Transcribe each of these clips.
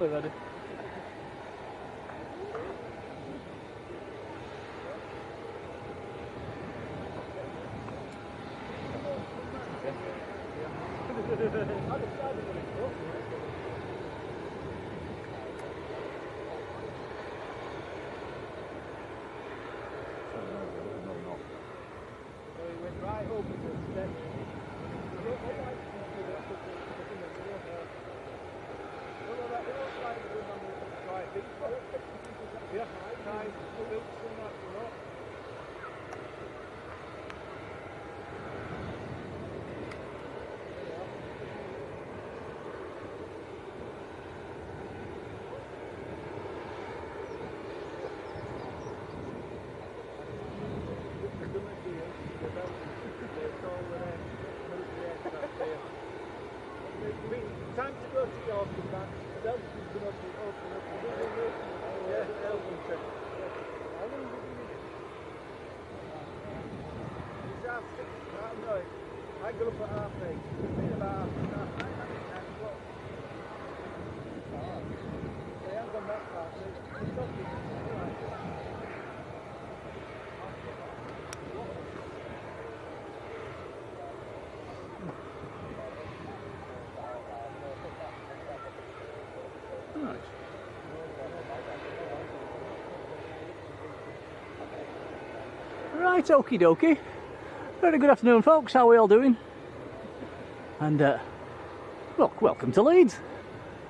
Ready. Time to go to York and back. Delta's going to open up. Yeah, Delta. It's half 6. No, I got up at half 8. It's been about half 9 o'clock. They haven't gone that far. It's not Right, okie dokie. Very good afternoon, folks. How are we all doing? And, well, welcome to Leeds.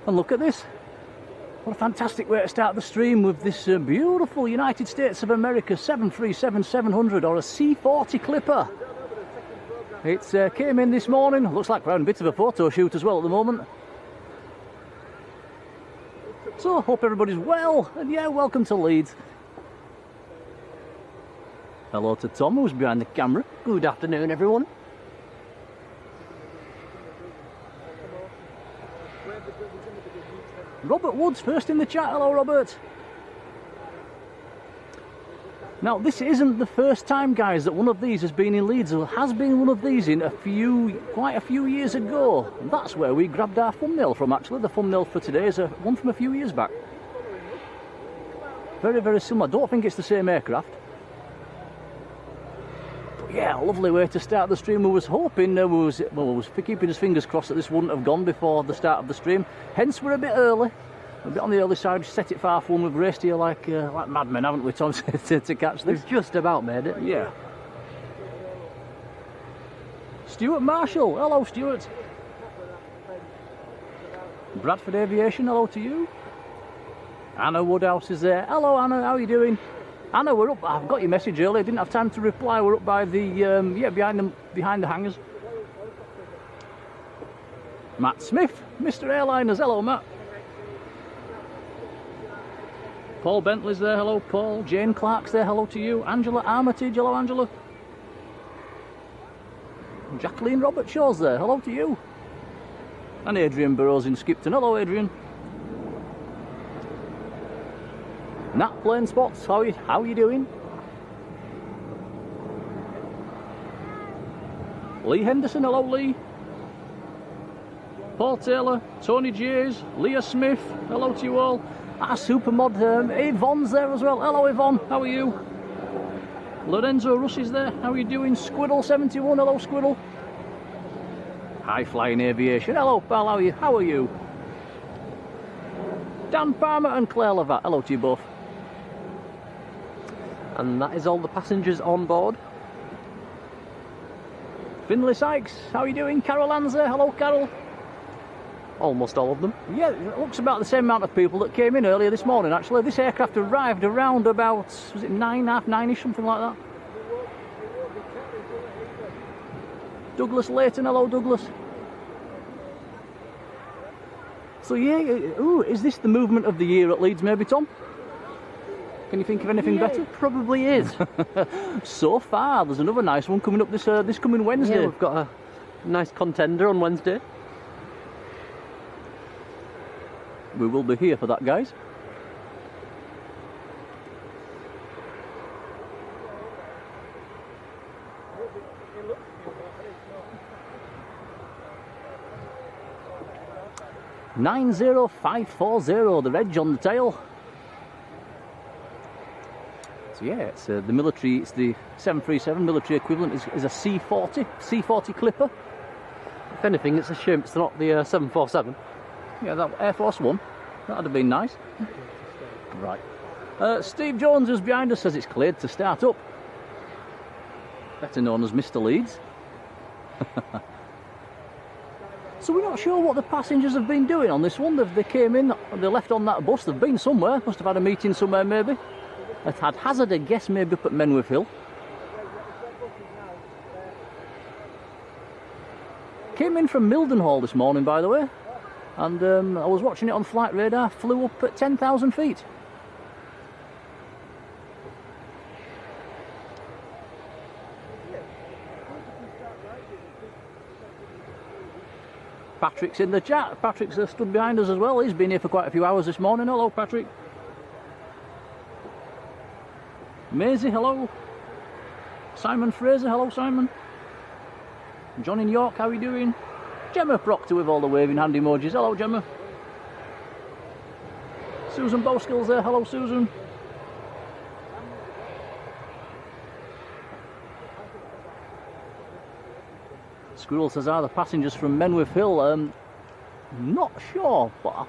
And look at this. What a fantastic way to start the stream with this beautiful United States of America 737-700 or a C40 Clipper. It came in this morning. Looks like we're having a bit of a photo shoot as well at the moment. So, hope everybody's well. And yeah, welcome to Leeds. Hello to Tom, who's behind the camera. Good afternoon, everyone. Robert Woods, first in the chat. Hello, Robert. Now, this isn't the first time, guys, that one of these has been in Leeds. There has been one of these in quite a few years ago. That's where we grabbed our thumbnail from, actually. The thumbnail for today is one from a few years back. Very, very similar. I don't think it's the same aircraft. Yeah, lovely way to start the stream. We was hoping, we was keeping his fingers crossed that this wouldn't have gone before the start of the stream. Hence, we're a bit early, a bit on the early side. Set it far one. We've raced here like madmen, haven't we, Tom, to catch this? We've just about made it. Yeah. Stuart Marshall, hello, Stuart. Bradford Aviation, hello to you. Anna Woodhouse is there. Hello, Anna. How are you doing? Anna, we're up. I've got your message earlier. Didn't have time to reply. We're up by the behind the hangars. Matt Smith, Mr. Airliners. Hello, Matt. Paul Bentley's there. Hello, Paul. Jane Clark's there. Hello to you. Angela Armitage. Hello, Angela. Jacqueline Robertshaw's there. Hello to you. And Adrian Burrows in Skipton. Hello, Adrian. Nat Plain Spots, how are you doing? Lee Henderson, hello Lee. Paul Taylor, Tony Jays, Leah Smith, hello to you all. Our supermod, Yvonne's there as well. Hello Yvonne, how are you? Lorenzo Russ is there, how are you doing? Squiddle71, hello Squiddle. High Flying Aviation, hello pal, how are you? Dan Palmer and Claire Lovat, hello to you both. And that is all the passengers on board. Finlay Sykes, how are you doing? Carol Anza, hello Carol. Almost all of them. Yeah, it looks about the same amount of people that came in earlier this morning, actually. This aircraft arrived around about, was it 9:30-ish, something like that? Douglas Layton, hello Douglas. So yeah, ooh, is this the movement of the year at Leeds maybe, Tom? Can you think of anything better? It probably is. So far, there's another nice one coming up this coming Wednesday. Yeah, we've got a nice contender on Wednesday. We will be here for that, guys. 90540, the reg on the tail. So yeah, it's the military, it's the 737 military equivalent is a C40 Clipper. If anything, it's a shame it's not the 747. Yeah, that Air Force One, that'd have been nice. Right. Steve Jones, who's behind us, says it's cleared to start up. Better known as Mr. Leeds. So we're not sure what the passengers have been doing on this one. They came in, they left on that bus, they've been somewhere, must have had a meeting somewhere maybe. I'd hazard a guess maybe up at Menwith Hill. Came in from Mildenhall this morning, by the way, and I was watching it on flight radar, flew up at 10,000 feet. Patrick's in the chat. Patrick's stood behind us as well. He's been here for quite a few hours this morning. Hello, Patrick. Maisie, hello. Simon Fraser, hello, Simon. John in York, how are you doing? Gemma Proctor with all the waving hand emojis. Hello, Gemma. Susan Bowskill's there. Hello, Susan. Squirrel says, are the passengers from Menwith Hill? Not sure, but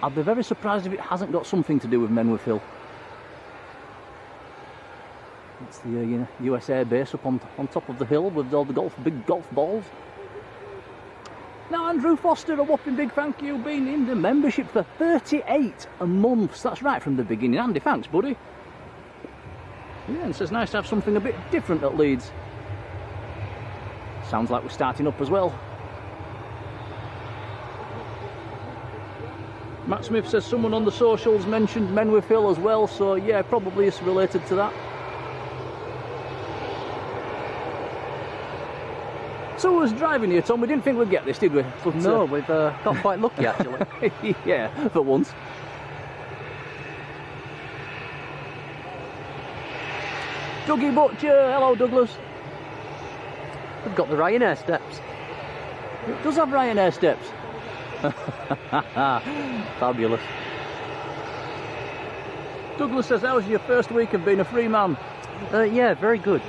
I'd be very surprised if it hasn't got something to do with Menwith Hill. It's the US Air Base up on top of the hill with all the big golf balls. Now, Andrew Foster, a whopping big thank you, been in the membership for 38 months. That's right from the beginning. Andy, thanks, buddy. Yeah, and says nice to have something a bit different at Leeds. Sounds like we're starting up as well. Matt Smith says someone on the socials mentioned Menwith Hill as well, so yeah, probably it's related to that. So who was driving here, Tom? We didn't think we'd get this, did we? But, no, we've got quite lucky actually. Yeah, for once. Dougie Butcher, hello Douglas. We've got the Ryanair steps. It does have Ryanair steps. Fabulous. Douglas says, how's your first week of being a free man? Yeah, very good.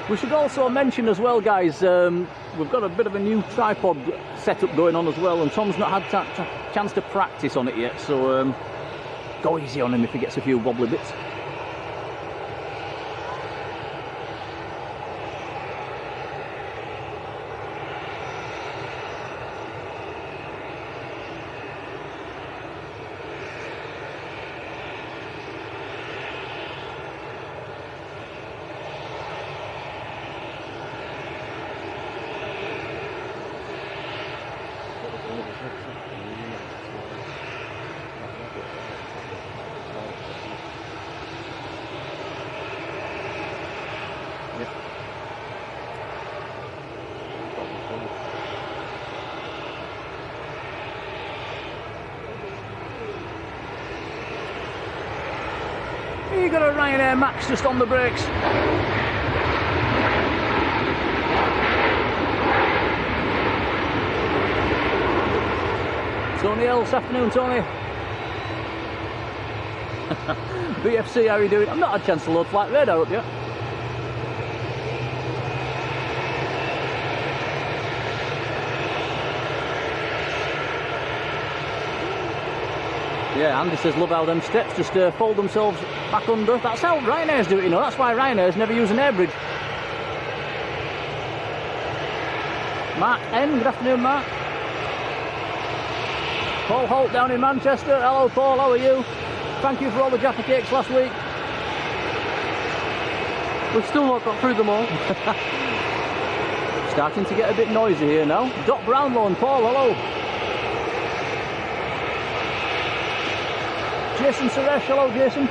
We should also mention as well, guys, we've got a bit of a new tripod setup going on as well, and Tom's not had a chance to practice on it yet, so go easy on him if he gets a few wobbly bits. You got a Ryanair Max just on the brakes. Tony L, this afternoon, Tony. BFC, how are you doing? I've not had a chance to load flight radar up yet. Yeah, Andy says, love how them steps just fold themselves back under. That's how Ryanair's do it, you know. That's why Ryanair's never use an air bridge. Mark N, good afternoon, Mark. Paul Holt down in Manchester. Hello, Paul, how are you? Thank you for all the Jaffa cakes last week. We've still not got through them all. Starting to get a bit noisy here now. Doc Brownlow and Paul, hello. Jason Suresh, hello Jason.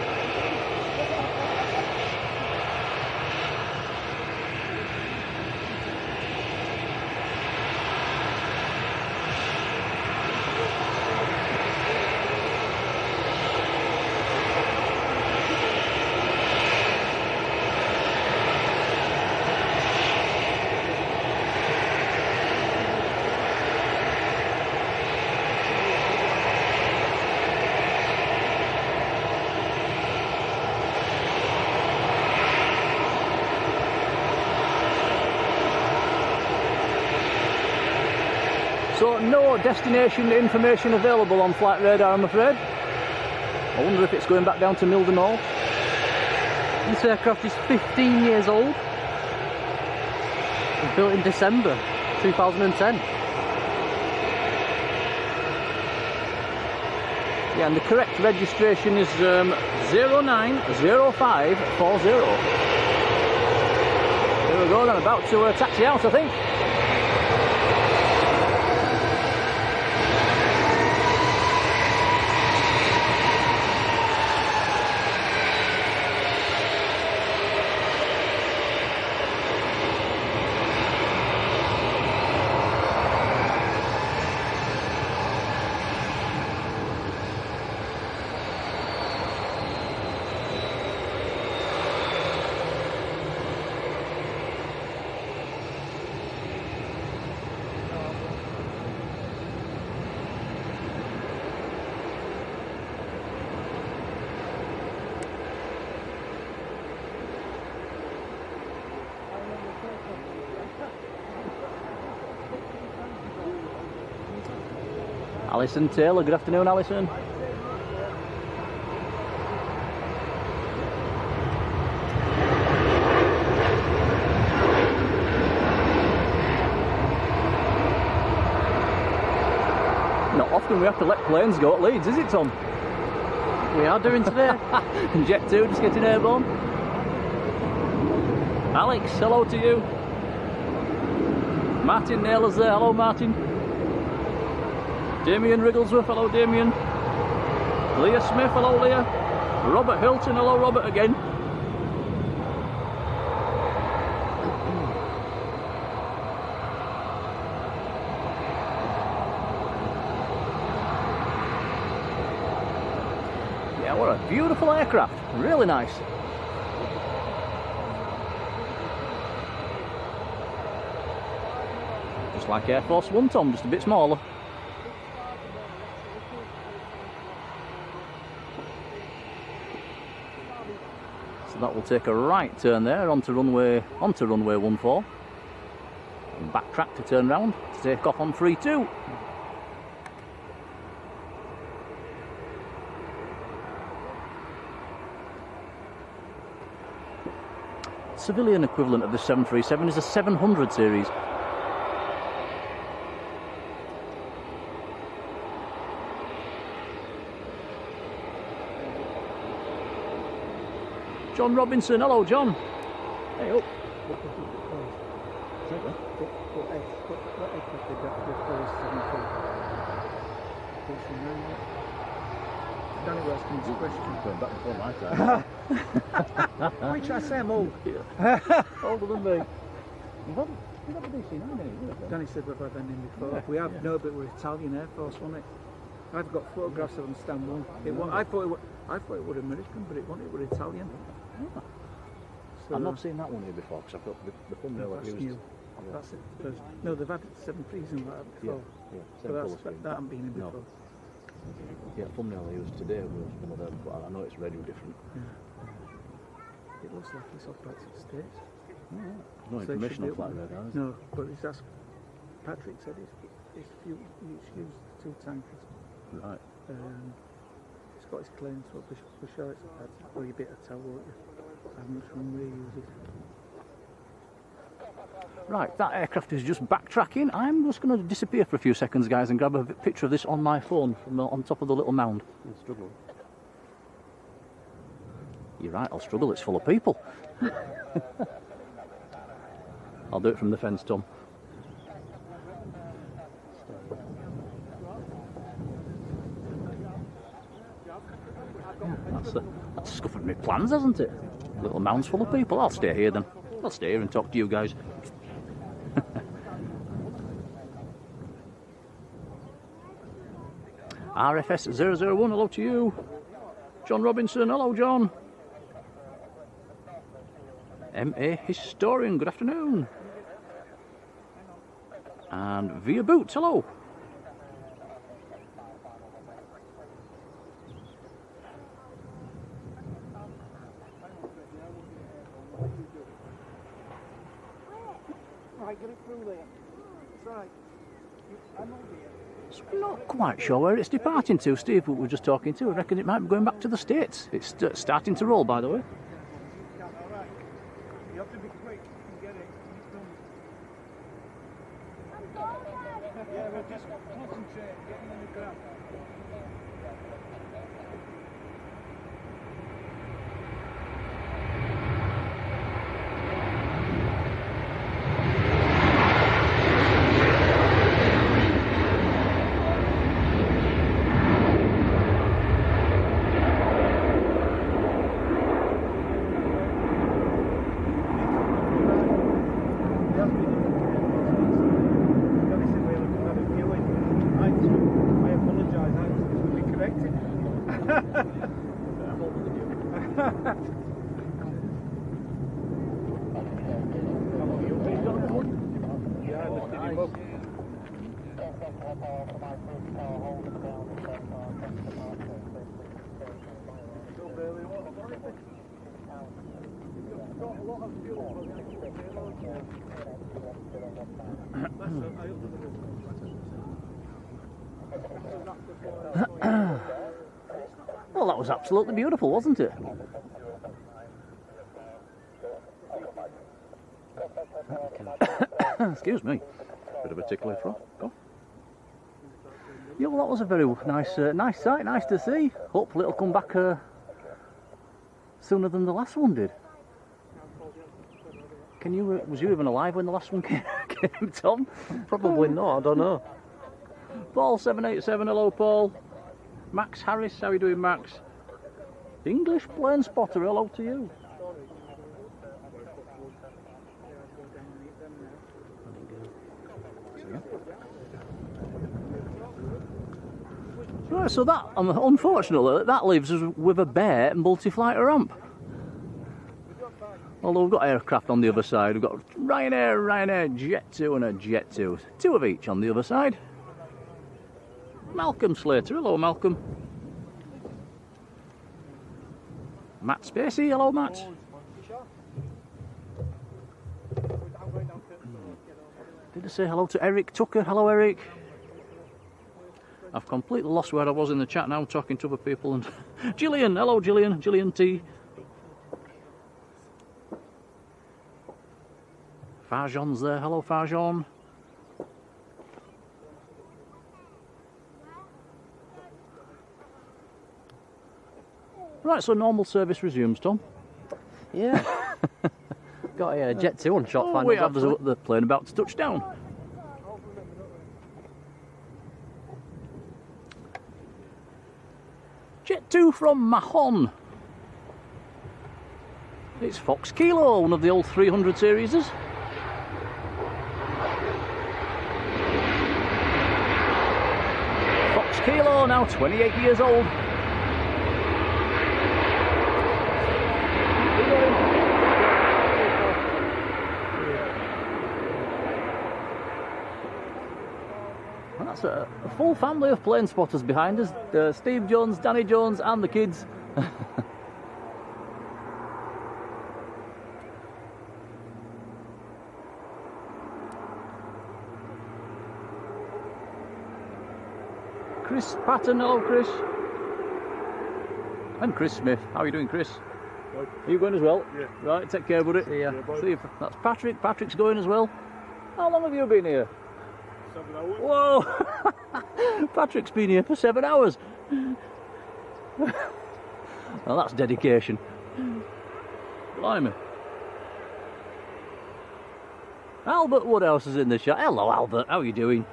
So no destination information available on flight radar, I'm afraid. I wonder if it's going back down to Milden Hall. This aircraft is 15 years old. It was built in December 2010. Yeah, and the correct registration is 090540. There we go, then about to taxi out, I think. Alison Taylor, good afternoon, Alison. Not often we have to let planes go at Leeds, is it, Tom? We are doing today. And Jet 2 just getting airborne. Alex, hello to you. Martin Naylor's there, hello Martin. Damien Wrigglesworth, hello Damien. Leah Smith, hello Leah. Robert Hilton, hello Robert again. Yeah, what a beautiful aircraft, really nice. Just like Air Force One, Tom, just a bit smaller. That will take a right turn there onto runway 14 and backtrack to turn round to take off on 32. Civilian equivalent of the 737 is a 700 series. John Robinson, hello John. Hey up. Danny was asking me a question. Going back before my time. Why should I say I'm old? Older than me. We've had a DC-9 in it. Danny said we've had them in before. Yeah, We have yeah. no, but we're Italian Air Force, wasn't it? I've got photographs of them stand one. I thought it was American, but it wasn't. It was Italian. Oh. So I've not seen that one here before because I've got the thumbnail that's used. new. That's it. No, they've had 7.3s and that before. Yeah, So that hasn't been in before. Yeah, thumbnail I used today was one of them, but I know it's radio different. Yeah. It looks like it's off back to the States. No So it information should on be flight up- radar, is No, but it's that's Patrick said it's used 2 tankers. it? Right. It's got its claims, so for sure it's bad. Well, you better tell, won't you? How much runway you use it. Right, that aircraft is just backtracking. I'm just going to disappear for a few seconds, guys, and grab a picture of this on my phone from on top of the little mound. I'm struggling. You're right, I'll struggle, it's full of people. I'll do it from the fence, Tom. Yeah, that's scuppered my plans, hasn't it? Little mound's full of people. I'll stay here then. I'll stay here and talk to you guys. RFS 001, hello to you. John Robinson, hello John. MA Historian, good afternoon. And Via Boots, hello. Right, get it through there. That's right. So we're not quite sure where it's departing to. Steve, who we were just talking to, I reckon it might be going back to the States. It's starting to roll, by the way. You have to be quick and get it. Yeah, we'll just concentrate on getting in the grab. Well, that was absolutely beautiful, wasn't it? Excuse me. Bit of a tickly frog. Oh. Yeah, well, that was a very nice, nice sight. Nice to see. Hopefully, it'll come back sooner than the last one did. Can you? Was you even alive when the last one came, Tom? Probably not, I don't know. Paul 787, hello Paul. Max Harris, how are you doing, Max? English plane spotter, hello to you. Right, so that, unfortunately, that leaves us with a bare multi-flight ramp. Although we've got aircraft on the other side, we've got Ryanair, Jet 2 and a Jet 2. Two of each on the other side. Malcolm Slater, hello Malcolm. Matt Spacey, hello Matt. Did I say hello to Eric Tucker, hello Eric. I've completely lost where I was in the chat now, talking to other people. And Gillian, hello Gillian, Gillian T. Farjon's there, hello Farjon. Right, so normal service resumes, Tom. Yeah. Got a Jet 2 on shot final. We have the plane about to touch down. Jet 2 from Mahon. It's Fox Kilo, one of the old 300 series. Fox Kilo, now 28 years old. And that's a full family of plane spotters behind us. Steve Jones, Danny Jones and the kids. Chris Patton, hello Chris. And Chris Smith. How are you doing, Chris? Right. Are you going as well? Yeah. Right, take care, buddy. See ya. Yeah, See you. That's Patrick. Patrick's going as well. How long have you been here? 7 hours. Whoa! Patrick's been here for 7 hours. Well, that's dedication. Blimey. Albert Woodhouse is in the shot. Hello, Albert. How are you doing?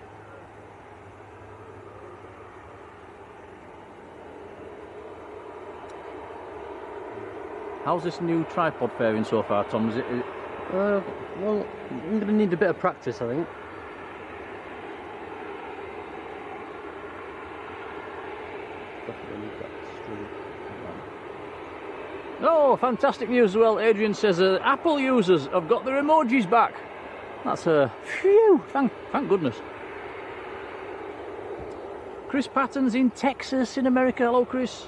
How's this new tripod faring so far, Tom? Is it? Well, I'm going to need a bit of practice, I think. Definitely need that stream. Oh, fantastic news as well. Adrian says Apple users have got their emojis back. That's a phew. Thank goodness. Chris Patton's in Texas, in America. Hello, Chris.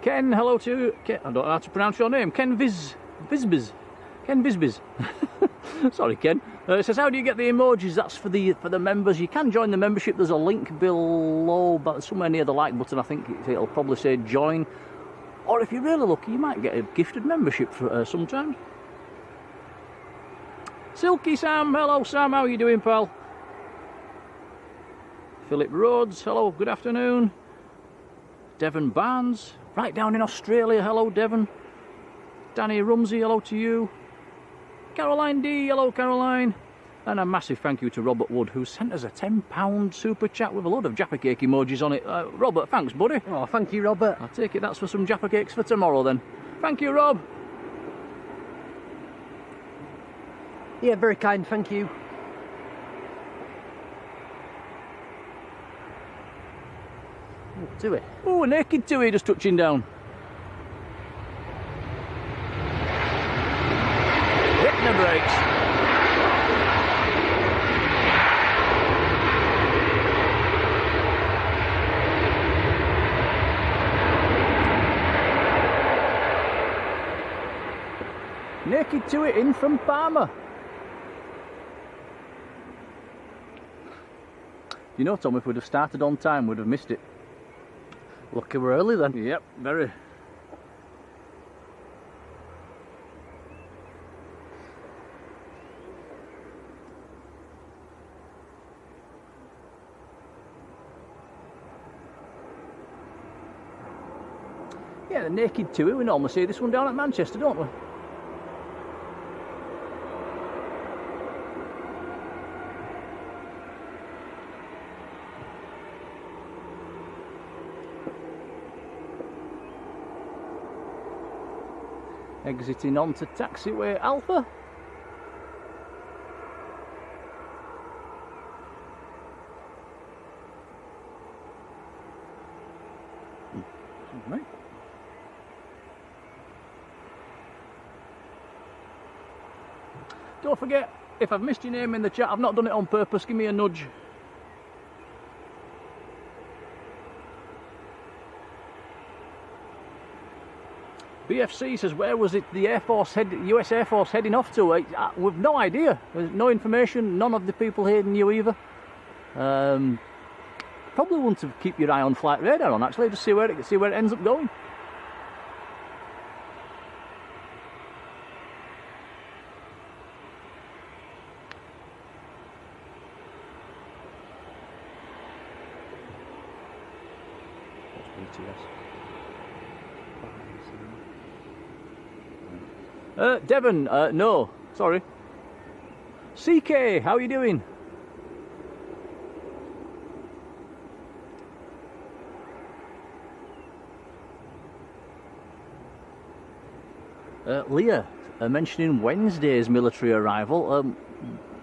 Ken, hello to Ken. I don't know how to pronounce your name. Ken Visbiz. Ken Visbiz. Sorry, Ken. It says, how do you get the emojis? That's for the members. You can join the membership. There's a link below, but somewhere near the like button. I think it'll probably say join. Or if you're really lucky, you might get a gifted membership for sometimes. Silky Sam, hello Sam, how are you doing, pal? Philip Rhodes, hello, good afternoon. Devon Barnes, right down in Australia, hello Devon. Danny Rumsey, hello to you. Caroline D, hello Caroline. And a massive thank you to Robert Wood, who sent us a £10 super chat with a load of Jaffa cake emojis on it. Robert, thanks buddy. Oh, thank you, Robert. I take it that's for some Jaffa cakes for tomorrow then. Thank you, Rob. Yeah, very kind, thank you. Do it. Oh, a naked Tui just touching down. Hitting the brakes. Naked Tui in from Palmer. You know, Tom, if we'd have started on time, we'd have missed it. Lucky we're early then. Yep, very. Yeah, the naked Tui. We normally see this one down at Manchester, don't we? Exiting onto taxiway Alpha. Right. Don't forget, if I've missed your name in the chat, I've not done it on purpose, give me a nudge. BFC says, where was it the US Air Force heading off to? We've no idea. There's no information, none of the people here knew either. Probably want to keep your eye on flight radar on, actually, just see where it ends up going. Devon, no, sorry. CK, how are you doing? Leah, mentioning Wednesday's military arrival.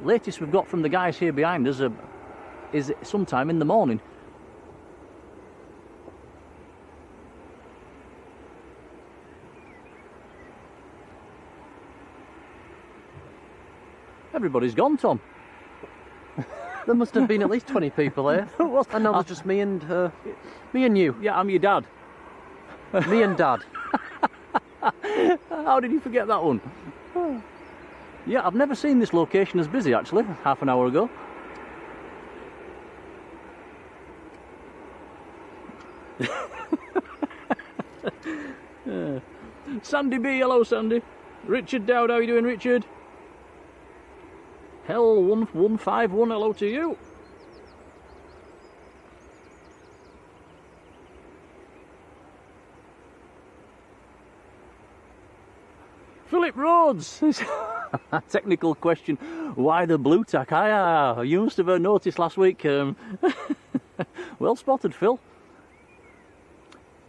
Latest we've got from the guys here behind us is sometime in the morning. Everybody's gone, Tom. There must have been at least 20 people here. And now there's just me and you. Yeah, I'm your dad. Me and Dad. How did you forget that one? Yeah, I've never seen this location as busy, actually, half an hour ago. Sandy B, hello Sandy. Richard Dowd, how are you doing, Richard? Hell 1151, hello to you. Philip Rhodes. Technical question. Why the blue tack? You must have noticed last week. Well spotted, Phil.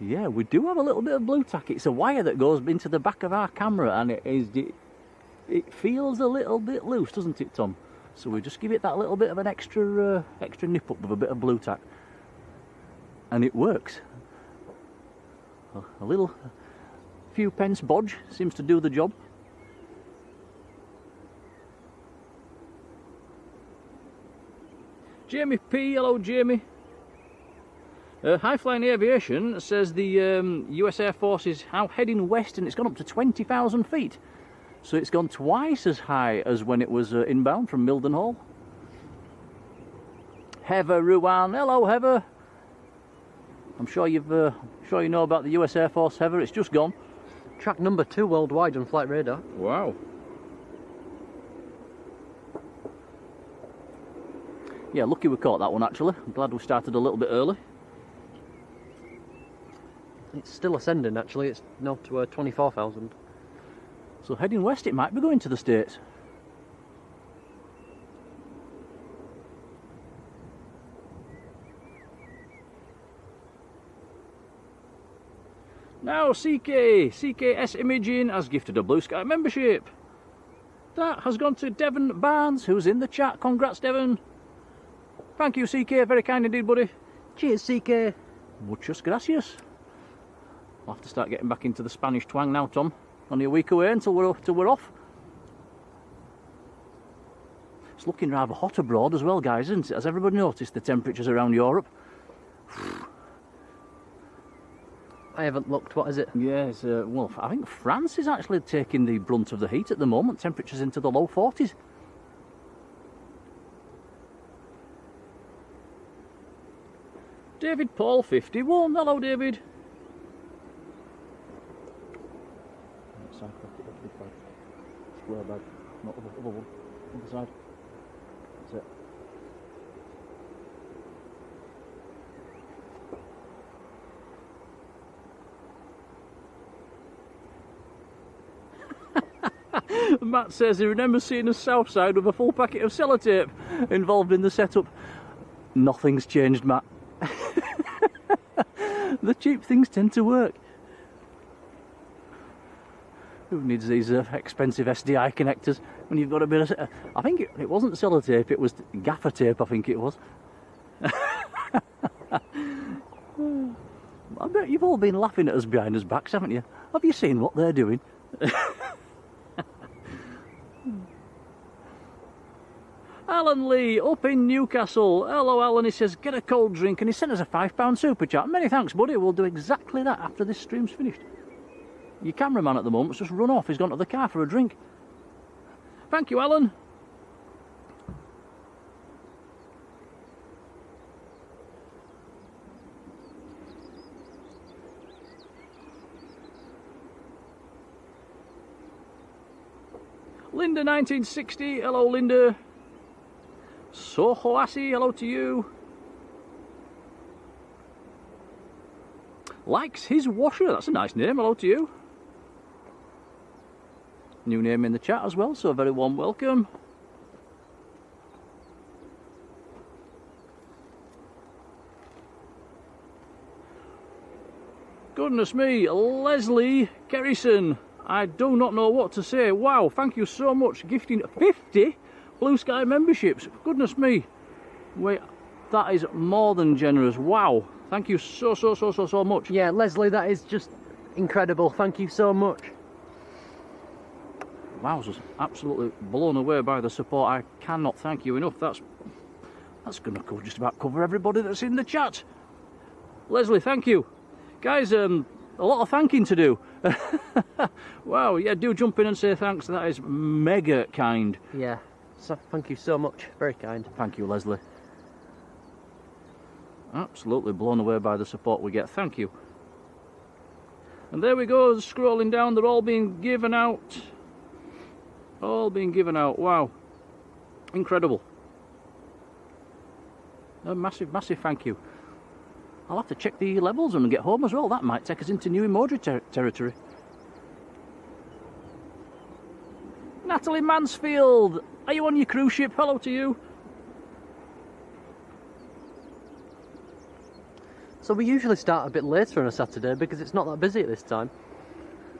Yeah, we do have a little bit of blue tack. It's a wire that goes into the back of our camera, and it feels a little bit loose, doesn't it, Tom? So we just give it that little bit of an extra nip up with a bit of blue tack, and it works. A few pence bodge seems to do the job. Jamie P, hello Jamie. High Flying Aviation says the US Air Force is now heading west and it's gone up to 20,000 feet. So it's gone twice as high as when it was inbound from Mildenhall. Heather Ruan, hello Heather. I'm sure you know about the US Air Force, Heather. It's just gone. Track number 2 worldwide on flight radar. Wow. Yeah, lucky we caught that one actually. I'm glad we started a little bit early. It's still ascending actually, it's now to 24,000. So heading west it might be going to the States. Now CKS Imaging has gifted a Blue Sky membership. That has gone to Devon Barnes, who's in the chat. Congrats Devon. Thank you CK, very kind indeed buddy. Cheers CK. Muchas gracias. I'll have to start getting back into the Spanish twang now, Tom. Only a week away until we're off. It's looking rather hot abroad as well, guys, isn't it? Has everybody noticed the temperatures around Europe? I haven't looked, what is it? Yes, well, I think France is actually taking the brunt of the heat at the moment. Temperatures into the low 40s. David Paul 51, hello David. Square bag, not other one, other side. That's it. Matt says he remembers seeing a south side with a full packet of sellotape involved in the setup. Nothing's changed, Matt. The cheap things tend to work. Who needs these expensive SDI connectors when you've got a bit of... I think it wasn't sellotape, it was gaffer tape, I think it was. I bet you've all been laughing at us behind us backs, haven't you? Have you seen what they're doing? Alan Lee, up in Newcastle. Hello Alan, he says, get a cold drink, and he sent us a £5 super chat. Many thanks, buddy. We'll do exactly that after this stream's finished. Your cameraman at the moment's just run off. He's gone to the car for a drink. Thank you, Alan. Linda 1960, hello Linda. Sohoasi, hello to you. Likes his washer, that's a nice name, hello to you. New name in the chat as well, so a very warm welcome. Goodness me, Leslie Kerrison, I do not know what to say. Wow, thank you so much, gifting 50 Blue Sky memberships. Goodness me, wait, that is more than generous. Wow, thank you so much. Yeah, Leslie, that is just incredible. Thank you so much. Wow, I was absolutely blown away by the support. I cannot thank you enough. That's going to just about cover everybody that's in the chat. Leslie, thank you. Guys, a lot of thanking to do. Wow, yeah, do jump in and say thanks. That is mega kind. Yeah, so thank you so much. Very kind. Thank you, Leslie. Absolutely blown away by the support we get. Thank you. And there we go, scrolling down. They're all being given out. All being given out. Wow, incredible. A massive thank you. I'll have to check the levels when we get home as well. That might take us into new emoji territory. Natalie Mansfield, are you on your cruise ship? Hello to you. So we usually start a bit later on a Saturday because it's not that busy at this time.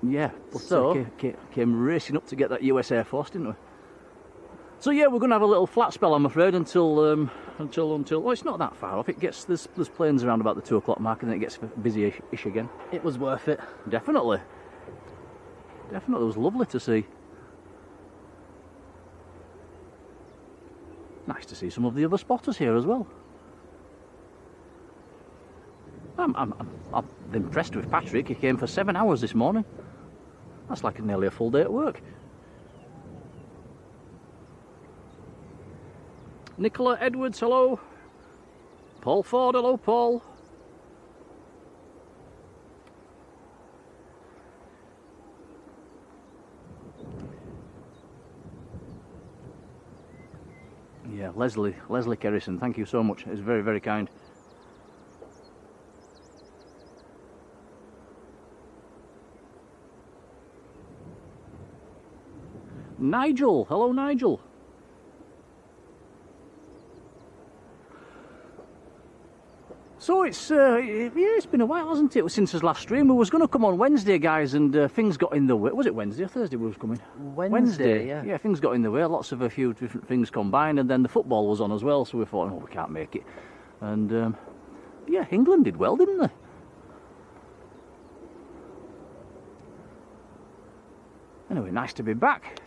Yeah, but so came racing up to get that US Air Force, didn't we? So yeah, we're going to have a little flat spell, I'm afraid, until well, it's not that far off. It gets there's planes around about the 2 o'clock mark, and then it gets busy-ish again. It was worth it. Definitely. Definitely, it was lovely to see. Nice to see some of the other spotters here as well. I'm impressed with Patrick. He came for 7 hours this morning. That's like nearly a full day at work. Nicola Edwards, hello. Paul Ford, hello Paul. Yeah, Leslie Kerrison, thank you so much. It's very, very kind. Nigel, hello Nigel. So it's been a while, hasn't it, since his last stream. We was going to come on Wednesday, guys, and things got in the way. Was it Wednesday or Thursday we was coming? Wednesday, yeah. Yeah, things got in the way. Lots of a few different things combined, and then the football was on as well, so we thought, oh, we can't make it. And yeah, England did well, didn't they? Anyway, nice to be back.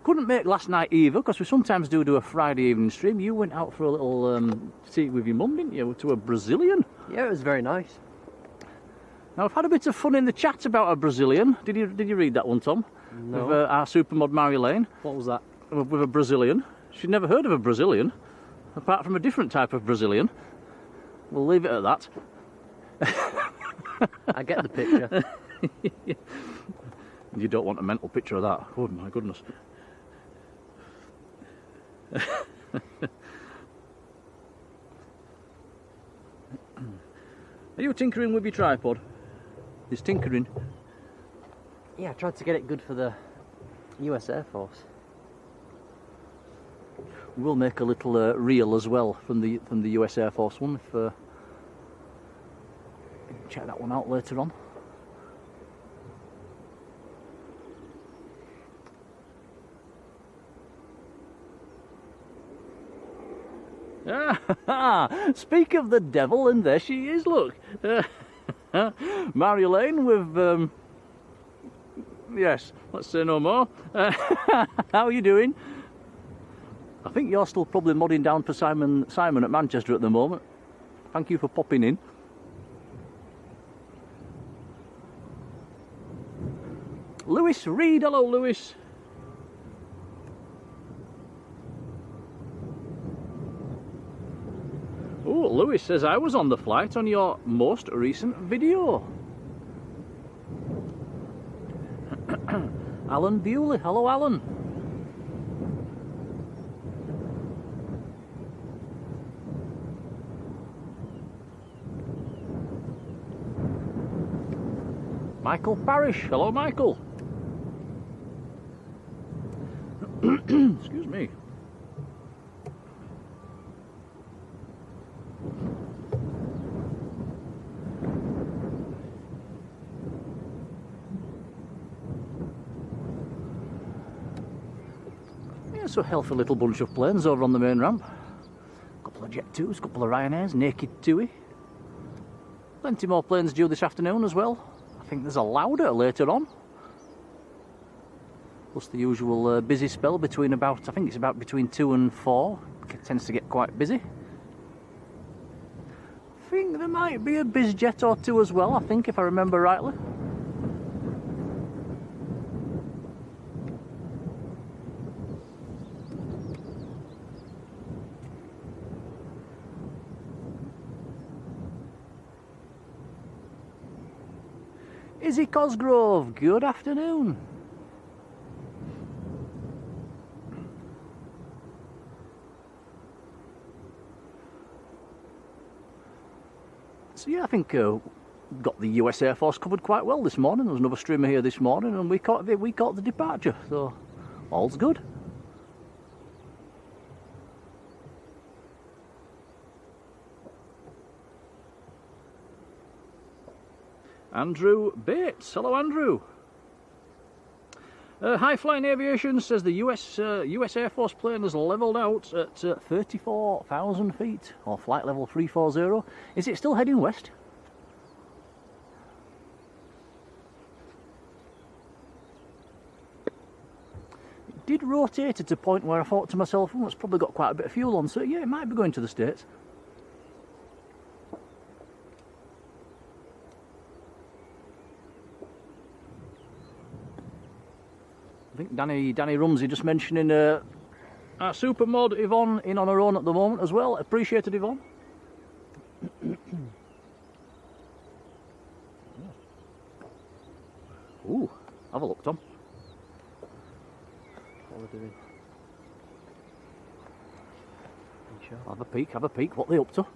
Couldn't make last night either, because we sometimes do a Friday evening stream. You went out for a little tea with your mum, didn't you, to a Brazilian? Yeah, it was very nice. Now, I've had a bit of fun in the chat about a Brazilian. Did you read that one, Tom? No. With our supermod Marjolein. What was that? With a Brazilian. She'd never heard of a Brazilian, apart from a different type of Brazilian. We'll leave it at that. I get the picture. You don't want a mental picture of that. Oh, my goodness. Are you tinkering with your tripod? He's tinkering. Yeah, I tried to get it good for the US Air Force. We'll make a little reel as well from the US Air Force one. If check that one out later on. Speak of the devil, and there she is, look. Marjolein with, yes, let's say no more. How are you doing? I think you're still probably modding down for Simon at Manchester at the moment. Thank you for popping in. Lewis Reed, hello Lewis. Oh, Lewis says I was on the flight on your most recent video. Alan Bewley, hello Alan. Michael Parrish, hello Michael. Excuse me. So healthy little bunch of planes over on the main ramp. Couple of Jet 2s, couple of Ryanairs, Naked 2-y. Plenty more planes due this afternoon as well. I think there's a Lauda later on. Plus the usual busy spell between I think it's about between 2 and 4. It tends to get quite busy. I think there might be a BizJet or two as well, I think, if I remember rightly. Izzy Cosgrove, good afternoon. So yeah, I think got the US Air Force covered quite well this morning. There was another streamer here this morning, and we caught the departure, so all's good. Andrew Bates, hello Andrew. High Flying Aviation says the US Air Force plane has levelled out at 34,000 feet, or flight level 340. Is it still heading west? It did rotate at a point where I thought to myself, oh, it's probably got quite a bit of fuel on, so yeah, it might be going to the States. I think Danny Rumsey just mentioning our super mod Yvonne in on her own at the moment as well. Appreciated, Yvonne. Ooh, have a look, Tom. What are they doing? Have a peek. What they up to?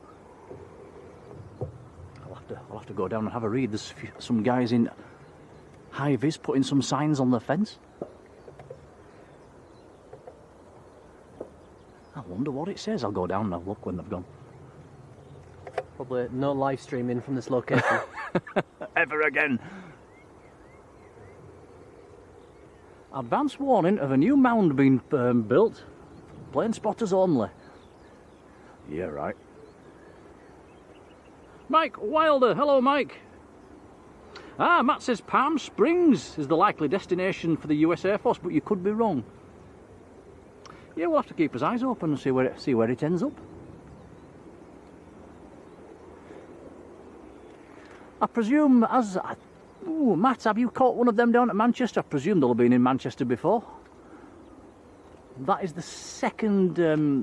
I'll have to go down and have a read. There's some guys in high vis putting some signs on the fence. I wonder what it says. I'll go down and have a look when they've gone. Probably no live streaming from this location. Ever again. Advance warning of a new mound being built. Plane spotters only. Yeah, right. Mike Wilder. Hello, Mike. Ah, Matt says Palm Springs is the likely destination for the US Air Force, but you could be wrong. Yeah, we'll have to keep his eyes open and see where it ends up. I presume, Matt, have you caught one of them down at Manchester? I presume they'll have been in Manchester before. That is the second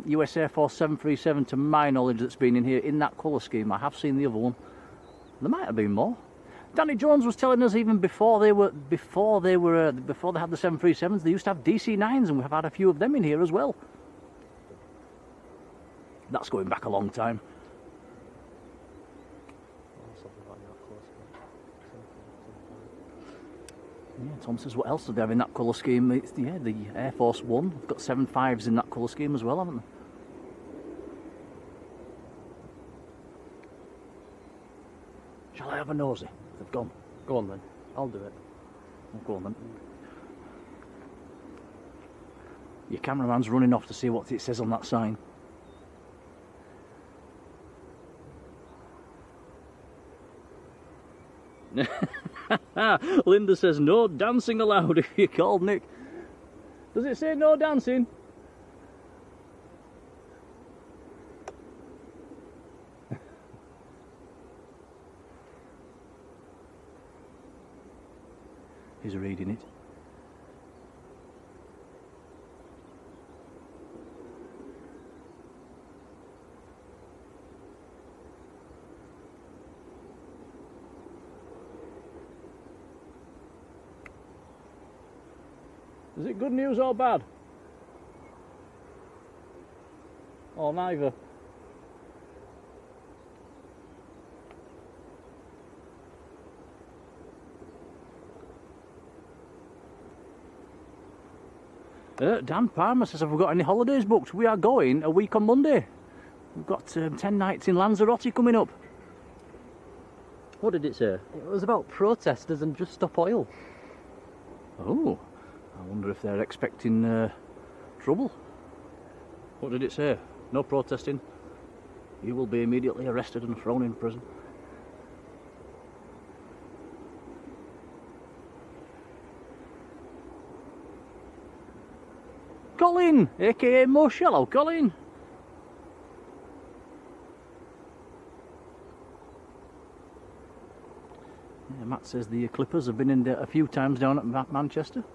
US Air Force 737 to my knowledge that's been in here in that colour scheme. I have seen the other one. There might have been more. Danny Jones was telling us even before they had the 737s, they used to have DC-9s, and we have had a few of them in here as well. That's going back a long time. Yeah, Tom says, what else do they have in that colour scheme? It's the Air Force One. They've got 7.5s in that colour scheme as well, haven't they? Shall I have a nosy? They've gone. Go on then. I'll do it. Oh, go on then. Your cameraman's running off to see what it says on that sign. Linda says no dancing allowed if you called Nick. Does it say no dancing? He's reading it. Is it good news or bad? Or neither? Dan Palmer says, have we got any holidays booked? We are going a week on Monday. We've got 10 nights in Lanzarote coming up. What did it say? It was about protesters and Just Stop Oil. Oh, I wonder if they're expecting trouble. What did it say? No protesting. You will be immediately arrested and thrown in prison. Colin, aka Mush. Hello, Colin. Yeah, Matt says the Clippers have been in there a few times down at Manchester.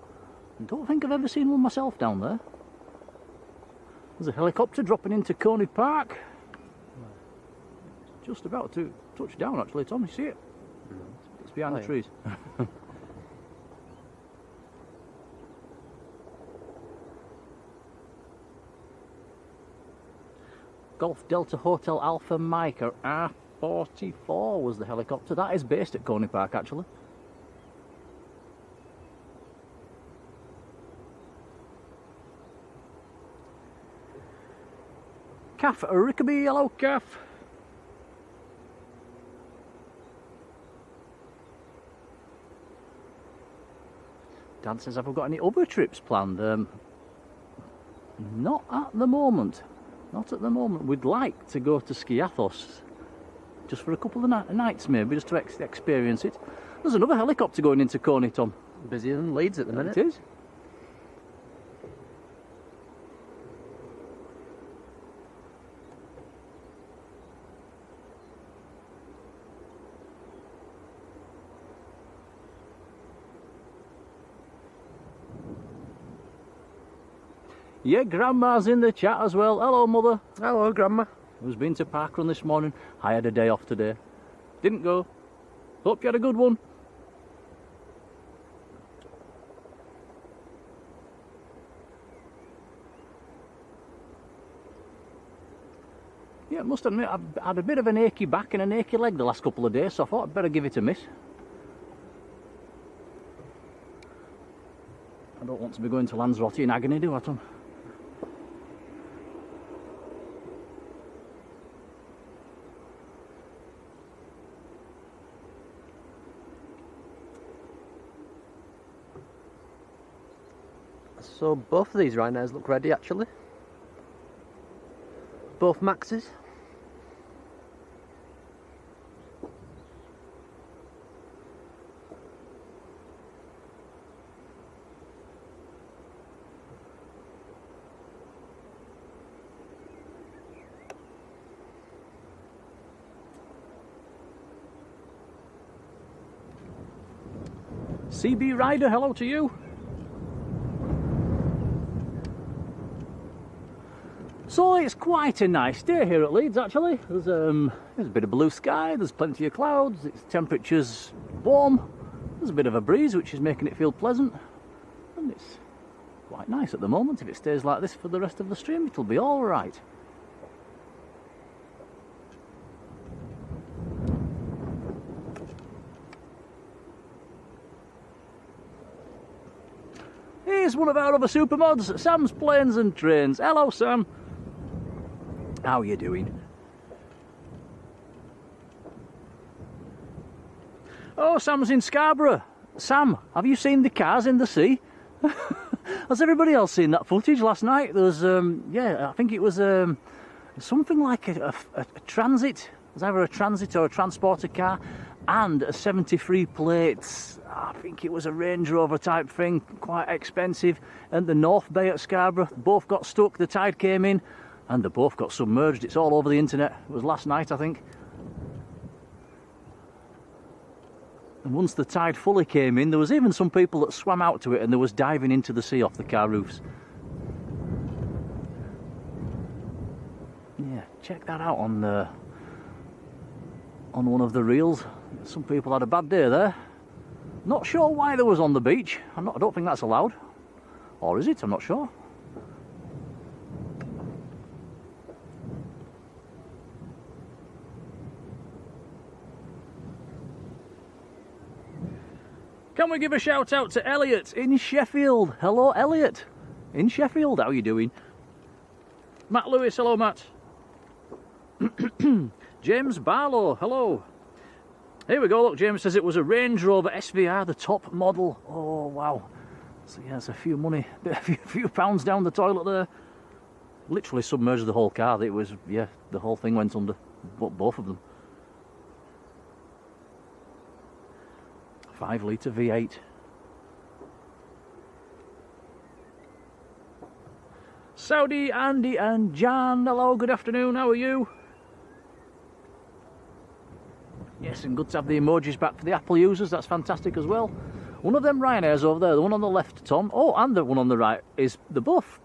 I don't think I've ever seen one myself down there. There's a helicopter dropping into Coney Park. Just about to touch down, actually, Tom. You see it? It's behind the trees. Golf Delta Hotel Alpha Mike, or R44 was the helicopter. That is based at Coney Park, actually. Calf Rickaby, hello Calf. Dan says, have we got any other trips planned? Not at the moment. Not at the moment. We'd like to go to Skiathos, just for a couple of nights maybe, just to experience it. There's another helicopter going into Coney, Tom. Busier than Leeds at the minute. It is. Yeah, Grandma's in the chat as well. Hello, Mother. Hello, Grandma. Who's been to parkrun this morning? I had a day off today. Didn't go. Hope you had a good one. Yeah, I must admit, I've had a bit of an achy back and an achy leg the last couple of days, so I thought I'd better give it a miss. I don't want to be going to Lanzarote in agony, do I, Tom? So both of these rhinos look ready, actually. Both Maxes. CB Rider, hello to you. So it's quite a nice day here at Leeds, actually. There's a bit of blue sky, there's plenty of clouds, its temperature's warm, there's a bit of a breeze which is making it feel pleasant, and it's quite nice at the moment. If it stays like this for the rest of the stream, it'll be alright. Here's one of our other supermods, Sam's Planes and Trains. Hello, Sam. How are you doing? Oh, Sam's in Scarborough. Sam, have you seen the cars in the sea? Has everybody else seen that footage last night? There was, yeah, I think it was something like a transit. It was either a transit or a transporter car, and a 73 plates. I think it was a Range Rover type thing, quite expensive. And the North Bay at Scarborough, both got stuck. The tide came in, and they both got submerged. It's all over the internet. It was last night, I think. And once the tide fully came in, there was even some people that swam out to it, and there was diving into the sea off the car roofs. Yeah, check that out on one of the reels. Some people had a bad day there. Not sure why they was on the beach. I don't think that's allowed. Or is it? I'm not sure. Can we give a shout out to Elliot in Sheffield? Hello, Elliot. In Sheffield, how are you doing? Matt Lewis, hello, Matt. James Barlow, hello. Here we go, look, James says it was a Range Rover SVR, the top model. Oh, wow. So, yeah, it's a few money, a few pounds down the toilet there. Literally submerged the whole car. It was, yeah, the whole thing went under, both of them. 5 litre V8. Saudi, Andy and Jan, hello, good afternoon, how are you? Yes, and good to have the emojis back for the Apple users, that's fantastic as well. One of them Ryanairs over there, the one on the left, Tom, oh, and the one on the right, they're both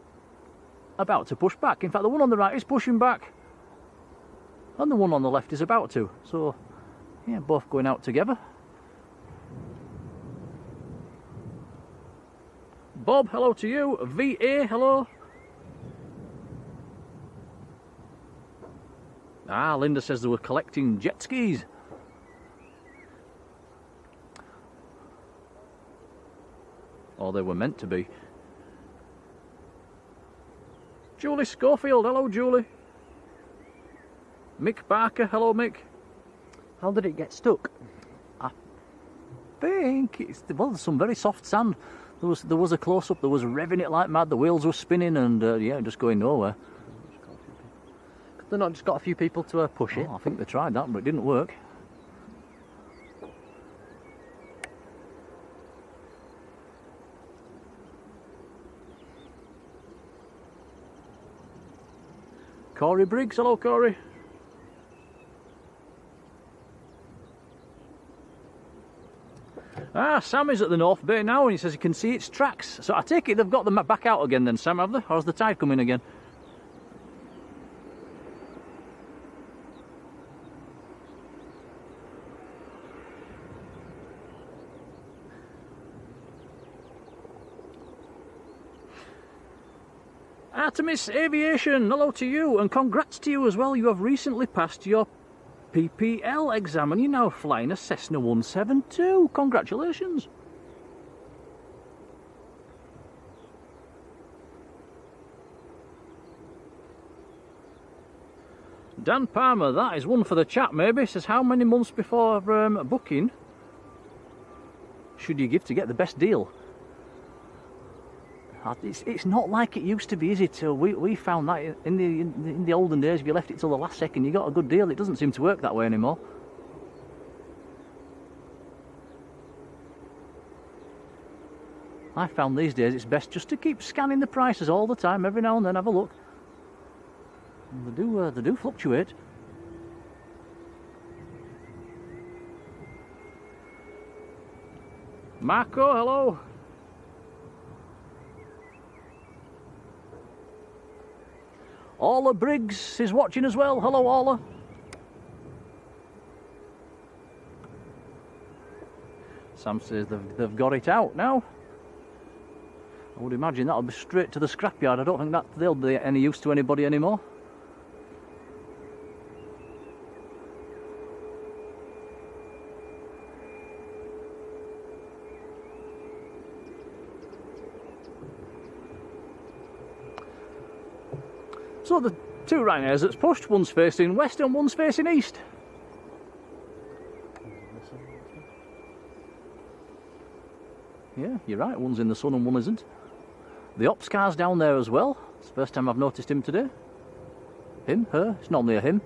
about to push back. In fact, the one on the right is pushing back, and the one on the left is about to. So, yeah, both going out together. Bob, hello to you. VA, hello. Ah, Linda says they were collecting jet skis. Or they were meant to be. Julie Schofield, hello Julie. Mick Barker, hello Mick. How did it get stuck? I think well, there's some very soft sand. There was a close-up, there was revving it like mad, the wheels were spinning and yeah, just going nowhere. Could they not just got a few people to push it? I think they tried that, but it didn't work. Corey Briggs, hello Corey. Ah, Sam is at the North Bay now and he says he can see its tracks. So I take it they've got them back out again then, Sam, have they? Or has the tide come in again? Artemis Aviation, hello to you and congrats to you as well. You have recently passed your PPL exam and you're now flying a Cessna 172. Congratulations. Dan Palmer, that is one for the chat maybe. Says how many months before booking should you give to get the best deal? It's not like it used to be, is it? We found that in the olden days, if you left it till the last second, you got a good deal. It doesn't seem to work that way anymore. I found these days it's best just to keep scanning the prices all the time. Every now and then have a look. They do fluctuate. Marco, hello. Orla Briggs is watching as well. Hello, Orla. Sam says they've got it out now. I would imagine that'll be straight to the scrapyard. I don't think that they'll be any use to anybody anymore. So the two Ryanairs that's pushed, one's facing west and one's facing east. Yeah, you're right, one's in the sun and one isn't. The ops car's down there as well. It's the first time I've noticed him today. Him, her, it's normally a him.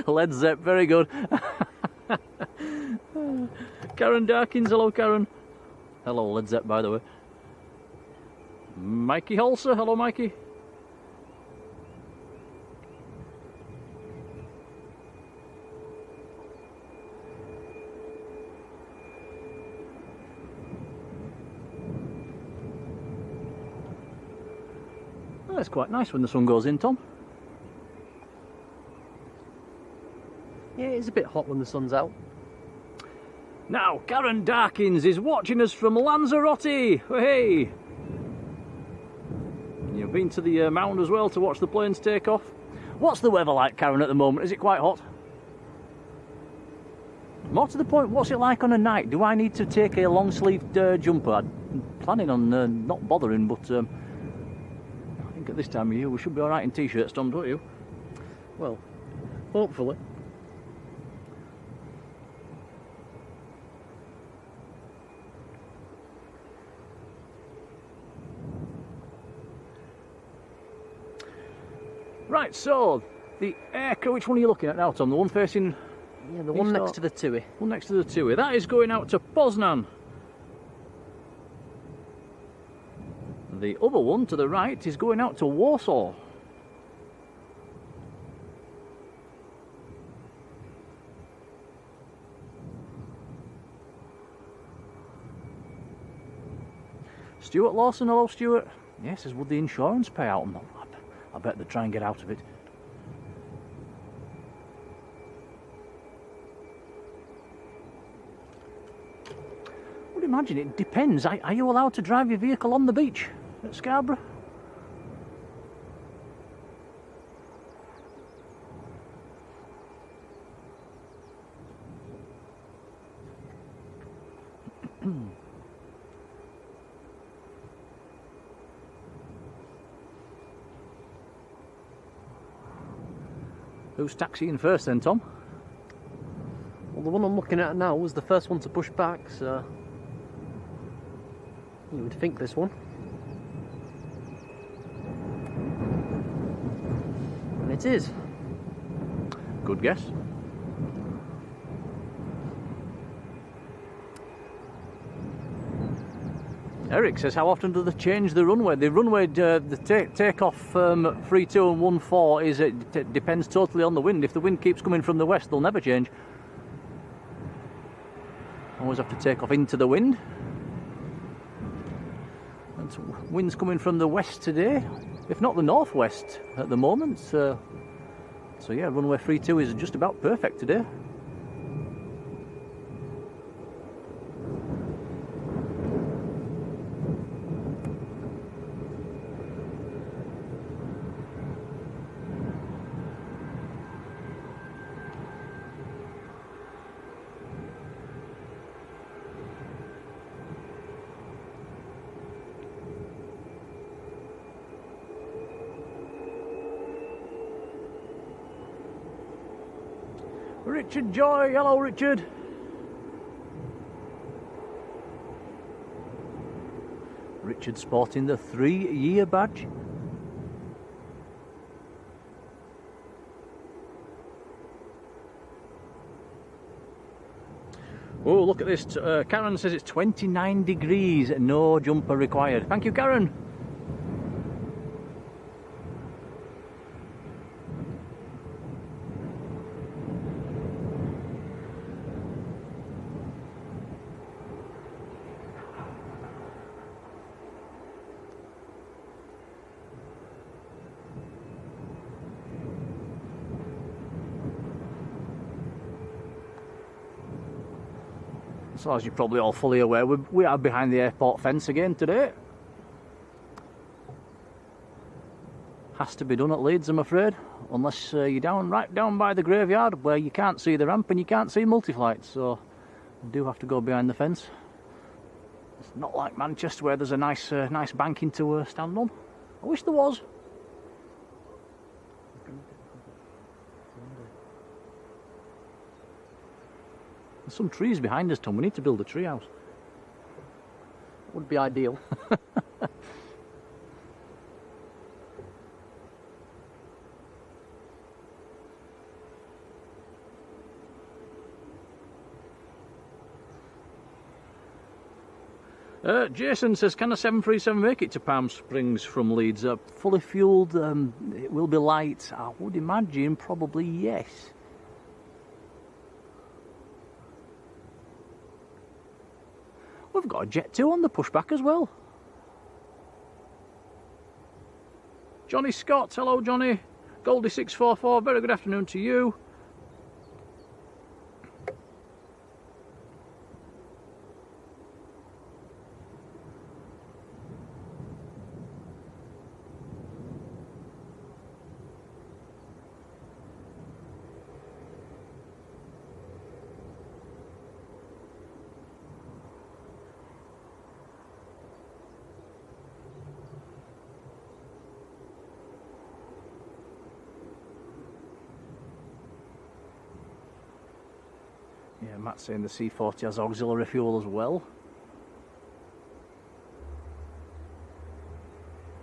Led Zepp, very good. Karen Darkins, hello Karen. Hello Led Zepp, by the way. Mikey Holser, hello Mikey. Oh, it's quite nice when the sun goes in, Tom. Yeah, it's a bit hot when the sun's out. Now, Karen Darkins is watching us from Lanzarote. Hey! You've been to the mound as well to watch the planes take off. What's the weather like, Karen, at the moment? Is it quite hot? More to the point, what's it like on a night? Do I need to take a long-sleeved jumper? I'm planning on not bothering, but I think at this time of year we should be alright in t-shirts, Tom, don't you? Well, hopefully. Right, so the aircraft, which one are you looking at now, Tom? The one facing... Yeah, the one next to the Tui. One next to the Tui. That is going out to Poznan. The other one to the right is going out to Warsaw. Stuart Lawson, hello Stuart. Yes, says, would the insurance pay out? I bet they'd try and get out of it. I would imagine it depends. Are you allowed to drive your vehicle on the beach at Scarborough? Who's taxiing first then, Tom? Well, the one I'm looking at now was the first one to push back, so you would think this one. And it is. Good guess. Eric says, how often do they change the runway? The runway, the takeoff 32 and 14 is it depends totally on the wind. If the wind keeps coming from the west, they'll never change. Always have to take off into the wind. And wind's coming from the west today, if not the northwest at the moment. So yeah, runway 32 is just about perfect today. Richard Joy, hello Richard. Richard sporting the 3-year badge. Oh, look at this. Karen says it's 29 degrees, no jumper required. Thank you, Karen. So as you're probably all fully aware, we are behind the airport fence again today. Has to be done at Leeds, I'm afraid, unless you're right down by the graveyard where you can't see the ramp and you can't see multi-flights, so you do have to go behind the fence. It's not like Manchester where there's a nice banking to stand on. I wish there was. There's some trees behind us, Tom. We need to build a tree house. Would be ideal. Jason says, can a 737 make it to Palm Springs from Leeds? Fully fueled, it will be light. I would imagine probably yes. We've got a Jet 2 on the pushback as well. Johnny Scott, hello Johnny. Goldie644, very good afternoon to you. Yeah, Matt's saying the C40 has auxiliary fuel as well.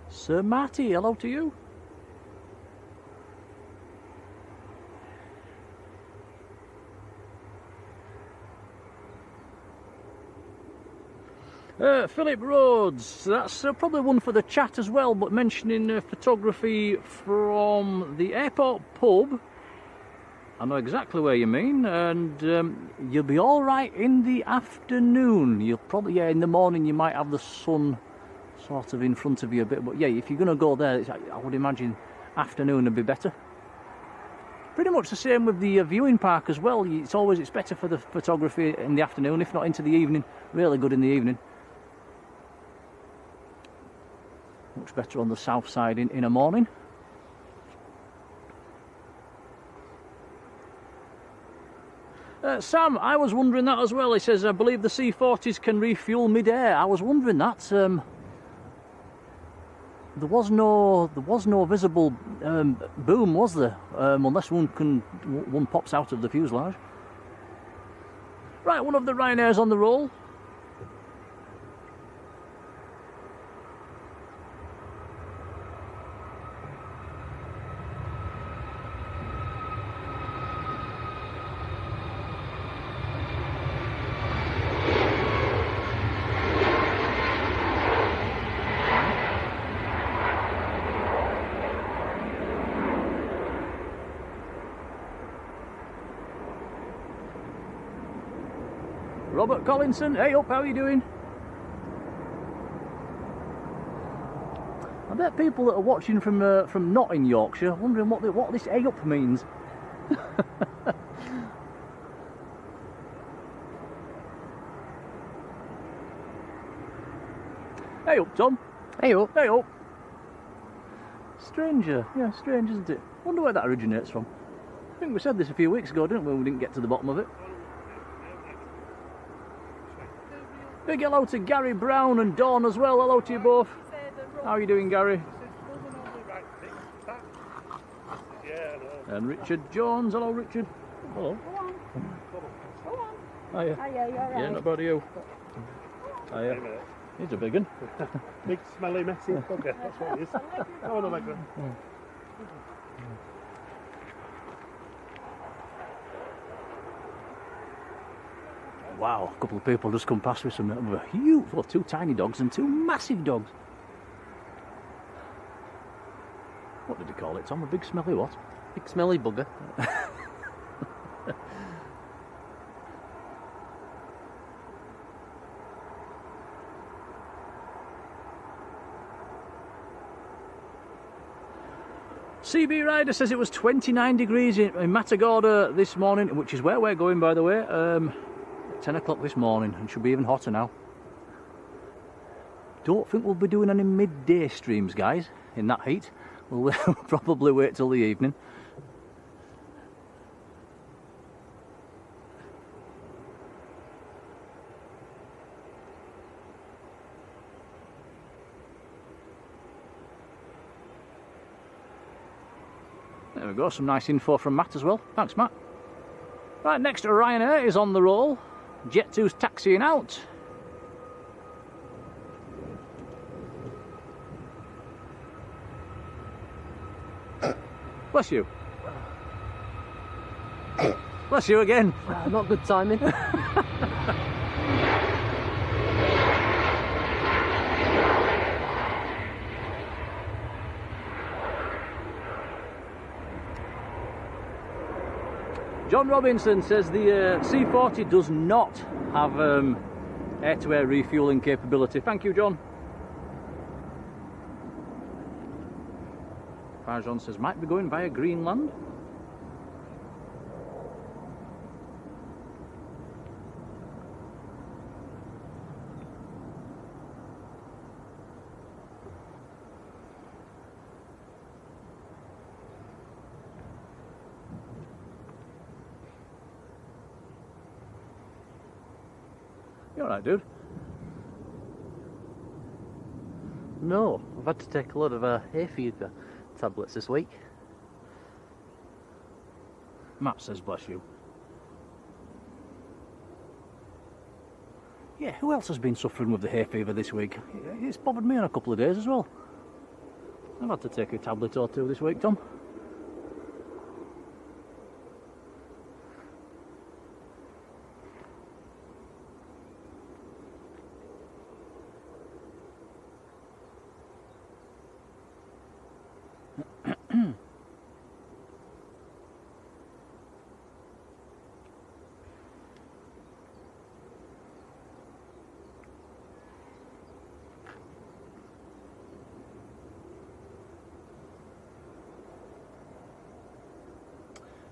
Sir Matty, hello to you. Philip Rhodes, that's probably one for the chat as well, but mentioning photography from the airport pub. I know exactly where you mean, and you'll be all right in the afternoon. You'll probably, yeah, in the morning you might have the sun sort of in front of you a bit, but yeah, if you're going to go there, I would imagine afternoon would be better. Pretty much the same with the viewing park as well. It's better for the photography in the afternoon, if not into the evening. Really good in the evening. Much better on the south side in a morning. Sam, I was wondering that as well. He says, I believe the C40s can refuel mid-air. I was wondering that. There was no visible boom, was there? Unless one pops out of the fuselage. Right, one of the Ryanairs on the roll. Robert Collinson, hey up, how are you doing? I bet people that are watching from not in Yorkshire are wondering what this hey up means. Hey up, Tom. Hey up. Hey up. Stranger, yeah, strange, isn't it? Wonder where that originates from. I think we said this a few weeks ago, didn't we? We didn't get to the bottom of it. Big hello to Gary Brown and Dawn as well. Hello to you both. How are you doing, Gary? And Richard Jones. Hello, Richard. Hello. Hiya. Hiya, you alright? Yeah, not bad, are you? Hiya. He's a big one. Big, smelly, messy bugger. That's what it is. Go on, Allegra. Wow, a couple of people just come past with some huge, well, 2 tiny dogs and 2 massive dogs. What did he call it, Tom? A big smelly what? Big smelly bugger. CB Rider says it was 29 degrees in Matagorda this morning, which is where we're going, by the way. 10 o'clock this morning, and should be even hotter now. Don't think we'll be doing any midday streams, guys, in that heat. We'll probably wait till the evening. There we go, some nice info from Matt as well. Thanks, Matt. Right, next Ryanair is on the roll. Jet2's taxiing out. Bless you. Bless you again. Not good timing. John Robinson says the C40 does not have air-to-air refueling capability. Thank you, John. Marjolein says might be going via Greenland. You alright, dude? No, I've had to take a lot of hay fever tablets this week. Matt says bless you. Yeah, who else has been suffering with the hay fever this week? It's bothered me on a couple of days as well. I've had to take a tablet or 2 this week, Tom.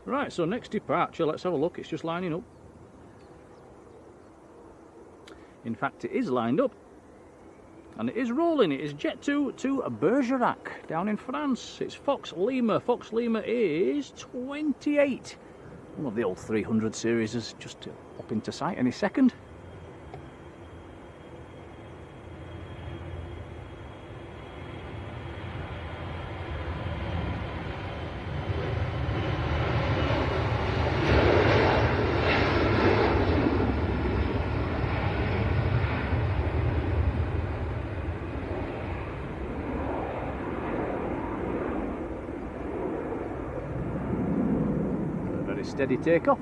Right, so next departure, let's have a look. It's just lining up. In fact, it is lined up. And it is rolling. It is Jet2 to Bergerac down in France. It's Fox Lima. Fox Lima is 28. One of the old 300 series is just up into sight any second. Steady takeoff.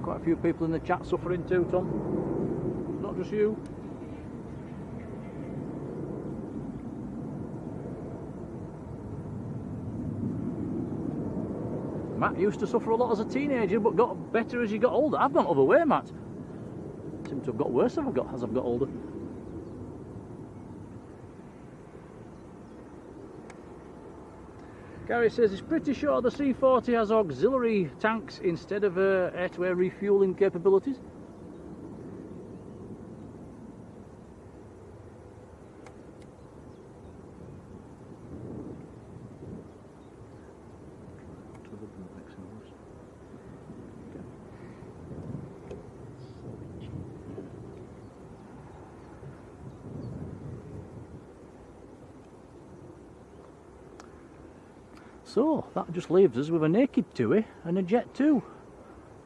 Quite a few people in the chat suffering too, Tom. Not just you. Matt used to suffer a lot as a teenager, but got better as you got older. I've gone other way, Matt. Seem to have got worse as I've got older. Gary says he's pretty sure the C40 has auxiliary tanks instead of air-to-air refuelling capabilities. So that just leaves us with a naked TUI and a Jet 2.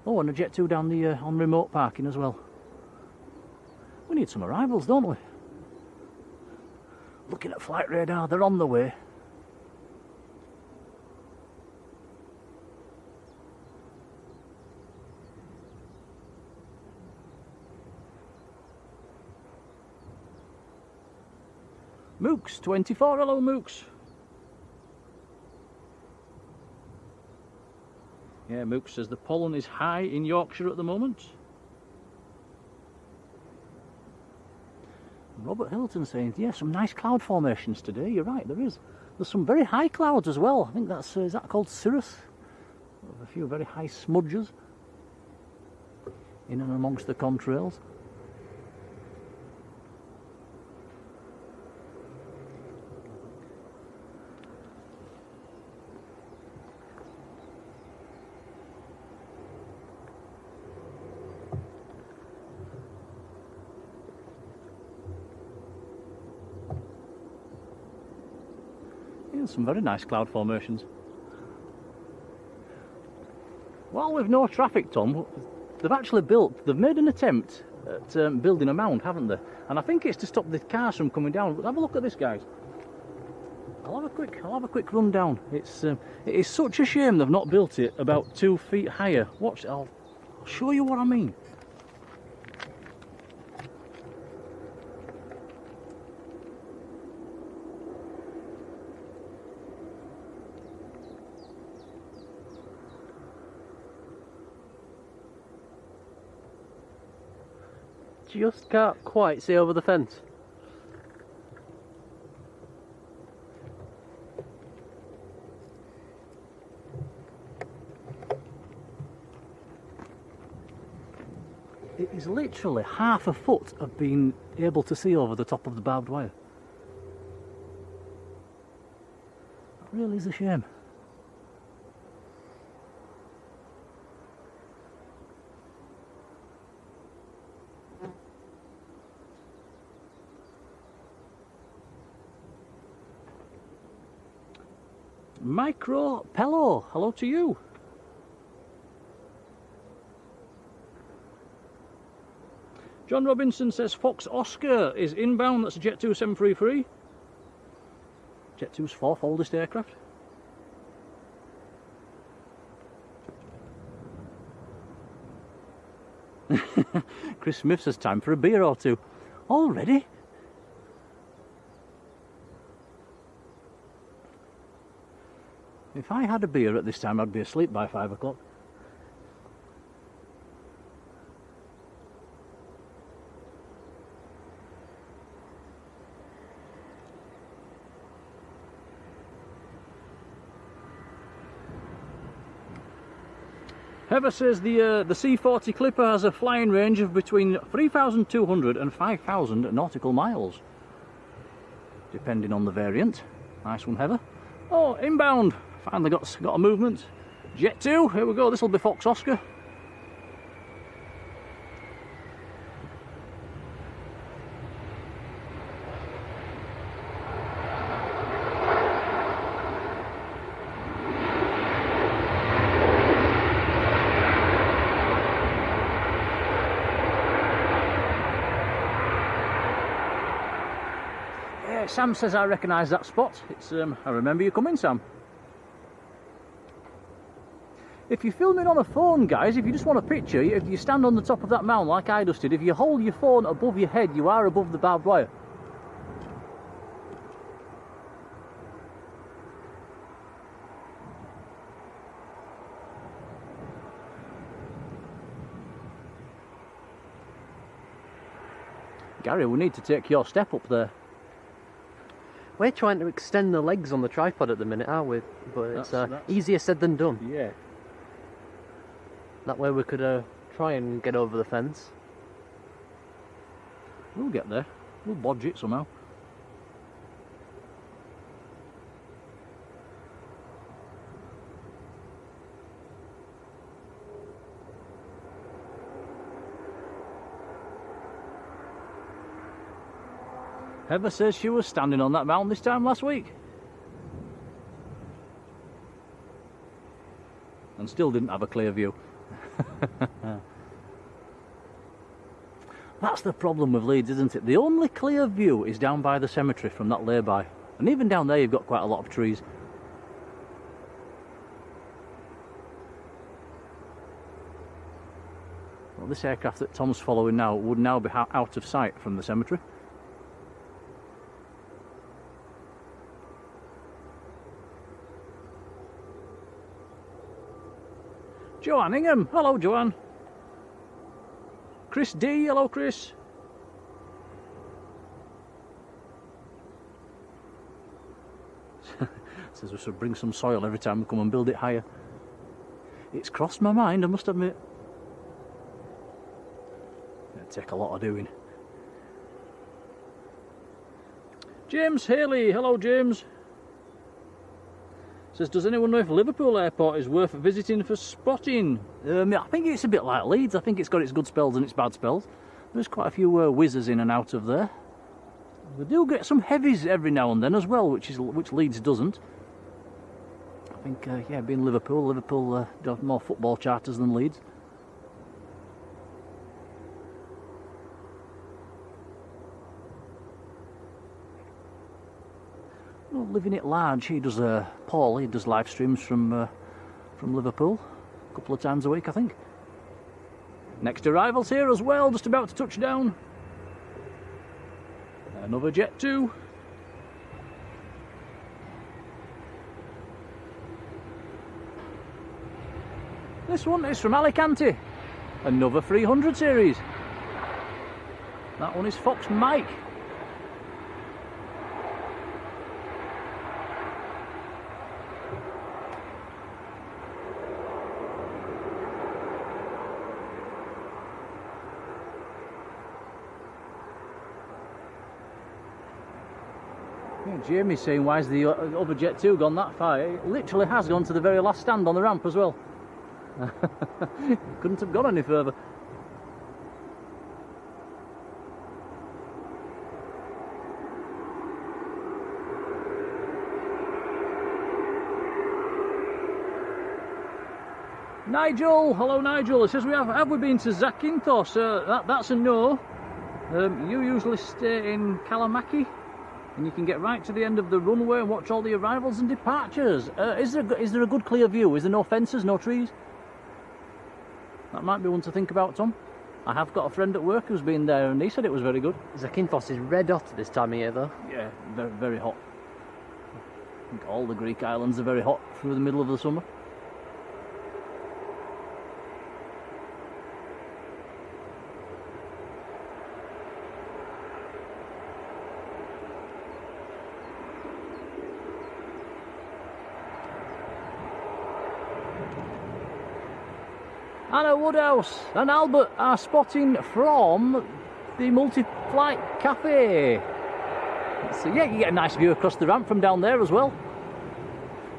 Oh, and a Jet 2 down the on remote parking as well. We need some arrivals, don't we? Looking at flight radar, they're on the way. Mooks 24, hello Mooks. Yeah, Mook says the pollen is high in Yorkshire at the moment. Robert Hilton saying, yeah, some nice cloud formations today. You're right, there is. There's some very high clouds as well. I think that's, is that called cirrus? A few very high smudges in and amongst the contrails. Some very nice cloud formations. Well, with no traffic, Tom, they've made an attempt at building a mound, haven't they? And I think it's to stop the cars from coming down. But have a look at this, guys. I'll have a quick run down. It is such a shame they've not built it about 2 feet higher. Watch, I'll show you what I mean. Just can't quite see over the fence. It is literally half a foot of being able to see over the top of the barbed wire. That really is a shame. Micro Pello, hello to you. John Robinson says Fox Oscar is inbound, that's a Jet 2 733. Jet 2's 4th oldest aircraft. Chris Smith says time for a beer or two. Already? If I had a beer at this time, I'd be asleep by 5 o'clock. Heather says the C40 Clipper has a flying range of between 3,200 and 5,000 nautical miles, depending on the variant. Nice one, Heather. Oh, inbound. Finally got a movement. Jet 2, here we go, this will be Fox Oscar. Yeah, Sam says I recognise that spot. It's I remember you coming, Sam. If you're filming on a phone, guys, if you just want a picture, if you stand on the top of that mound like I just did, if you hold your phone above your head, you are above the barbed wire. Gary, we need to take your step up there. We're trying to extend the legs on the tripod at the minute, aren't we? But it's That's- easier said than done. Yeah. That way we could try and get over the fence. We'll get there. We'll bodge it somehow. Heather says she was standing on that mountain this time last week. And still didn't have a clear view. That's the problem with Leeds, isn't it? The only clear view is down by the cemetery from that lay-by. And even down there you've got quite a lot of trees. Well, this aircraft that Tom's following now would now be out of sight from the cemetery. Joanne Ingham, hello Joanne. Chris D, hello Chris. Says we should bring some soil every time we come and build it higher. It's crossed my mind, I must admit. It'd take a lot of doing. James Haley, hello James. Says, does anyone know if Liverpool Airport is worth visiting for spotting? I think it's a bit like Leeds. I think it's got its good spells and its bad spells. There's quite a few whizzers in and out of there. We do get some heavies every now and then as well, which Leeds doesn't. I think, yeah, being Liverpool does more football charters than Leeds. Well, Living It Large, he does Paul. He does live streams from Liverpool a couple of times a week, I think. Next arrival's here as well, just about to touch down. Another Jet 2. This one is from Alicante. Another 300 series. That one is Fox Mike. Jamie's saying, why is the other Jet 2 gone that far? It literally has gone to the very last stand on the ramp as well. Couldn't have gone any further. Nigel, hello Nigel. It says, have we been to Zakynthos? That's a no. You usually stay in Kalamaki, and you can get right to the end of the runway and watch all the arrivals and departures. Is there a good clear view? Is there no fences, no trees? That might be one to think about, Tom. I have got a friend at work who's been there and he said it was very good. Zakynthos is red hot this time of year though. Yeah, very, very hot. I think all the Greek islands are very hot through the middle of the summer. Anna Woodhouse and Albert are spotting from the multi-flight cafe. So yeah, you get a nice view across the ramp from down there as well.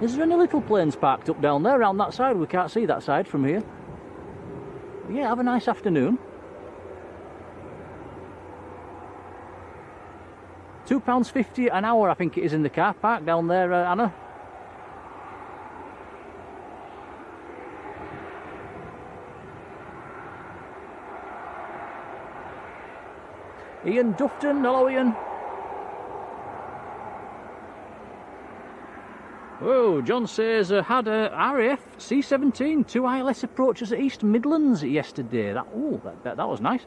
Is there any little planes parked up down there around that side? We can't see that side from here. Yeah, have a nice afternoon. £2.50 an hour I think it is in the car park down there, Anna. Ian Dufton, hello Ian. Oh, John says, had a RAF C-17, 2 ILS approaches at East Midlands yesterday. That was nice.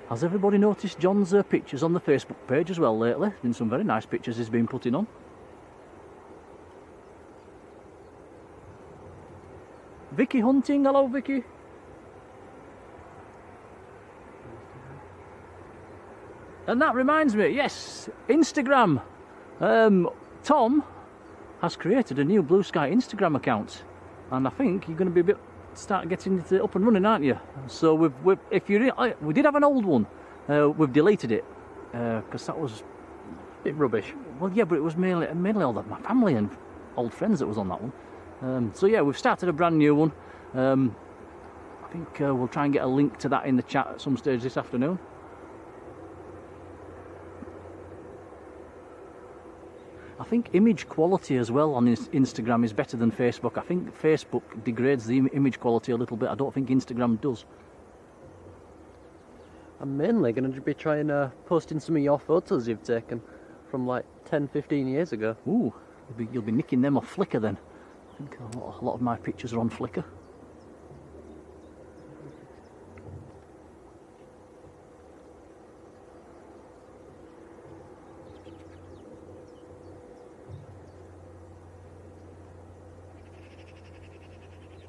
Has everybody noticed John's pictures on the Facebook page as well lately? Been some very nice pictures he's been putting on. Vicky Hunting, hello Vicky. And that reminds me, yes, Instagram. Tom has created a new Blue Sky Instagram account, and I think you're going to be start getting it up and running, aren't you? So we did have an old one. We've deleted it because that was a bit rubbish. Well, yeah, but it was mainly all my family and old friends that was on that one. So yeah, we've started a brand new one. I think we'll try and get a link to that in the chat at some stage this afternoon. I think image quality as well on Instagram is better than Facebook. I think Facebook degrades the image quality a little bit. I don't think Instagram does. I'm mainly going to be trying posting some of your photos you've taken from like 10-15 years ago. Ooh, you'll be nicking them off Flickr then. I think a lot of my pictures are on Flickr.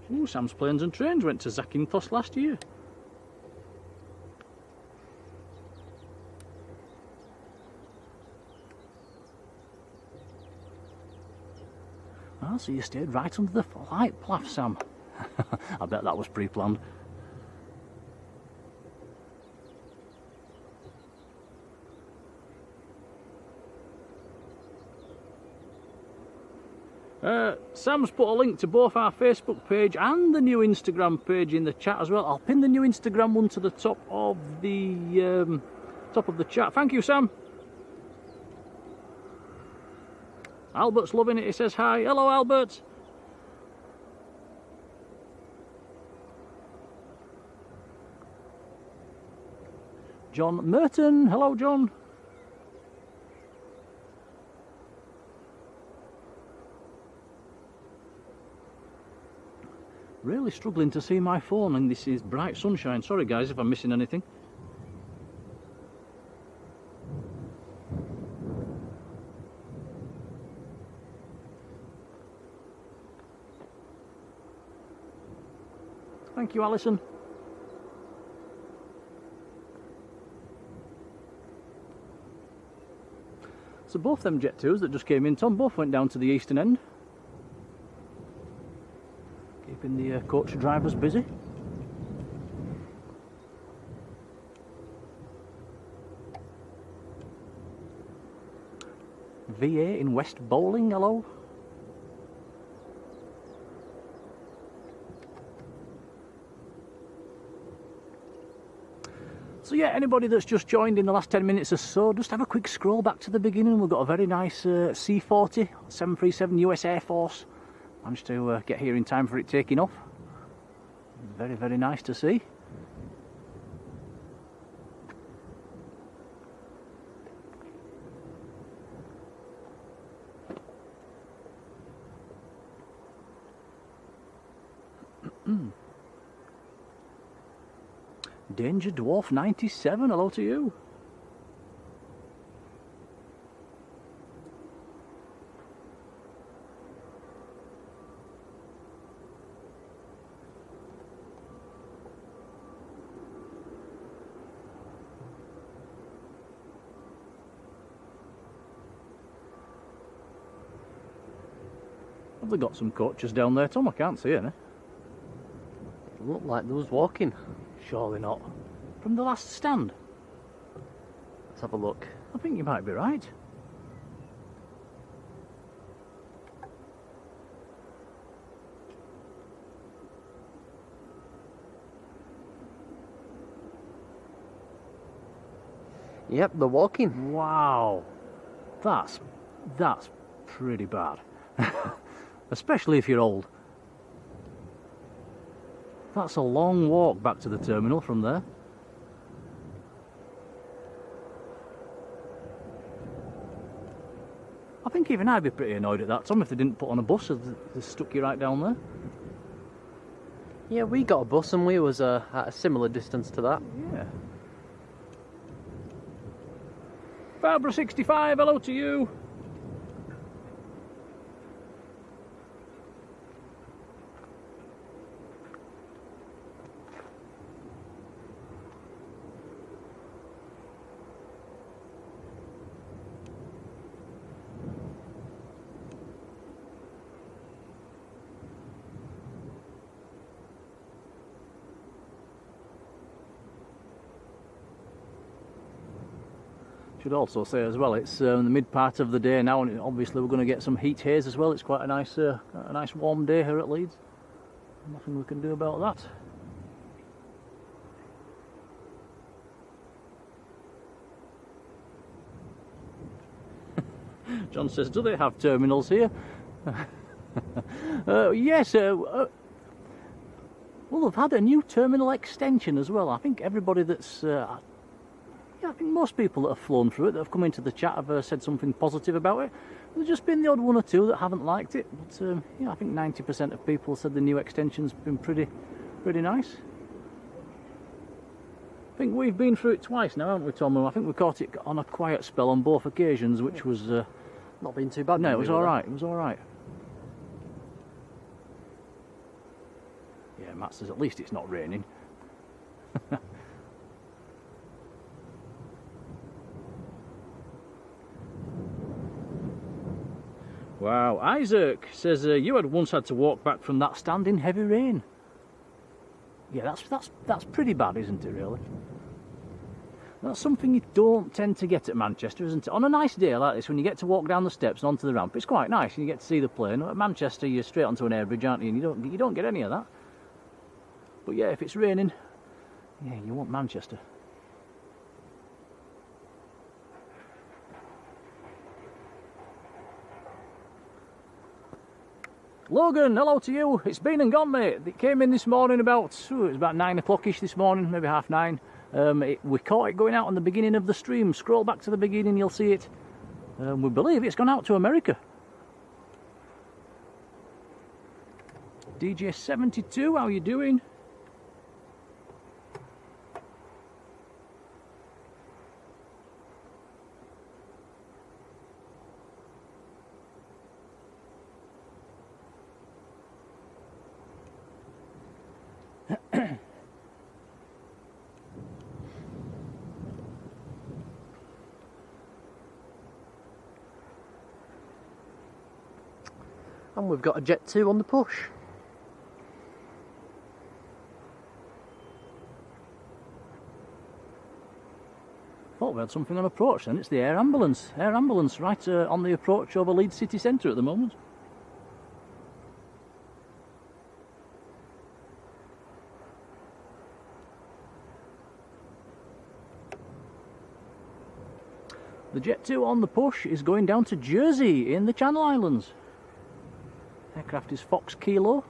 Ooh, Sam's Planes and Trains went to Zakynthos last year. Ah, so you stayed right under the light plaff, Sam. I bet that was pre-planned. Sam's put a link to both our Facebook page and the new Instagram page in the chat as well. I'll pin the new Instagram one to the top of the chat. Thank you, Sam. Albert's loving it. He says hi. Hello, Albert. John Merton. Hello, John. Really struggling to see my phone, and this is bright sunshine. Sorry guys if I'm missing anything. Thank you, Alison. So both them Jet 2s that just came in, Tom, both went down to the eastern end. Keeping the coach drivers busy. VA in West Bowling, hello. So yeah, anybody that's just joined in the last 10 minutes or so, just have a quick scroll back to the beginning. We've got a very nice C40, 737 US Air Force. Managed to get here in time for it taking off. Very, very nice to see. Danger Dwarf 97, hello to you. Have they got some coaches down there, Tom? I can't see any. It looked like they was walking. Surely not. From the last stand? Let's have a look. I think you might be right. Yep, they're walking. Wow. That's pretty bad. Especially if you're old. That's a long walk back to the terminal from there. I think even I'd be pretty annoyed at that, Tom, if they didn't put on a bus and they stuck you right down there. Yeah, we got a bus and we was at a similar distance to that. Yeah. Barbara 65, hello to you. should also say as well, it's the mid part of the day now, and obviously we're going to get some heat haze as well. It's quite a nice warm day here at Leeds. Nothing we can do about that. John says, do they have terminals here? Yes, well, they've had a new terminal extension as well. I think everybody that's, yeah, I think most people that have flown through it, that have come into the chat, have said something positive about it. There's just been the odd one or two that haven't liked it, but yeah, I think 90% of people said the new extension's been pretty nice. I think we've been through it twice now, haven't we, Tom? I think we caught it on a quiet spell on both occasions, which was... not been too bad. No, it was alright, it was alright. Yeah, Matt says at least it's not raining. Wow, Isaac says you had once had to walk back from that stand in heavy rain. Yeah, that's pretty bad, isn't it, really? That's something you don't tend to get at Manchester, isn't it? On a nice day like this, when you get to walk down the steps and onto the ramp, it's quite nice, and you get to see the plane. At Manchester, you're straight onto an air bridge, aren't you? And you don't get any of that. But yeah, if it's raining, yeah, you want Manchester. Logan, hello to you. It's been and gone, mate. It came in this morning about, it was about 9 o'clock-ish this morning, maybe 9:30. We caught it going out on the beginning of the stream. Scroll back to the beginning, you'll see it. We believe it's gone out to America. DJ 72, how you doing? And we've got a Jet 2 on the push. Thought we had something on approach then. It's the air ambulance. Air ambulance right on the approach over Leeds city centre at the moment. The Jet 2 on the push is going down to Jersey in the Channel Islands. Aircraft is Fox Kilo.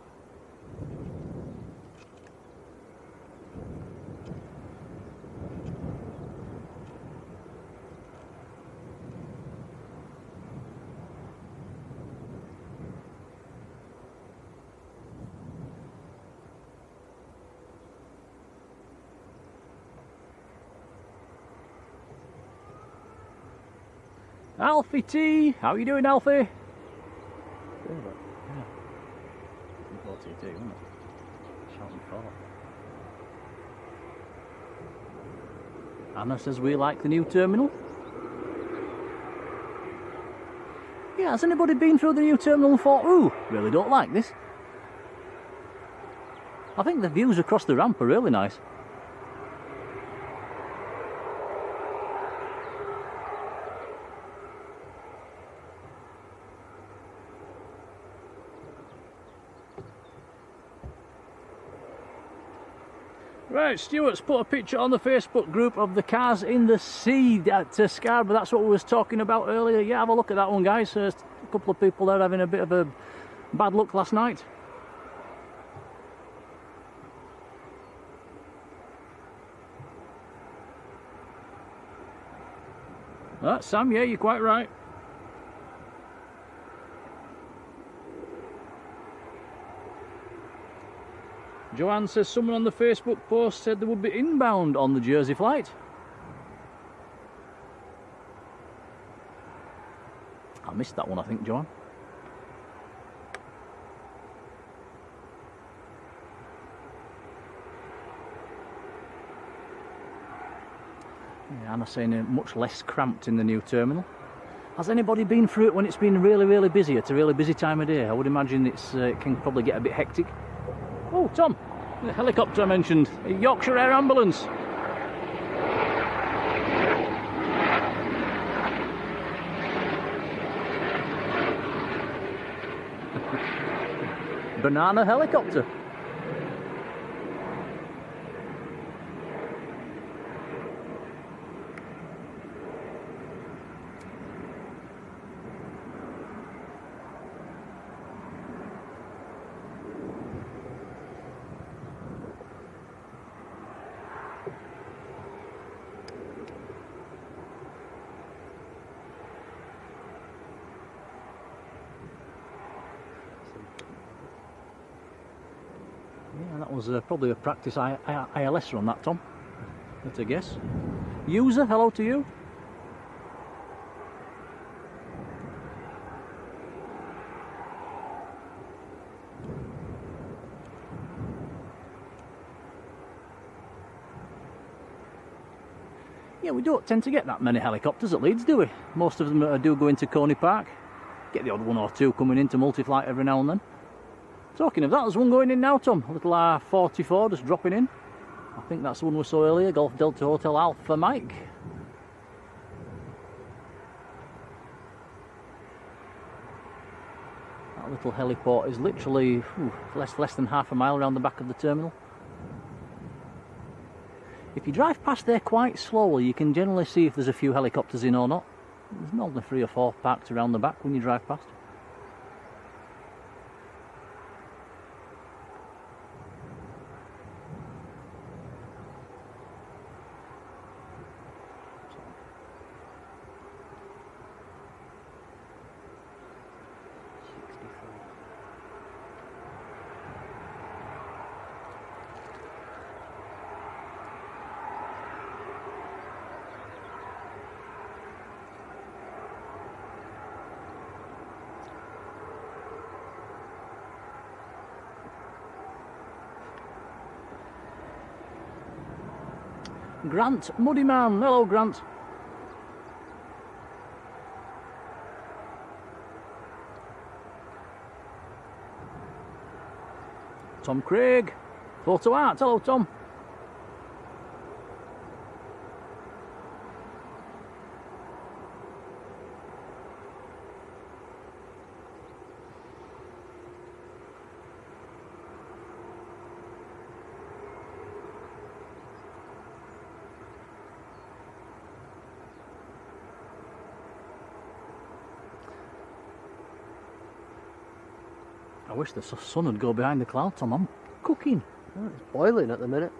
Alfie T, how are you doing, Alfie? Anna says we like the new terminal. Yeah, has anybody been through the new terminal and thought, ooh, really don't like this? I think the views across the ramp are really nice. Right, Stuart's put a picture on the Facebook group of the cars in the sea at Scarborough. That's what we was talking about earlier. Yeah, have a look at that one, guys. A couple of people there having a bit of a bad luck last night. Sam, yeah, you're quite right. Joanne says someone on the Facebook post said there would be inbound on the Jersey flight. I missed that one, I think, Joanne. Yeah, Anna's saying much less cramped in the new terminal. Has anybody been through it when it's been really, really busy at a really busy time of day? I would imagine it can probably get a bit hectic. Oh, Tom, the helicopter I mentioned, a Yorkshire Air Ambulance. banana helicopter. Yeah, that was probably a practice ILS on that, Tom. That's a guess. User, hello to you. Yeah, we don't tend to get that many helicopters at Leeds, do we? Most of them do go into Coney Park. Get the odd one or two coming into multi-flight every now and then. Talking of that, there's one going in now, Tom. A little R44 just dropping in. I think that's the one we saw earlier, Golf Delta Hotel Alpha Mike. That little heliport is literally less than half a mile around the back of the terminal. If you drive past there quite slowly, you can generally see if there's a few helicopters in or not. There's normally 3 or 4 parked around the back when you drive past. Grant, Muddy Man. Hello, Grant. Tom Craig. Photo Art. Hello, Tom. I wish the sun would go behind the cloud, Tom. I'm cooking. Oh, it's boiling at the minute.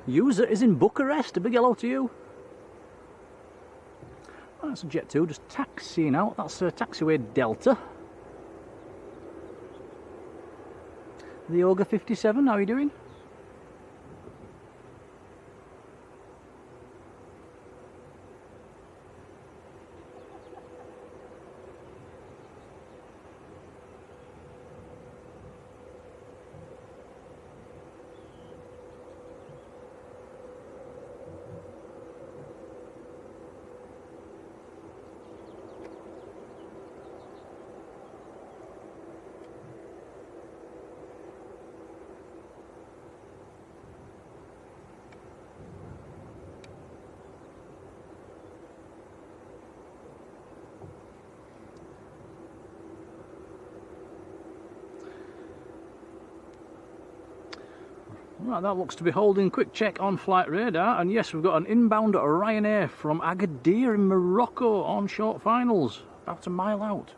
User is in Bucharest. A big hello to you. Oh, that's a Jet 2 just taxiing out. That's taxiway Delta. The Ogre 57, how are you doing? Right, that looks to be holding. Quick check on flight radar, and yes, we've got an inbound Ryanair from Agadir in Morocco on short finals, about a mile out.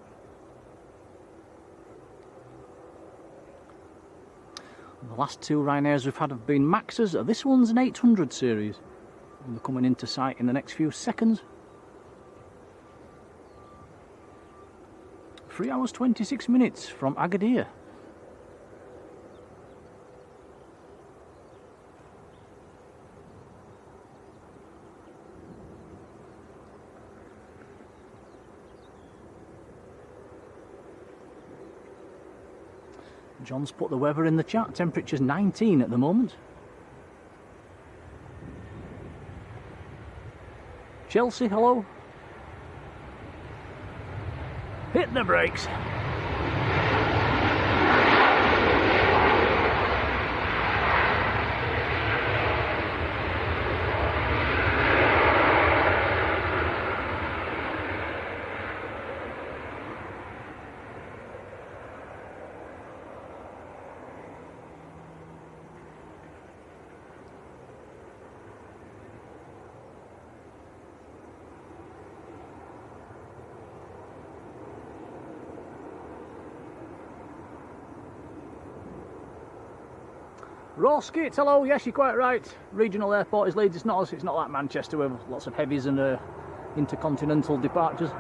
And the last 2 Ryanairs we've had have been Maxes. This one's an 800 series. And they're coming into sight in the next few seconds. 3 hours 26 minutes from Agadir. John's put the weather in the chat. Temperature's 19 at the moment. Chelsea, hello. hit the brakes. Roskit, hello, yes, you're quite right. Regional airport is Leeds, it's not like Manchester with lots of heavies and intercontinental departures.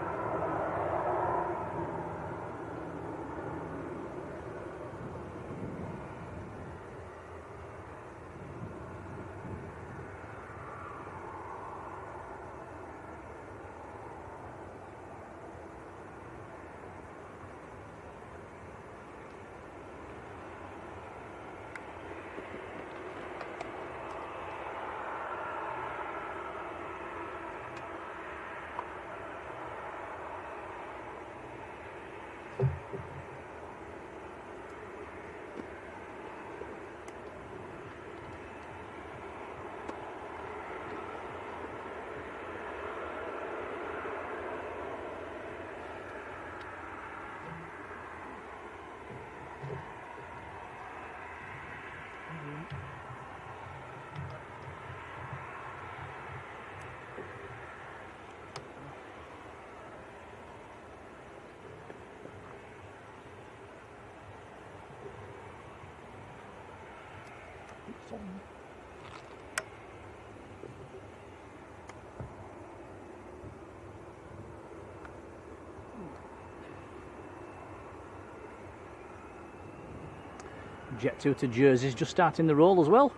Jet 2 to Jersey's just starting the roll as well.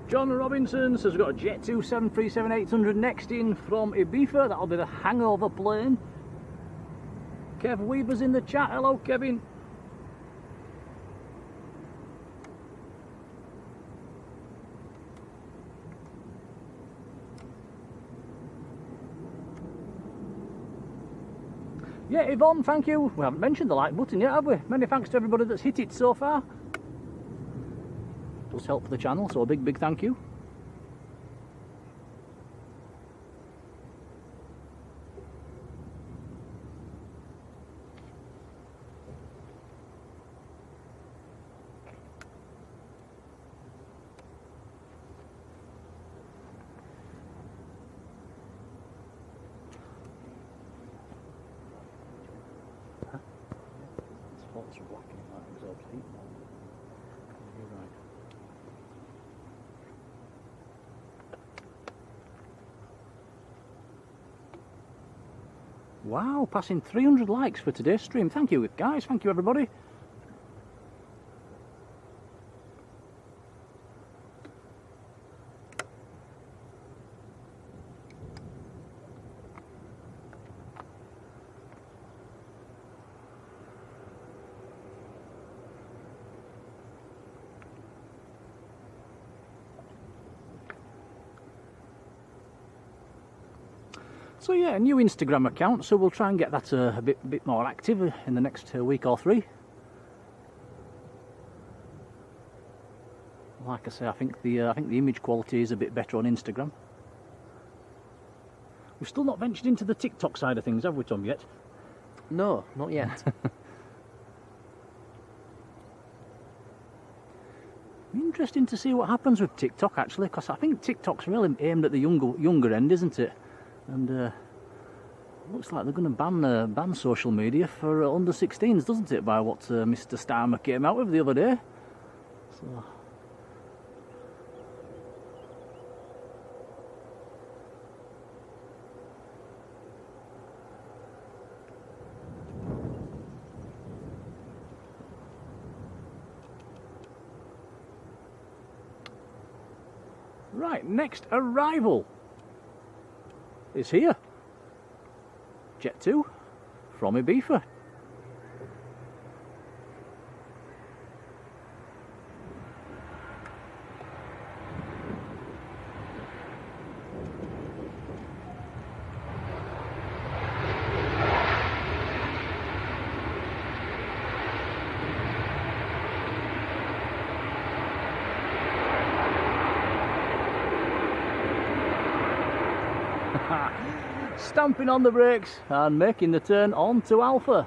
John Robinson says we've got a Jet 2 737-800 next in from Ibiza. That'll be the hangover plane. Kev Weaver's in the chat. Hello, Kevin. Yeah, Yvonne, thank you. We haven't mentioned the like button yet, have we? Many thanks to everybody that's hit it so far. Does help for the channel, so a big thank you. Spots are black and it might absorb heat now. You're right. Wow, passing 300 likes for today's stream. Thank you, guys. Thank you, everybody. So yeah, a new Instagram account, so we'll try and get that a bit more active in the next week or three. Like I say, I think the image quality is a bit better on Instagram. We've still not ventured into the TikTok side of things, have we, Tom, yet? No, not yet. Interesting to see what happens with TikTok, actually, because I think TikTok's really aimed at the younger end, isn't it? And Looks like they're going to ban social media for under 16s, doesn't it? By what Mr. Starmer came out with the other day. So. Right, next arrival is here. Jet 2 from Ibiza. Stamping on the brakes and making the turn onto Alpha.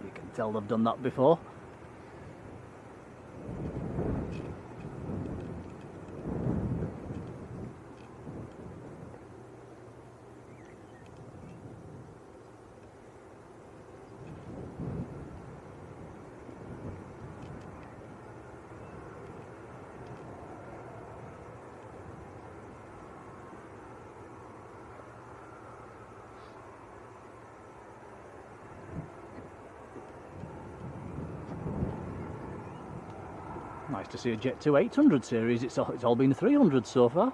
You can tell they've done that before. Nice to see a Jet 2 800 series. It's all been 300 so far.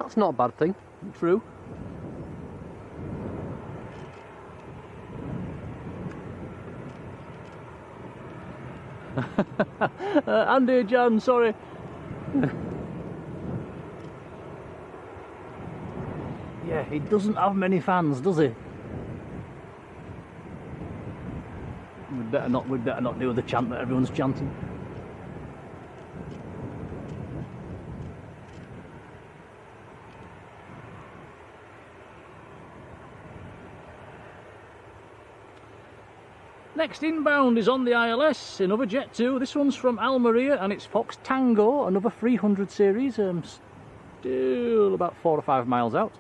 That's not a bad thing. True. Andy, Jan, sorry. Yeah, he doesn't have many fans, does he? We'd better not do the chant that everyone's chanting. Next inbound is on the ILS, another Jet 2. This one's from Almeria and it's Fox Tango, another 300 series, still about 4 or 5 miles out.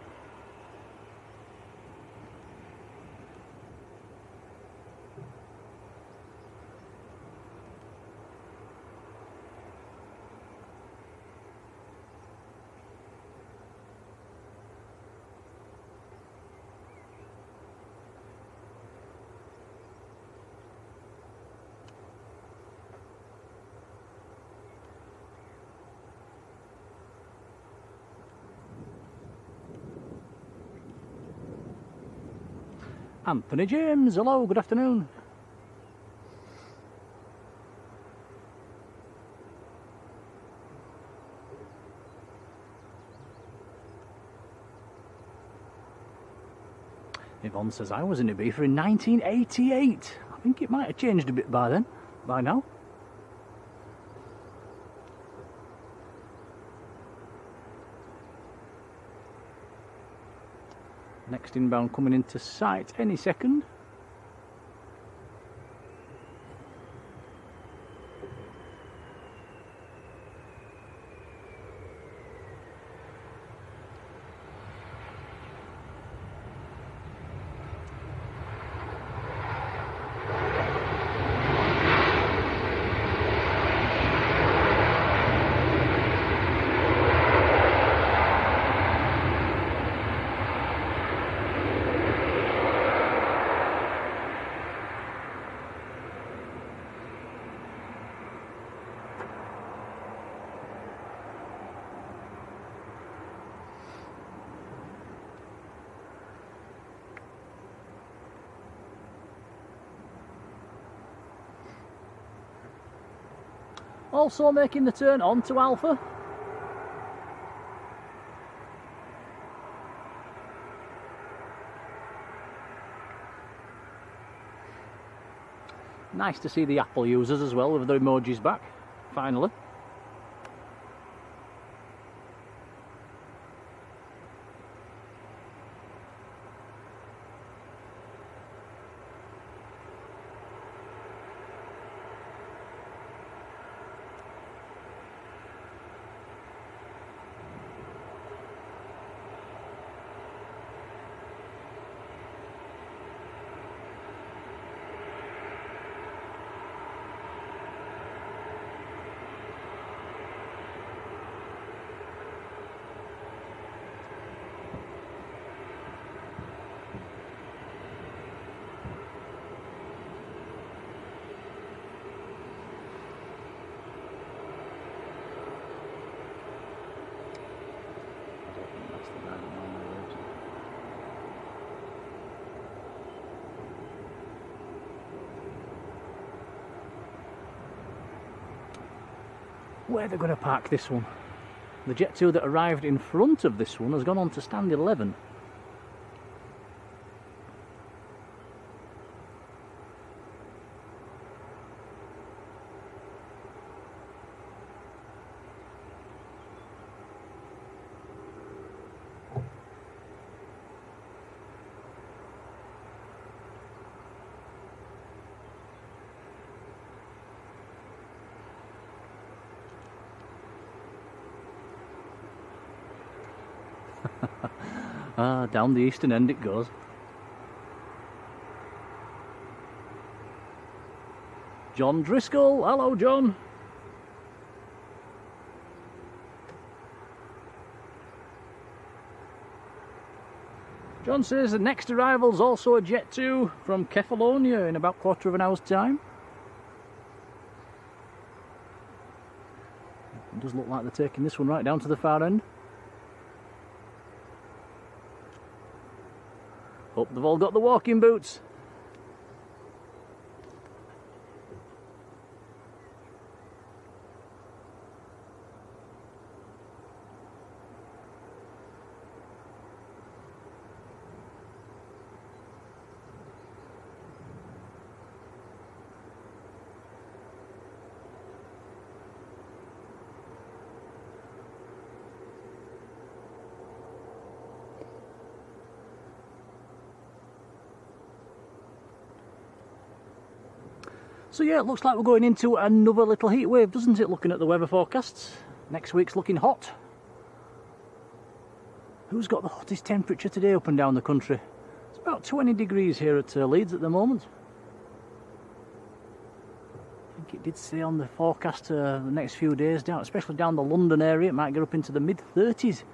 Anthony James, hello, good afternoon. Yvonne says I was in Ibiza in 1988. I think it might have changed a bit by now. Next inbound coming into sight any second. Also making the turn onto Alpha. Nice to see the Apple users as well with their emojis back, finally. where they're going to park this one. The Jet 2 that arrived in front of this one has gone on to stand 11. Down the eastern end it goes. John Driscoll, hello John. John says the next arrival's also a Jet 2 from Kefalonia in about quarter of an hour's time. It does look like they're taking this one right down to the far end. Hope they've all got the walking boots. So yeah, it looks like we're going into another little heat wave, doesn't it, looking at the weather forecasts? Next week's looking hot. Who's got the hottest temperature today up and down the country? It's about 20 degrees here at Leeds at the moment. I think it did say on the forecast the next few days, down, especially down the London area, it might get up into the mid-30s.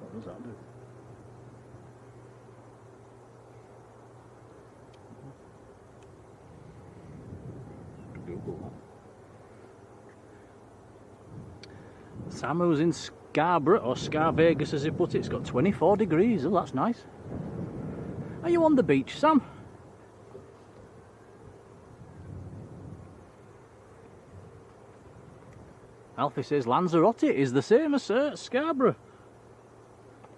What does that do? Google that. Samu's in Scarborough, or Scar Vegas as he put it. It's got 24 degrees. Oh, that's nice. Are you on the beach, Sam? Alfie says Lanzarote is the same as Scarborough.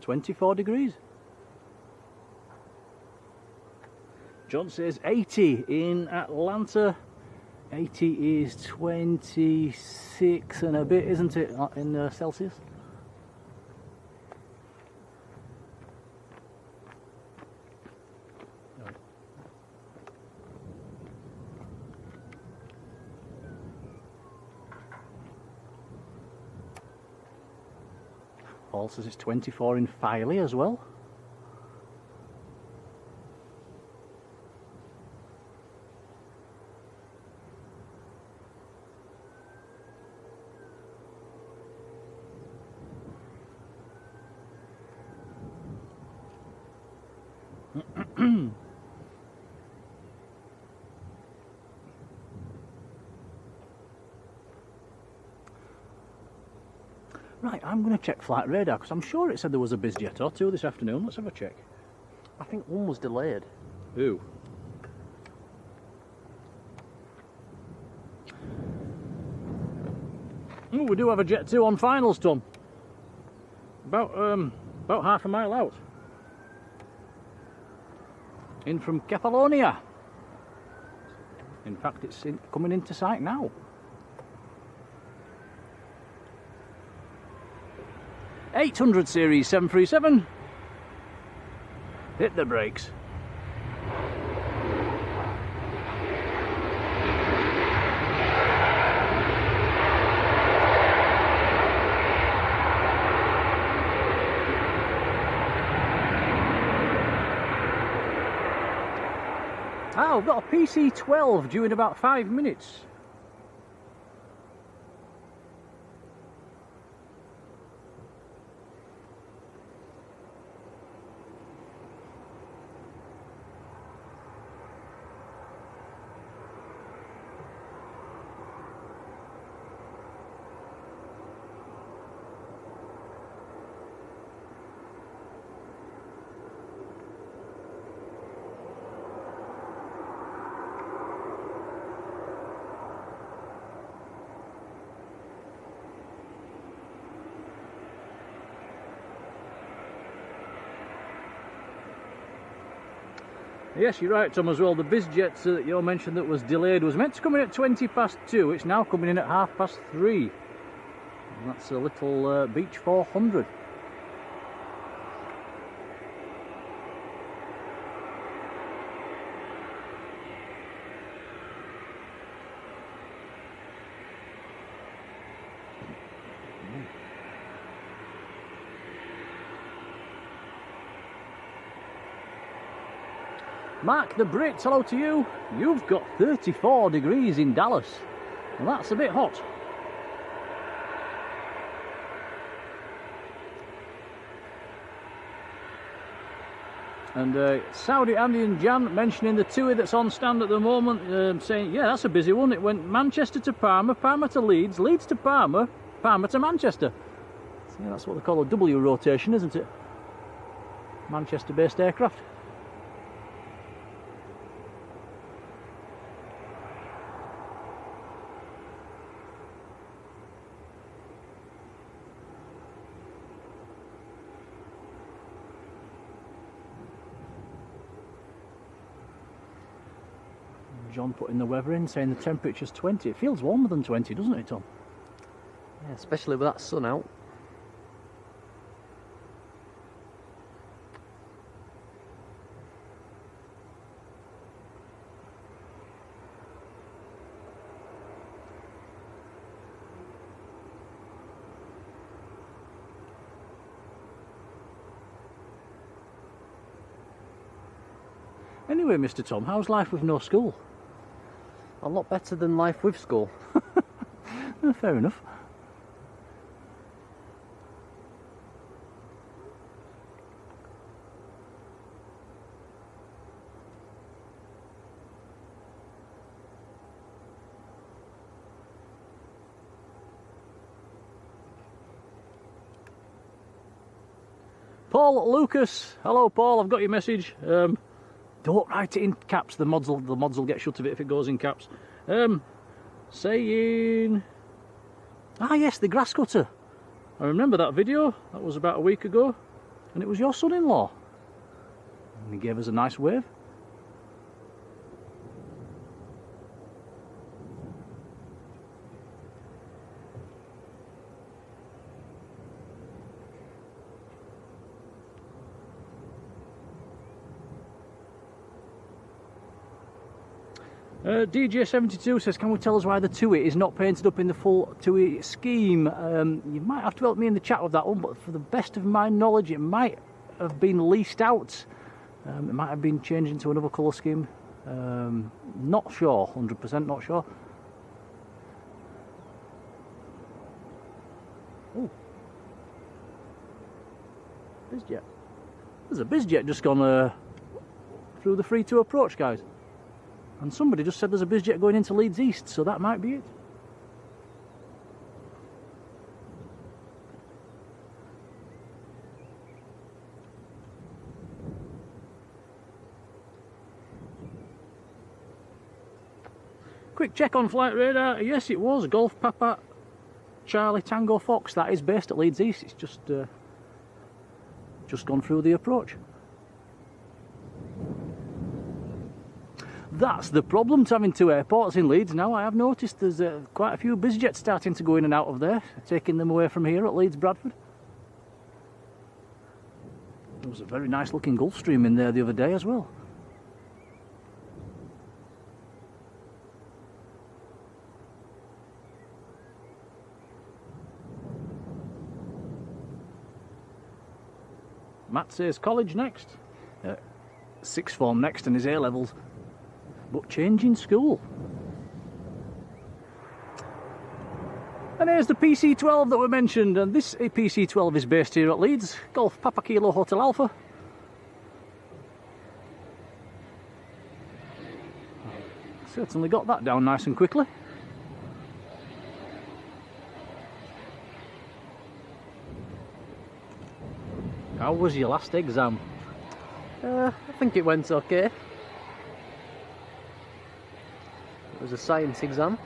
24 degrees. John says 80 in Atlanta. 80 is 26 and a bit, isn't it, in Celsius? Paul says it's 24 in Filey as well. Right, I'm going to check flight radar because I'm sure it said there was a BizJet or two this afternoon. Let's have a check. I think one was delayed. Ooh. Oh, we do have a Jet 2 on finals, Tom. About half a mile out. In from Kefalonia. In fact, it's coming into sight now. 800 series 737. Hit the brakes. Ah, we've got a PC-12 due in about 5 minutes. Yes, you're right, Tom, as well. The BizJet that you mentioned that was delayed was meant to come in at 2:20. It's now coming in at 3:30. And that's a little Beech 400. Mark the Brit, hello to you. You've got 34 degrees in Dallas. Well, that's a bit hot. And Saudi Andy and Jan mentioning the TUI that's on stand at the moment, saying, yeah, that's a busy one. It went Manchester to Parma, Parma to Leeds, Leeds to Parma, Parma to Manchester. So, yeah, that's what they call a W rotation, isn't it? Manchester-based aircraft. John putting the weather in, saying the temperature's 20. It feels warmer than 20, doesn't it, Tom? Yeah, especially with that sun out. Anyway, Mr. Tom, how's life with no school? A lot better than life with school. Fair enough. Paul Lucas, hello Paul, I've got your message. Don't write it in caps, the mods will get shut of it if it goes in caps. Saying... Ah yes, the grass cutter. I remember that video, that was about a week ago, and it was your son-in-law. And he gave us a nice wave. DJ72 says, can we tell us why the TUI is not painted up in the full TUI scheme? You might have to help me in the chat with that one, but for the best of my knowledge, it might have been leased out. It might have been changed into another colour scheme. Not sure, 100% not sure. Oh, BizJet. There's a BizJet just gone through the free to approach, guys. And somebody just said there's a BizJet going into Leeds East, so that might be it. Quick check on flight radar. Yes, it was Golf Papa Charlie Tango Fox. That is based at Leeds East. It's just gone through the approach. That's the problem to having two airports in Leeds now. I have noticed there's quite a few BizJets starting to go in and out of there, taking them away from here at Leeds Bradford. There was a very nice looking Gulfstream in there the other day as well. Matt says college next, sixth form next and his A-levels. but changing school. And here's the PC-12 that we mentioned, and this PC-12 is based here at Leeds, Golf Papa Kilo Hotel Alpha. Certainly got that down nice and quickly. How was your last exam? I think it went okay. It was a science exam.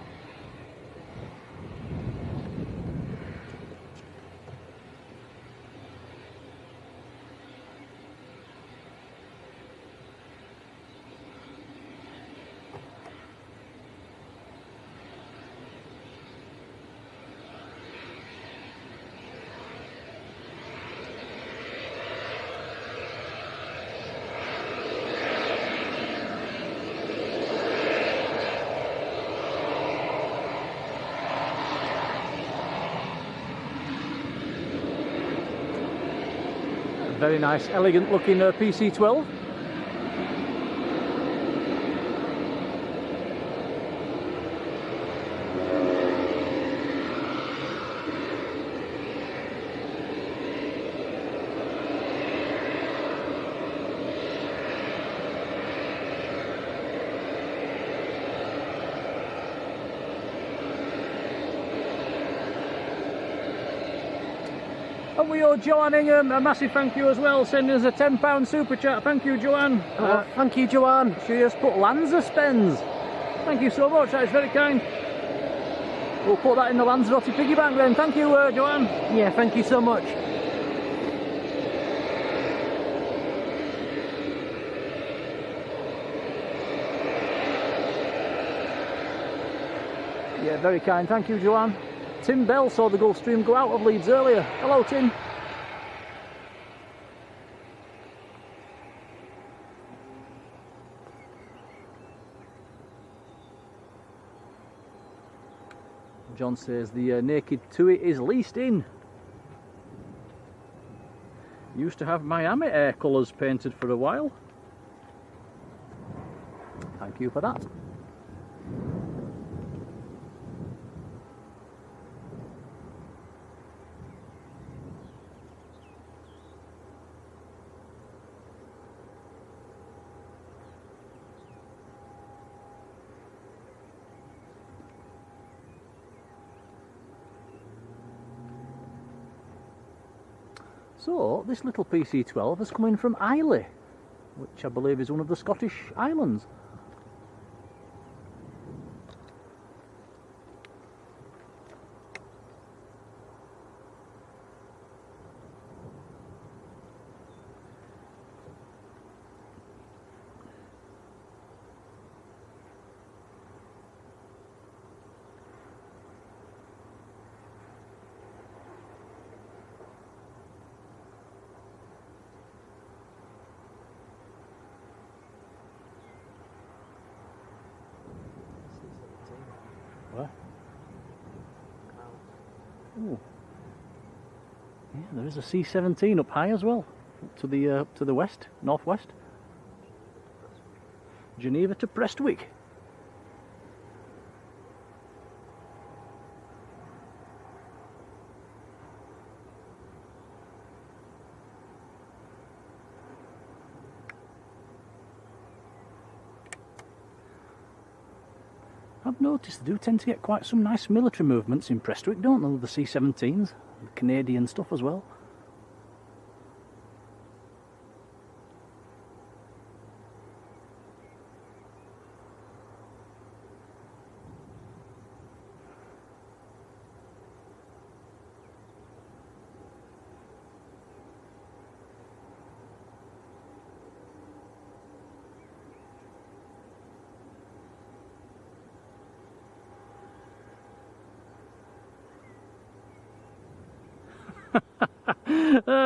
Very nice, elegant looking PC-12. And we owe Joanne Ingham a massive thank you as well, sending us a £10 super chat. Thank you, Joanne. Thank you, Joanne. She has put Lanza spends. Thank you so much, that is very kind. We'll put that in the Lanzarote piggy bank then. Thank you, Joanne. Yeah, thank you so much. Yeah, very kind. Thank you, Joanne. Tim Bell saw the Gulfstream go out of Leeds earlier. Hello, Tim. John says the Naked Tui is leased in. Used to have Miami Air colours painted for a while. Thank you for that. So, this little PC-12 has come in from Islay, which I believe is one of the Scottish islands. Ooh. Yeah, there is a C-17 up high as well, to the west, northwest. Geneva to Prestwick. I've noticed they do tend to get quite some nice military movements in Prestwick, don't they? The C-17s, the Canadian stuff as well.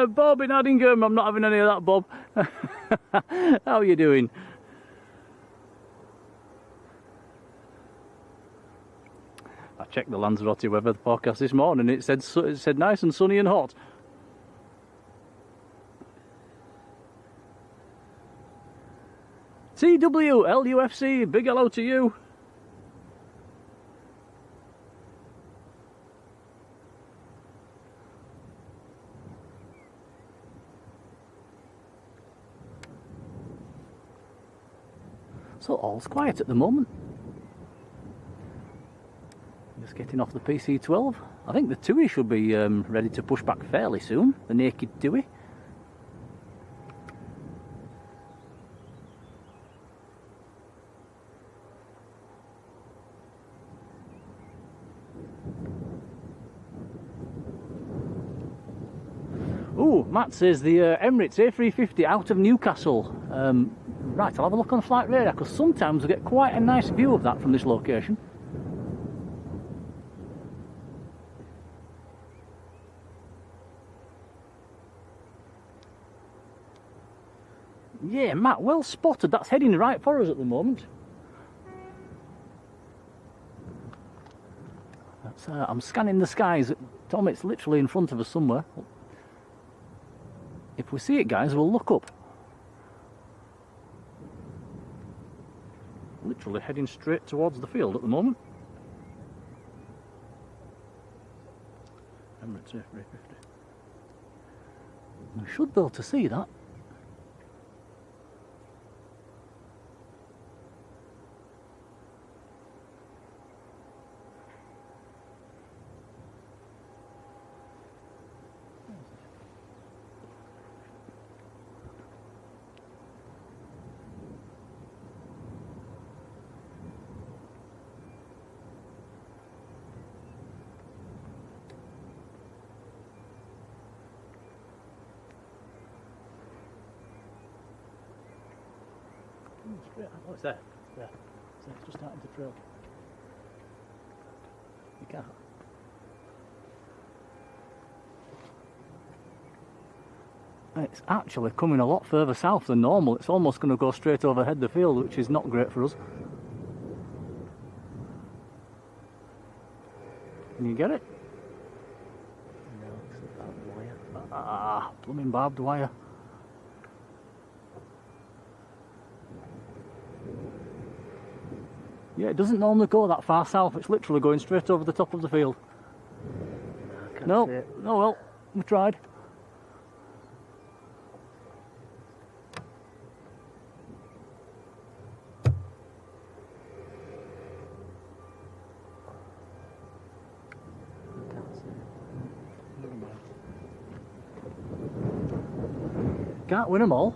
Bob in Addingham, I'm not having any of that, Bob. How are you doing? I checked the Lanzarote weather forecast this morning. It said nice and sunny and hot. TW, LUFC, big hello to you. So all's quiet at the moment. Just getting off the PC-12. I think the Tui should be ready to push back fairly soon, the naked Tui. Ooh, Matt says the Emirates A350 out of Newcastle. Right, I'll have a look on flight radar because sometimes we get quite a nice view of that from this location. Yeah, Matt, well spotted. That's heading right for us at the moment. That's, I'm scanning the skies. Tom, it's literally in front of us somewhere. If we see it, guys, we'll look up. Literally heading straight towards the field at the moment. Emirates A350. We should be able to see that. Oh, it's there. It's there. It's just starting to trail. You can't. It's actually coming a lot further south than normal. It's almost going to go straight overhead the field, which is not great for us. Can you get it? No, it's a barbed wire. Ah, blooming barbed wire. Yeah, it doesn't normally go that far south. It's literally going straight over the top of the field. No, No, oh well, we tried. Can't win them all.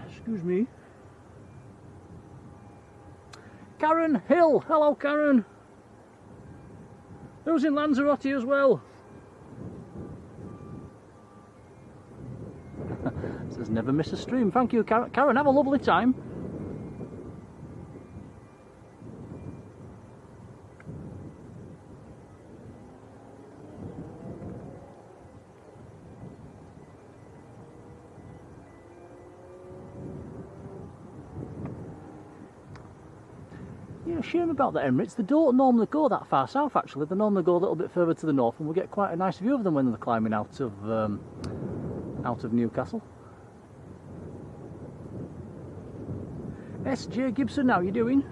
Excuse me. Karen Hill. Hello, Karen. Who's in Lanzarote as well? Says never miss a stream. Thank you, Karen. Karen, have a lovely time. Yeah, shame about the Emirates. They don't normally go that far south, actually. They normally go a little bit further to the north, and we get quite a nice view of them when they're climbing out of Newcastle. S.J. Gibson, how you doing?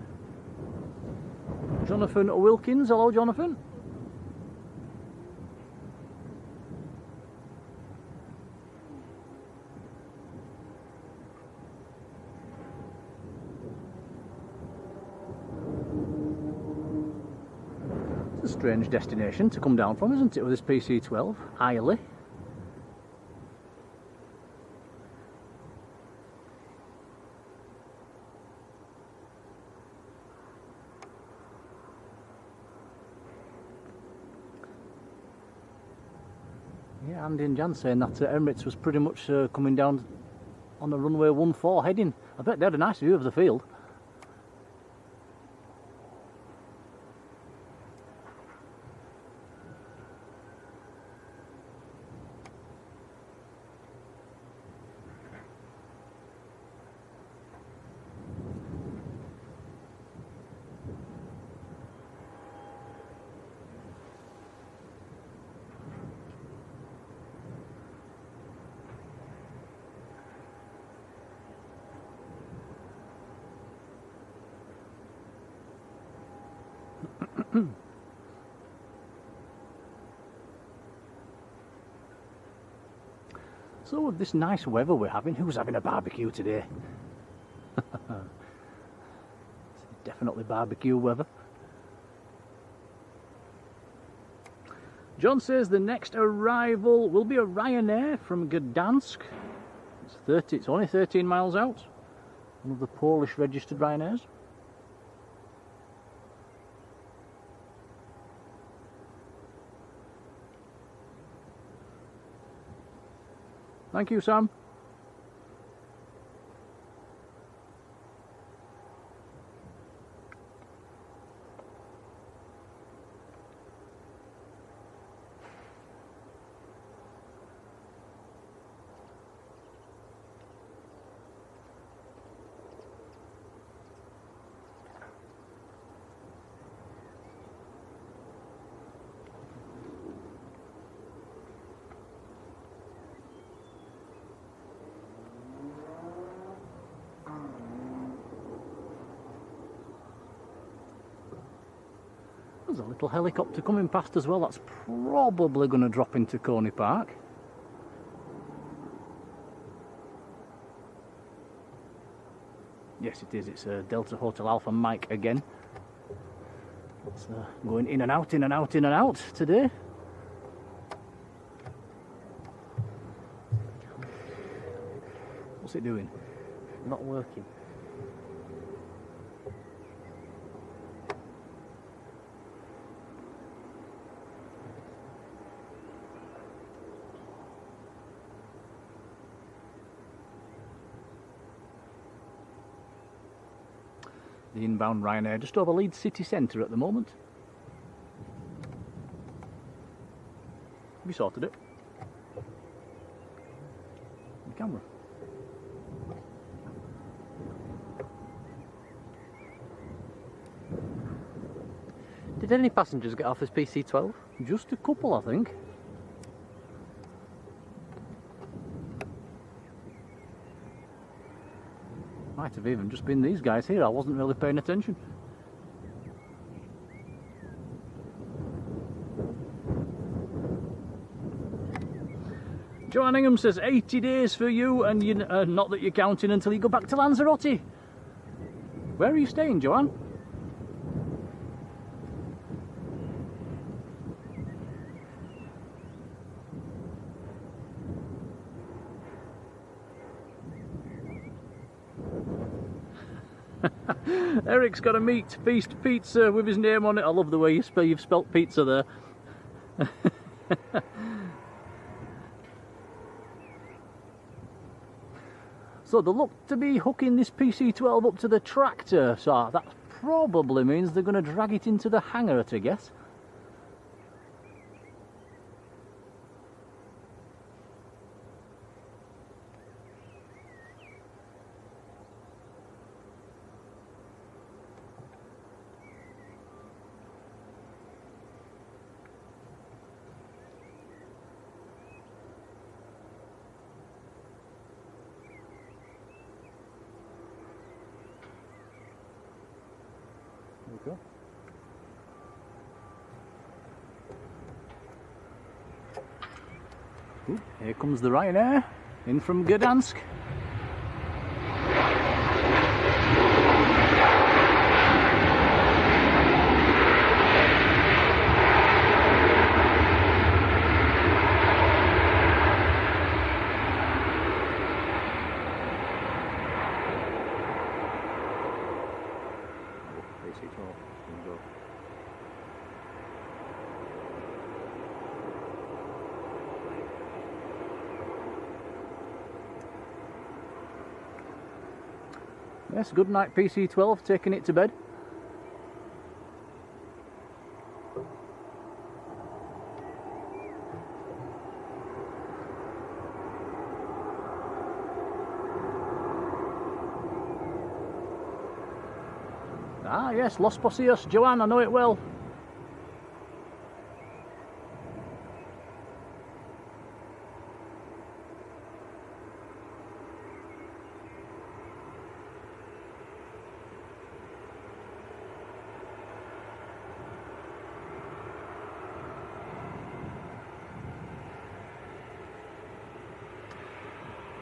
Jonathan Wilkins, hello, Jonathan. It's a strange destination to come down from, isn't it, with this PC-12? Islay. Yeah, Andy and Jan saying that Emirates was pretty much coming down on the runway 14 heading. I bet they had a nice view of the field. So with this nice weather we're having, who's having a barbecue today? Definitely barbecue weather. John says the next arrival will be a Ryanair from Gdansk. It's only 13 miles out. One of the Polish registered Ryanairs. Thank you, Sam. There's a little helicopter coming past as well. That's probably going to drop into Coney Park. Yes, it is. It's a Delta Hotel Alpha Mike again. It's going in and out, in and out, in and out today. What's it doing? Not working. The inbound Ryanair just over Leeds city centre at the moment. Have you sorted it? The camera. Did any passengers get off as PC-12? Just a couple, I think. Might have even just been these guys here. I wasn't really paying attention. Joanne Ingham says 80 days for you, and you, not that you're counting until you go back to Lanzarote. Where are you staying, Joanne? Eric's got a meat feast pizza with his name on it. I love the way you've spelt pizza there. So they look to be hooking this PC-12 up to the tractor, so that probably means they're going to drag it into the hangar, I guess. There we go. Ooh, here comes the Ryanair in from Gdansk. Yes, good night PC-12, taking it to bed. Ah yes, Los Posios, Joanne, I know it well.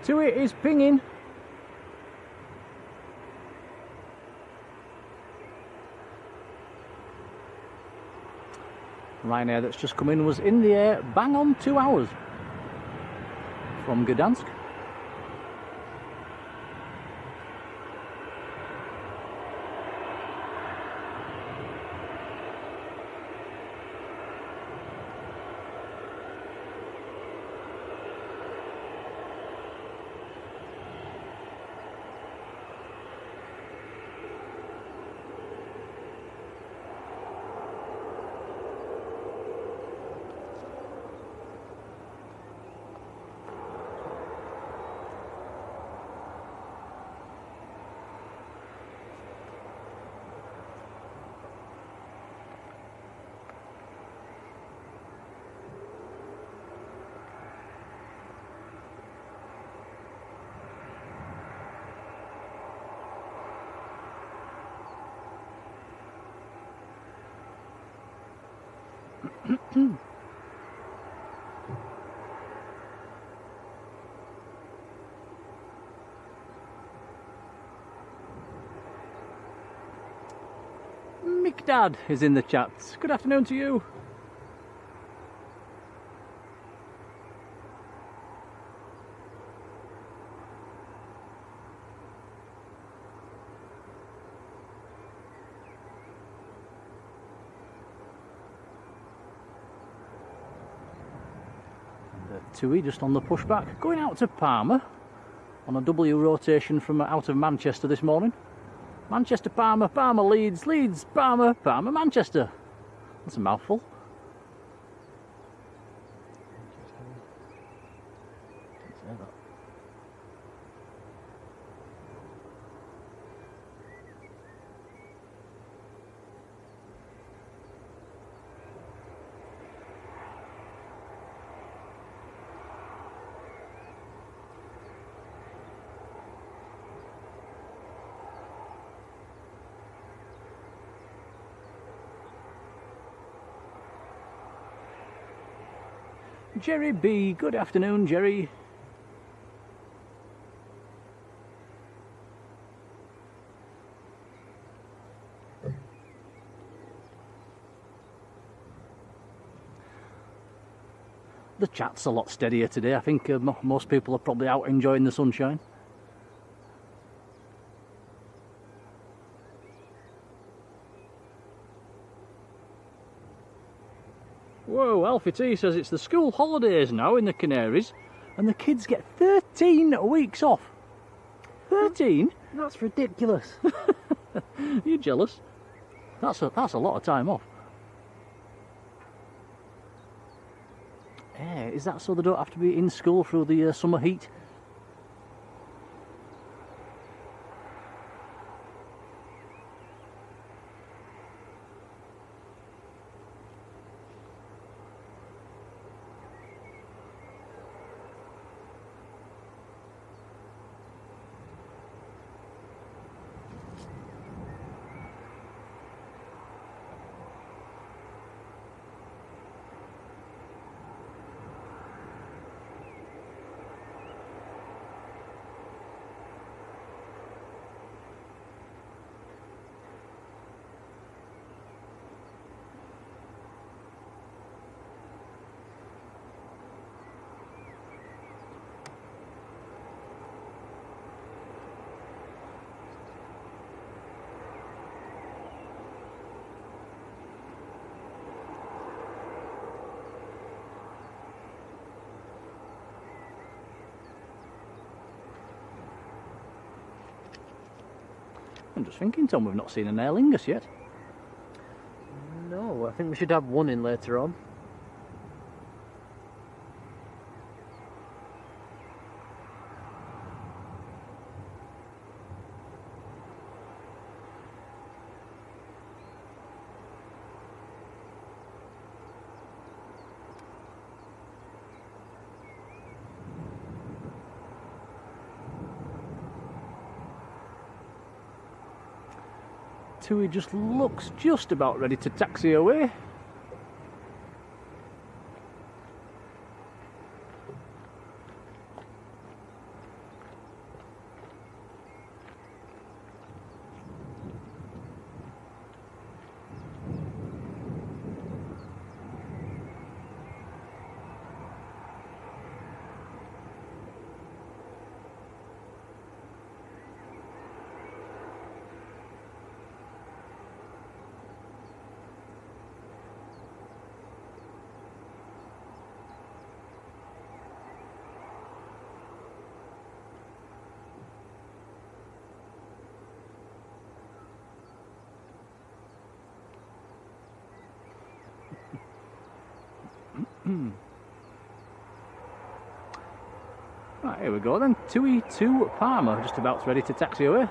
Tui is pinging. Ryanair that's just come in was in the air bang on 2 hours from Gdansk. Mikdad is in the chat. Good afternoon to you. Tui just on the pushback, going out to Parma on a W rotation from out of Manchester this morning. Manchester, Parma, Parma, Leeds, Leeds, Parma, Parma, Manchester. That's a mouthful. Jerry B, good afternoon, Jerry. The chat's a lot steadier today. I think most people are probably out enjoying the sunshine. Whoa, Alfie T says it's the school holidays now in the Canaries and the kids get 13 weeks off. 13? That's ridiculous. You jealous? That's a lot of time off. Is that so they don't have to be in school through the summer heat? I'm just thinking, Tom, we've not seen an Aer Lingus yet. No, I think we should have one in later on. Tui just looks just about ready to taxi away. Right, here we go then. Tui to Parma, just about ready to taxi away.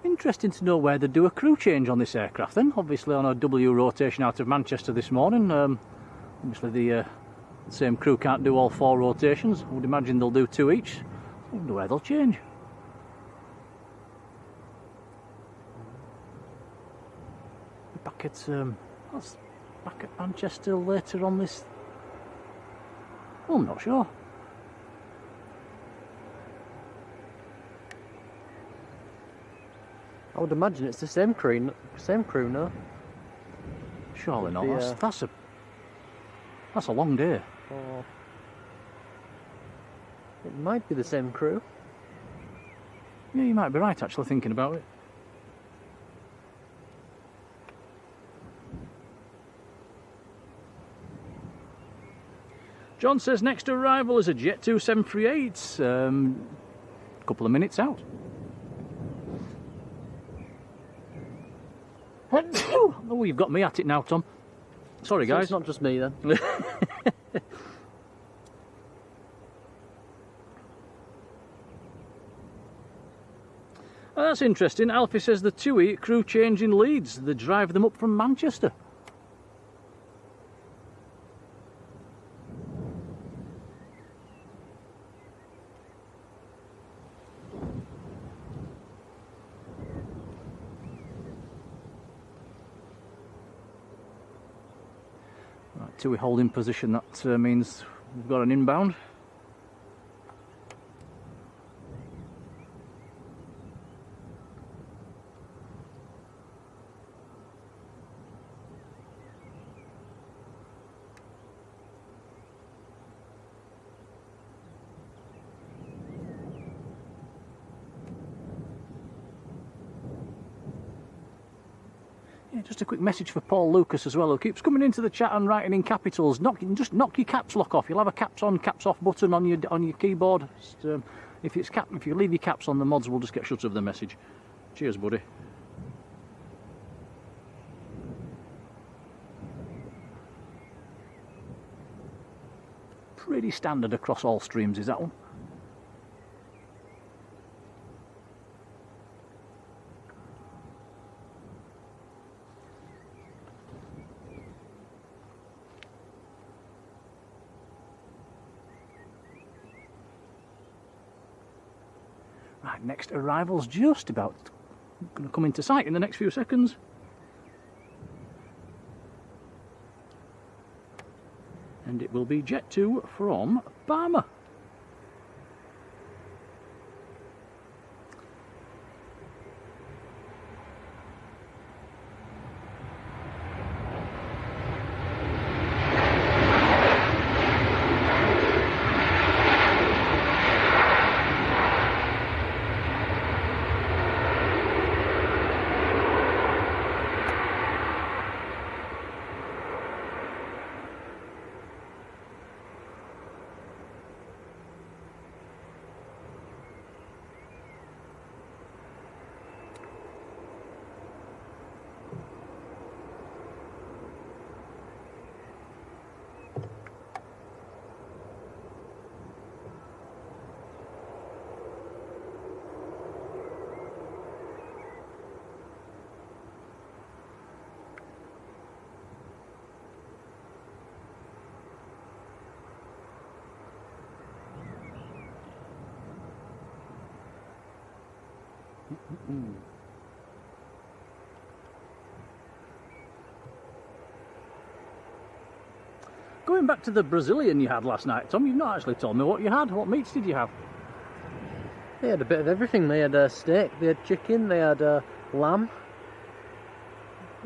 Interesting to know where they do a crew change on this aircraft then. Obviously on a W rotation out of Manchester this morning. Obviously the same crew can't do all 4 rotations. I would imagine they'll do 2 each. I wonder where they'll change. Back at back at Manchester later on this. Well, I'm not sure. I would imagine it's the same crew, no? Surely not. That's a long day. Or it might be the same crew. Yeah, you might be right actually thinking about it. John says next arrival is a Jet 2 738. A couple of minutes out. Oh, you've got me at it now, Tom. Sorry, guys. So it's not just me then. Oh, that's interesting. Alfie says the TUI crew change in Leeds. They drive them up from Manchester. Right, TUI holding position. That means we've got an inbound. Just a quick message for Paul Lucas as well, who keeps coming into the chat and writing in capitals. Just knock your caps lock off. You'll have a caps on, caps off button on your keyboard. Just, if you leave your caps on, the mods will just get shut of the message. Cheers, buddy. Pretty standard across all streams, is that one? Right, next arrival's just about going to come into sight in the next few seconds. And it will be Jet 2 from Parma. Going back to the Brazilian you had last night, Tom, you've not actually told me what you had. What meats did you have? They had a bit of everything. They had steak, they had chicken, they had lamb.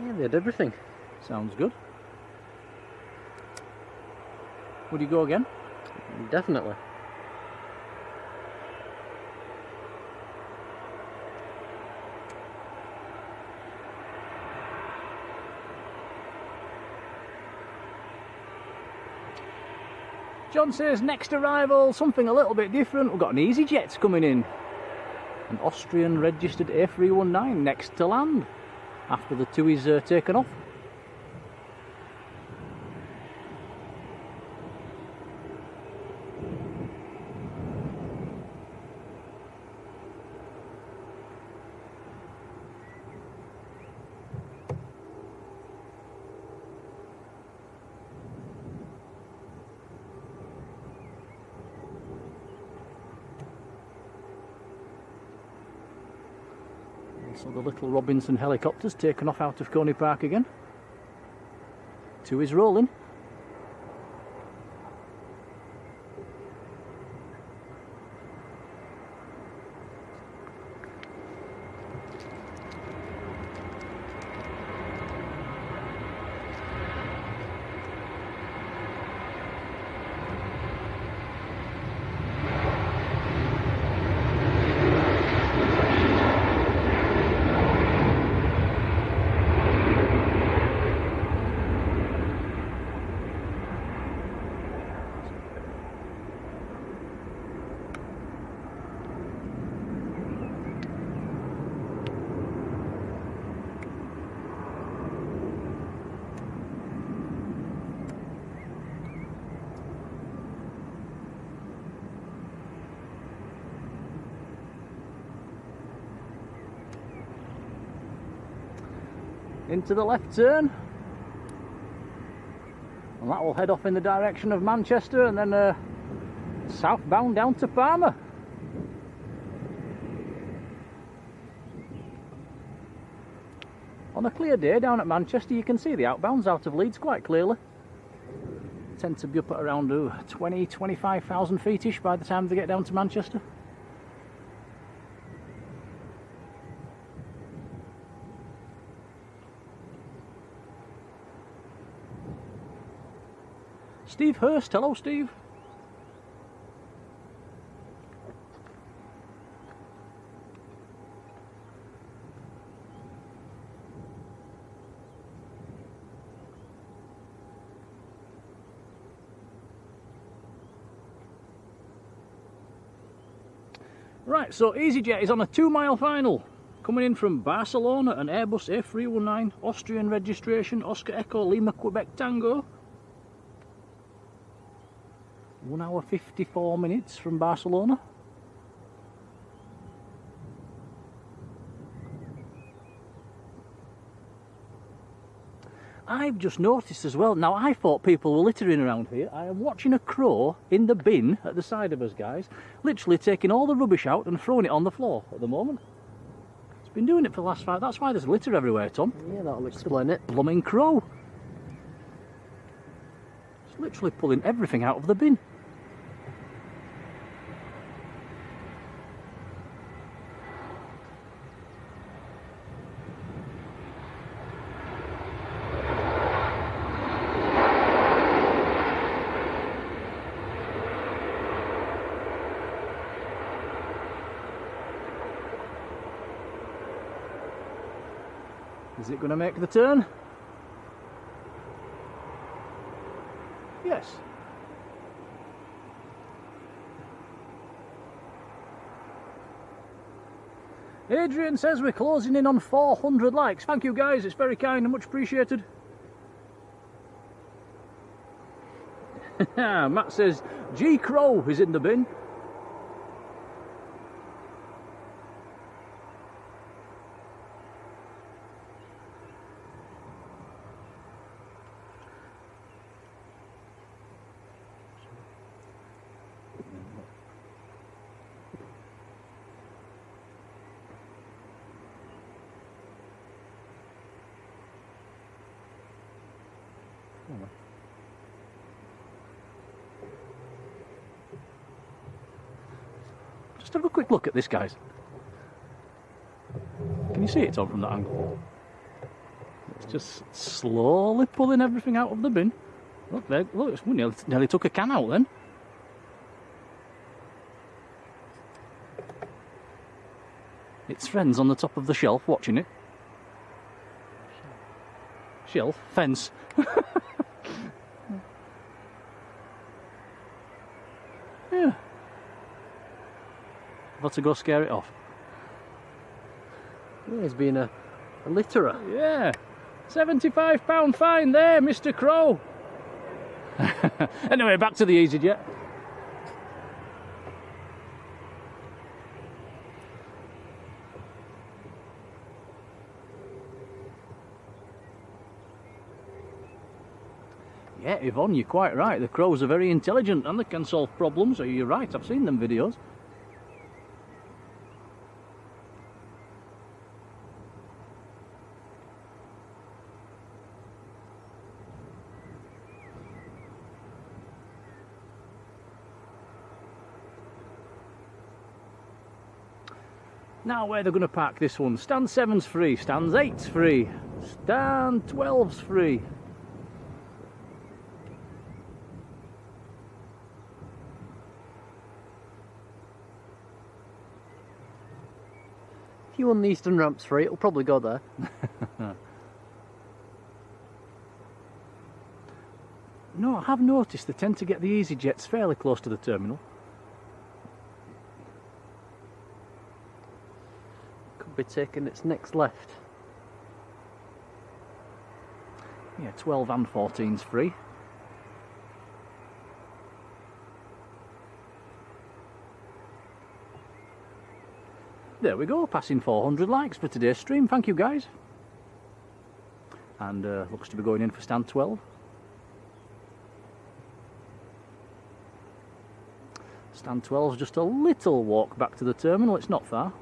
Yeah, they had everything. Sounds good. Would you go again? Definitely. John says next arrival, something a little bit different. We've got an EasyJet coming in. An Austrian registered A319 next to land after the TUI's taken off. So the little Robinson helicopter's taken off out of Coney Park again. TUI's rolling. Into the left turn, and that will head off in the direction of Manchester and then southbound down to Parma. On a clear day down at Manchester you can see the outbounds out of Leeds quite clearly. Tend to be up at around 20-25,000 feet-ish by the time they get down to Manchester. Steve Hurst, hello Steve. Right, so EasyJet is on a 2-mile final. Coming in from Barcelona, an Airbus A319, Austrian registration, Oscar Echo Lima Quebec Tango. 1 hour 54 minutes from Barcelona. I've just noticed as well, now I thought people were littering around here. I am watching a crow in the bin at the side of us, guys, literally taking all the rubbish out and throwing it on the floor at the moment. It's been doing it for the last 5, that's why there's litter everywhere, Tom. Yeah, that'll explain it. Blooming crow. It's literally pulling everything out of the bin. Is it going to make the turn? Yes. Adrian says we're closing in on 400 likes. Thank you guys, it's very kind and much appreciated. Matt says G Crow is in the bin. have a quick look at this, guys. Can you see it, Tom, from that angle? It's just slowly pulling everything out of the bin. Look, there, look, it's nearly took a can out then. Its friends on the top of the shelf watching it. Shelf? Fence. Yeah. I've got to go scare it off. Yeah, he's been a litterer. Yeah. £75 fine there, Mr. Crow. Anyway, back to the EasyJet. Yeah, Yvonne, you're quite right. The crows are very intelligent and they can solve problems. So you're right, I've seen them videos. Now where they're going to park this one. Stand 7's free, stand 8's free, stand 12's free. If you want the eastern ramps free, it'll probably go there. No, I have noticed they tend to get the EasyJets fairly close to the terminal. Be taking its next left. Yeah, 12 and 14's free. There we go, passing 400 likes for today's stream. Thank you, guys. And looks to be going in for stand 12. Stand 12 is just a little walk back to the terminal, it's not far.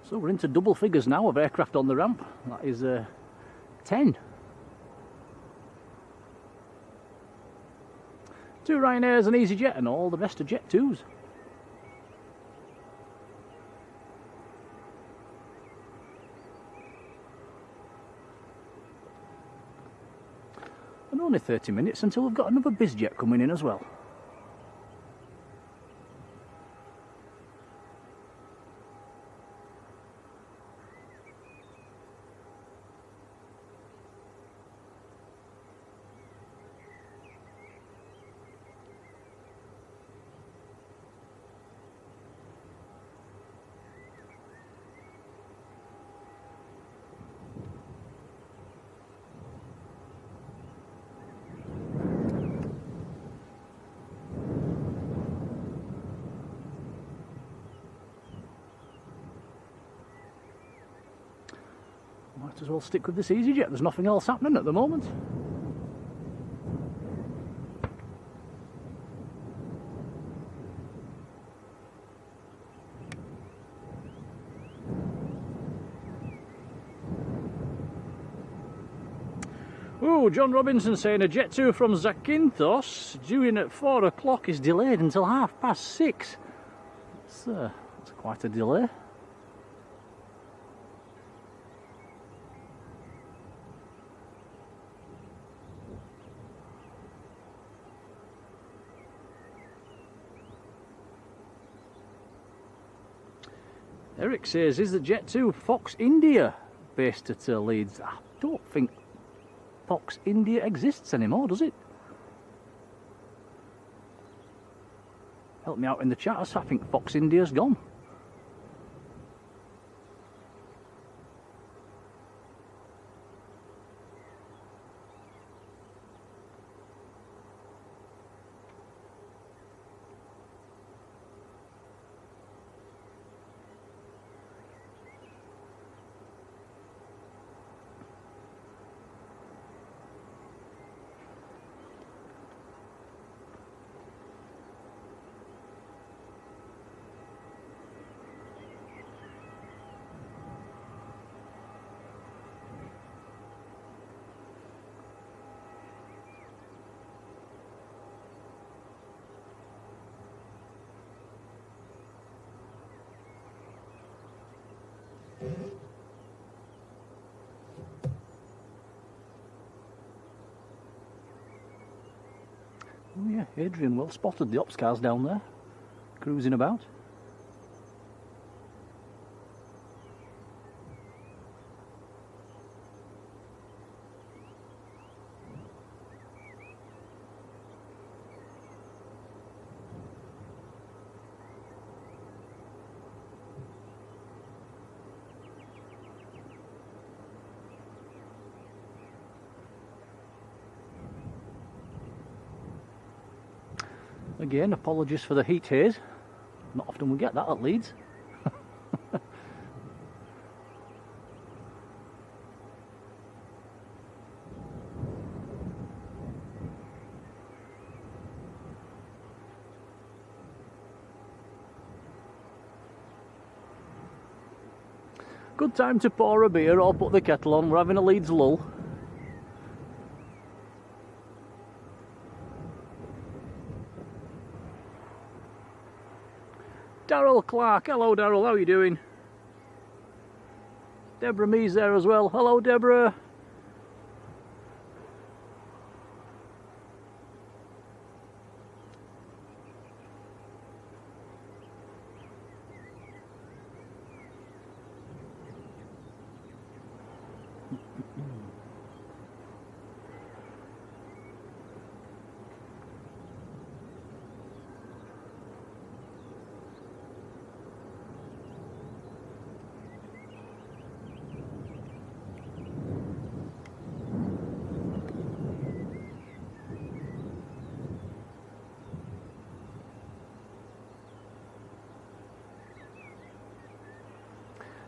So we're into double figures now of aircraft on the ramp. That is 10. 2 Ryanairs, an EasyJet, and all the rest are Jet 2s. And only 30 minutes until we've got another BizJet coming in as well. Might as well stick with this EasyJet, there's nothing else happening at the moment. Oh, John Robinson saying a Jet 2 from Zakynthos due in at 4 o'clock is delayed until 6:30. That's quite a delay. Eric says, is the Jet 2 Fox India based at Leeds? don't think Fox India exists anymore, does it? Help me out in the chat, I think Fox India's gone. Oh yeah, Adrian well spotted the ops cars down there, cruising about. Again, apologies for the heat haze. Not often we get that at Leeds. Good time to pour a beer or put the kettle on. We're having a Leeds lull. Daryl Clark, hello Daryl, how are you doing? Deborah Mees there as well, hello Deborah.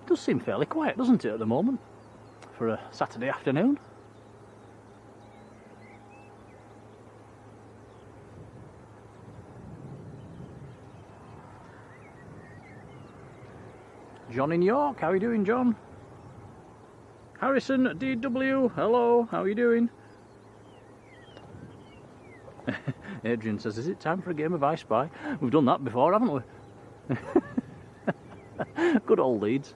Does seem fairly quiet, doesn't it, at the moment, for a Saturday afternoon? John in York, how are you doing, John? Harrison DW, hello, how are you doing? Adrian says, is it time for a game of I Spy? We've done that before, haven't we? Good old Leeds.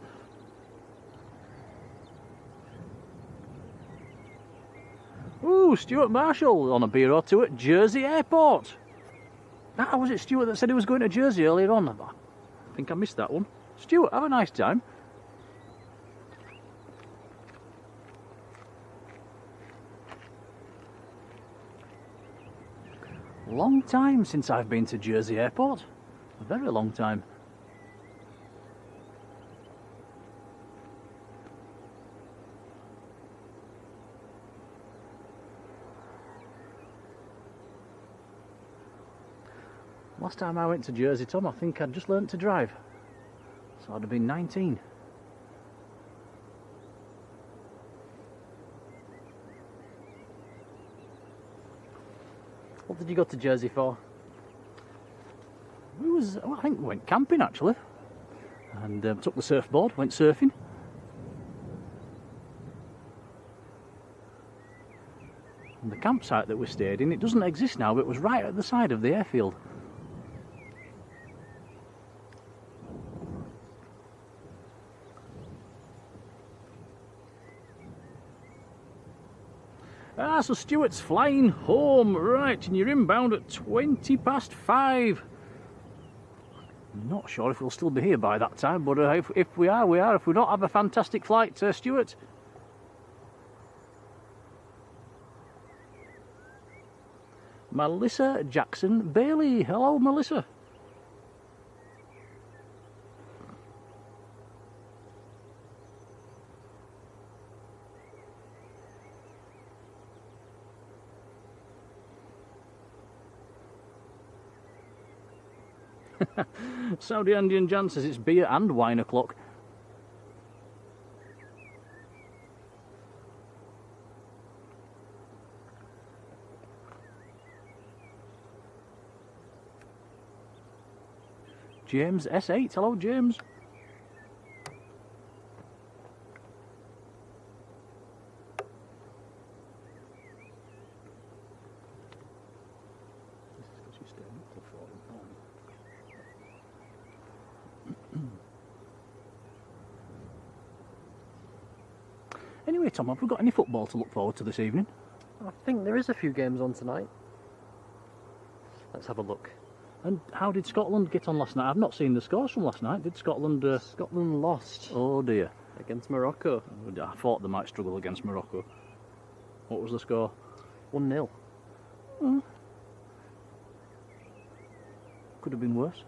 Ooh, Stuart Marshall on a beer or two at Jersey Airport. Ah, was it Stuart that said he was going to Jersey earlier on? I think I missed that one. Stuart, have a nice time. Long time since I've been to Jersey Airport. A very long time. Last time I went to Jersey, Tom, I think I'd just learnt to drive. So I'd have been 19. What did you go to Jersey for? I think we went camping actually. And took the surfboard, went surfing. And the campsite that we stayed in, it doesn't exist now, but it was right at the side of the airfield. Ah, so Stuart's flying home, right, and you're inbound at 5:20. Not sure if we'll still be here by that time, but if we are, we are. If we don't, have a fantastic flight, Stuart. Melissa Jackson Bailey. Hello, Melissa. Saudi Indian Jan says it's beer and wine o'clock. James S8, hello James. Anyway, Tom, have we got any football to look forward to this evening? I think there is a few games on tonight. Let's have a look. And how did Scotland get on last night? I've not seen the scores from last night. Did Scotland... Scotland lost. Oh dear. Against Morocco. I thought they might struggle against Morocco. What was the score? 1-0. Oh. Could have been worse.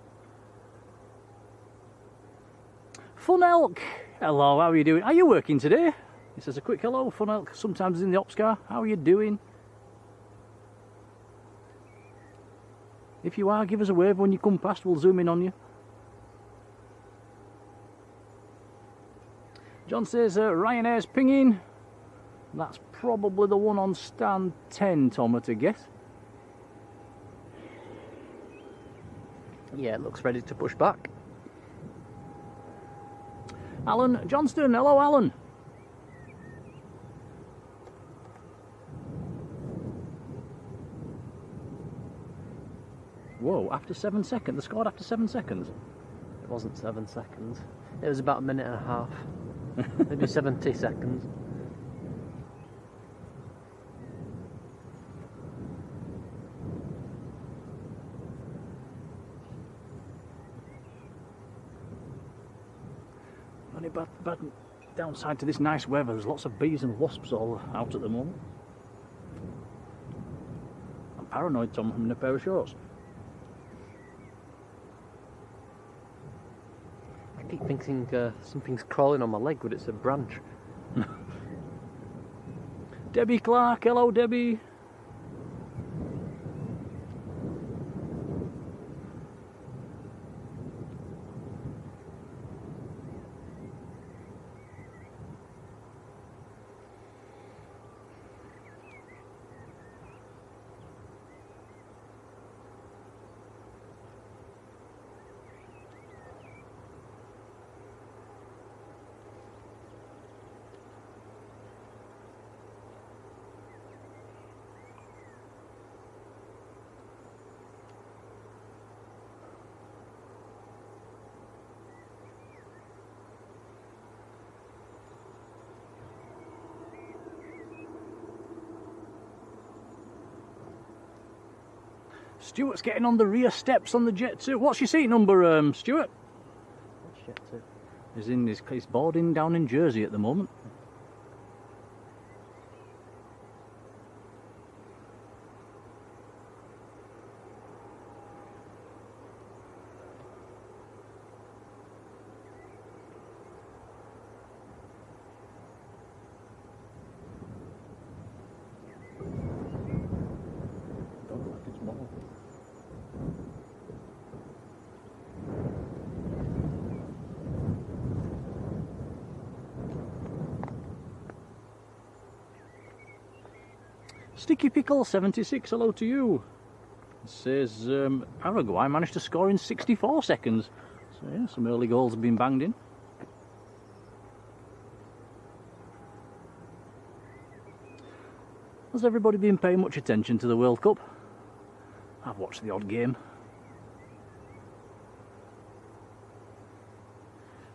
Fun Elk! Hello, how are you doing? Are you working today? He says a quick hello, Fun Elk, sometimes in the ops car. How are you doing? If you are, give us a wave when you come past, we'll zoom in on you. John says Ryanair's pinging. That's probably the one on stand 10, Tom, to guess. Yeah, it looks ready to push back. Alan Johnston, hello Alan. Whoa, after 7 seconds, they scored after 7 seconds. It wasn't 7 seconds. It was about a minute and a half. Maybe 70 seconds. Only bad downside to this nice weather, there's lots of bees and wasps all out at the moment. I'm paranoid, Tom, I'm in a pair of shorts. I keep thinking something's crawling on my leg, but it's a branch. Debbie Clark, hello Debbie. Stuart's getting on the rear steps on the Jet 2. What's your seat number, Stuart? What's Jet 2? He's boarding down in Jersey at the moment. Sticky Pickle 76, hello to you. It says Paraguay managed to score in 64 seconds. So yeah, some early goals have been banged in. Has everybody been paying much attention to the World Cup? I've watched the odd game.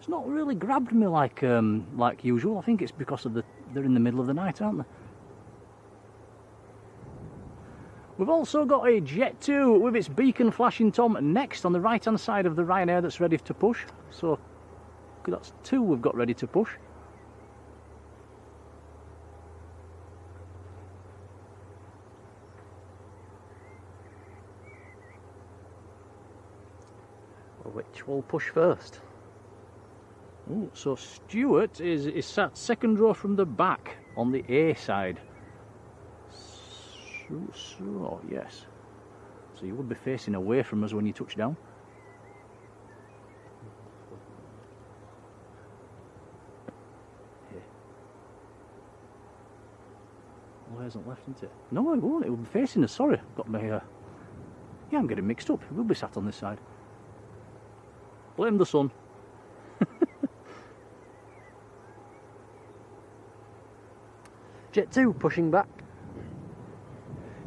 It's not really grabbed me like usual. I think it's because of they're in the middle of the night, aren't they? We've also got a Jet 2 with its beacon flashing, Tom, next on the right hand side of the Ryanair that's ready to push. So that's two we've got ready to push. which will push first. Ooh, so Stuart is sat second row from the back on the A side. So yes. So you would be facing away from us when you touch down. Well, it hasn't left, isn't it? No, it won't. It will be facing us. Sorry, got me. Yeah, I'm getting mixed up. It will be sat on this side. Blame the sun. Jet 2 pushing back.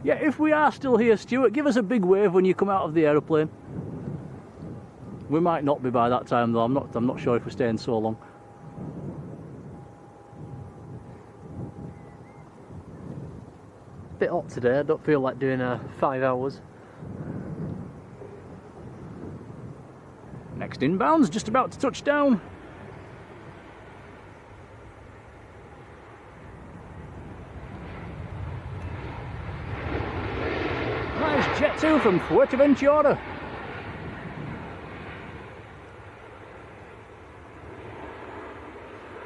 Yeah, if we are still here, Stuart, give us a big wave when you come out of the aeroplane. We might not be by that time though. I'm not sure if we're staying so long. Bit hot today. I don't feel like doing 5 hours. Next inbound's just about to touch down. Nice Jet 2 from Fuerteventura.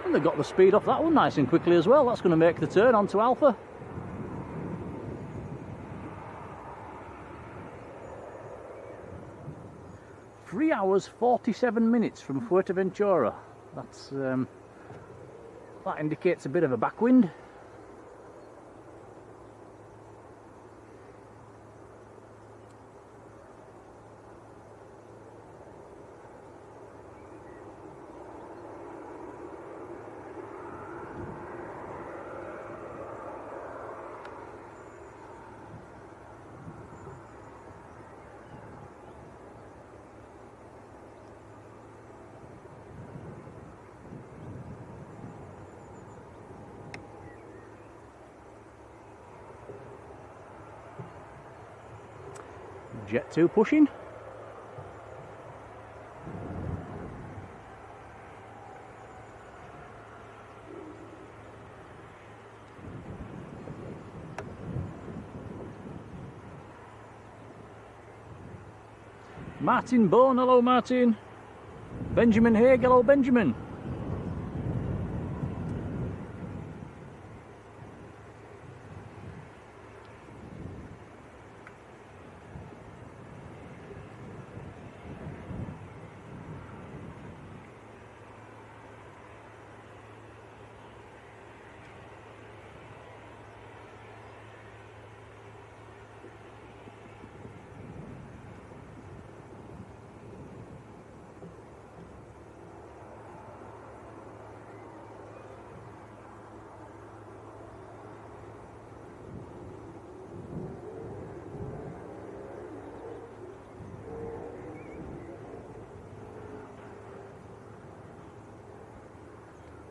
And they got the speed off that one nice and quickly as well. That's going to make the turn onto Alpha. Three hours 47 minutes from Fuerteventura. That's that indicates a bit of a backwind. Jet 2 pushing. Martin Bone, hello Martin. Benjamin Haig, hello Benjamin.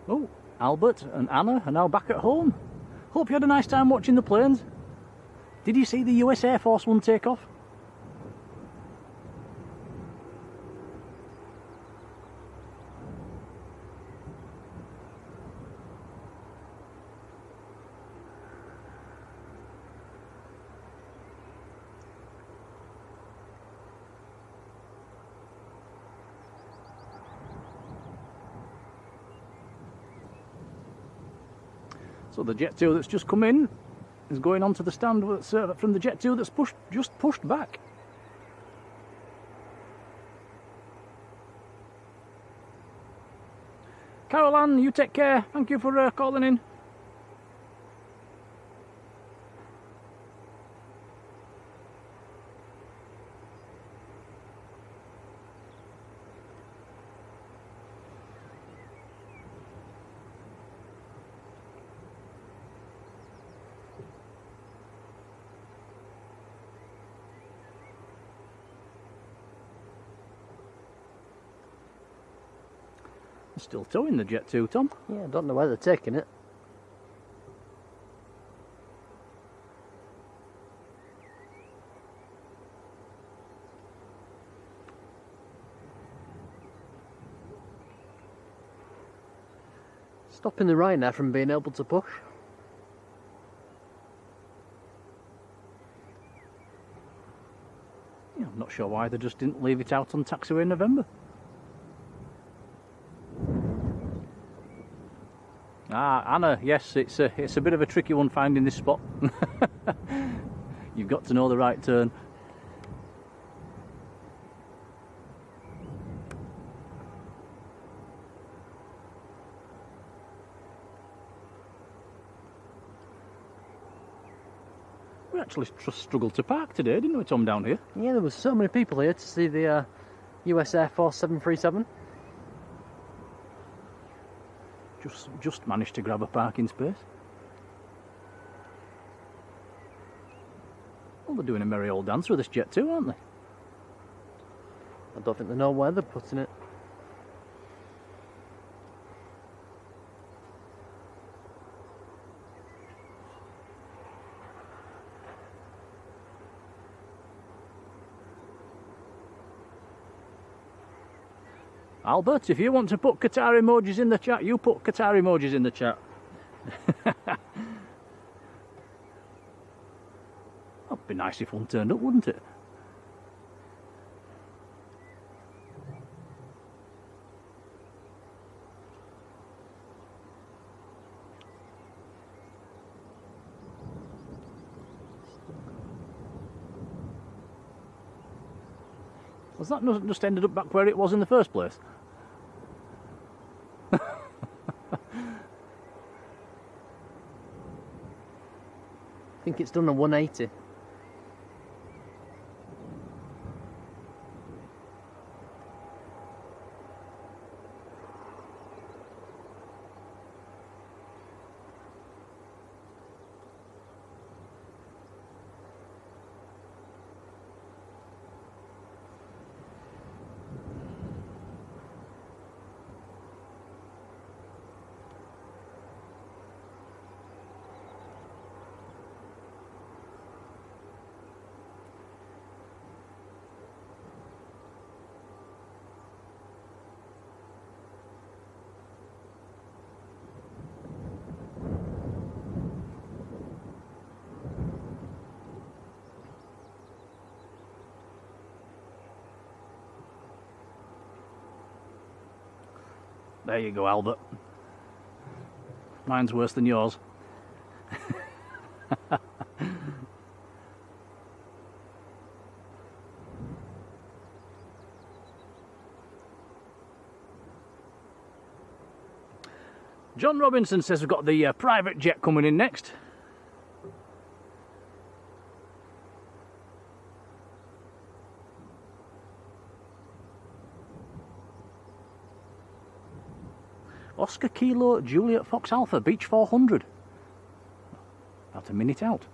Oh, Albert and Anna are now back at home. Hope you had a nice time watching the planes. Did you see the US Air Force One take off? So the Jet 2 that's just come in is going onto the stand from the Jet 2 that's just pushed back. Caroline, you take care. Thank you for calling in. Still towing the Jet 2, Tom. Yeah, I don't know where they're taking it. Stopping the Ryanair from being able to push. Yeah, I'm not sure why they just didn't leave it out on taxiway in November. Ah, Anna, yes, it's a bit of a tricky one finding this spot. You've got to know the right turn. We actually struggled to park today, didn't we, Tom, down here? Yeah, there was so many people here to see the USAF 737. Just managed to grab a parking space. Well, they're doing a merry old dance with this jet too, aren't they? I don't think they know where they're putting it. Albert, if you want to put Qatar emojis in the chat, you put Qatar emojis in the chat. That'd be nice if one turned up, wouldn't it? Has that not just ended up back where it was in the first place? I think it's done a 180. There you go, Albert. Mine's worse than yours. John Robinson says we've got the private jet coming in next. Oscar Kilo Juliet Fox Alpha Beach 400. About a minute out.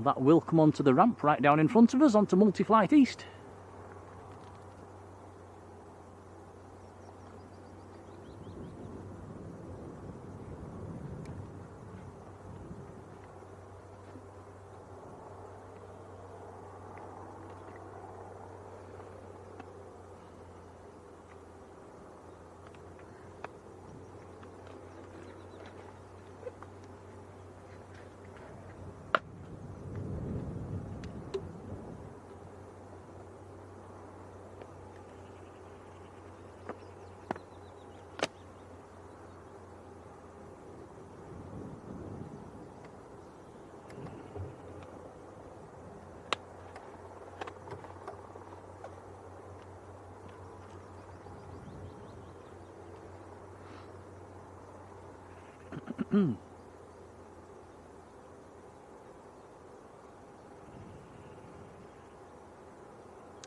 That will come onto the ramp right down in front of us onto Multi-Flight East.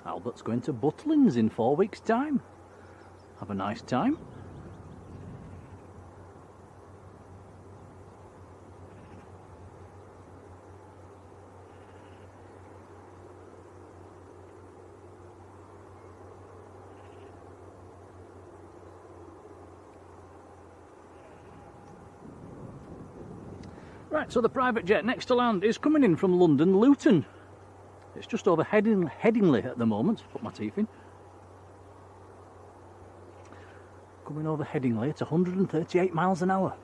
Albert's going to Butlins in 4 weeks' time. Have a nice time. Right, so the private jet next to land is coming in from London Luton. It's just over Headingley at the moment. Put my teeth in. Coming over Headingley at 138 miles an hour.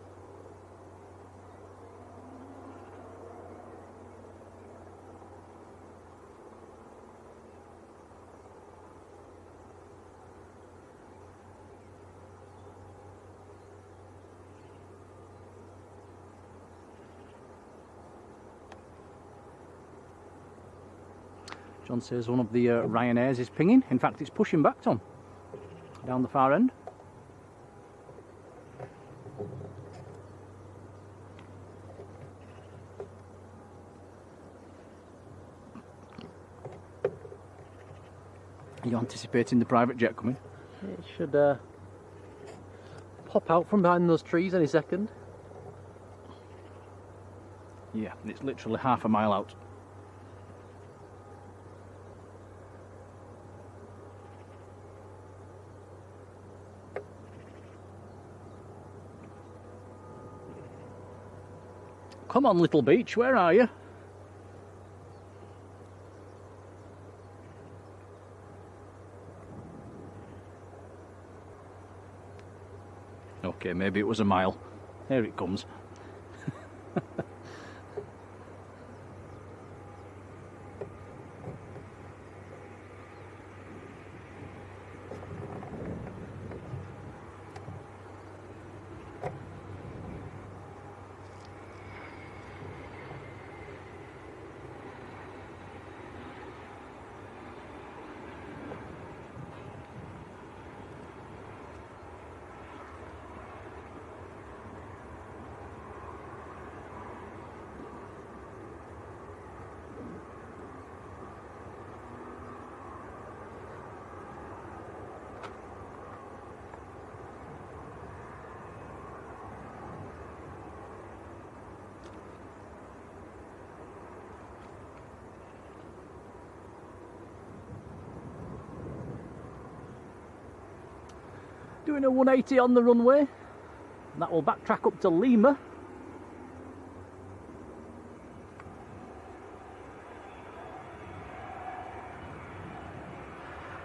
John says one of the Ryanairs is pinging. In fact, it's pushing back, Tom, down the far end. Are you anticipating the private jet coming? It should pop out from behind those trees any second. Yeah, it's literally half a mile out. Come on, little beach, where are you? Okay, maybe it was a mile. Here it comes. Doing a 180 on the runway, and that will backtrack up to Lima.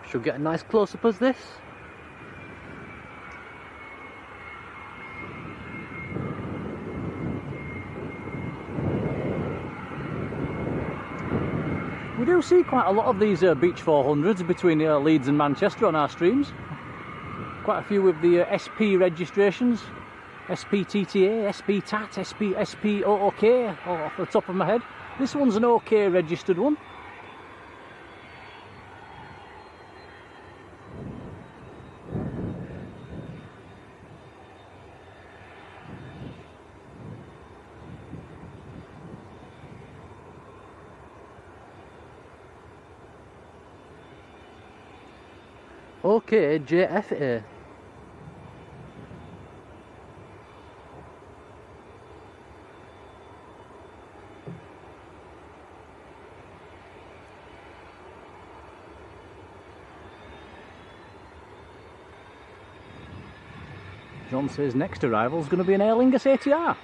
Should get a nice close-up as this. We do see quite a lot of these Beach 400s between Leeds and Manchester on our streams. Quite a few with the SP registrations, SPTTA, SPTAT, SPOOK, off the top of my head. This one's an OK registered one. Okay, JFA. John says next arrival is going to be an Aer Lingus ATR.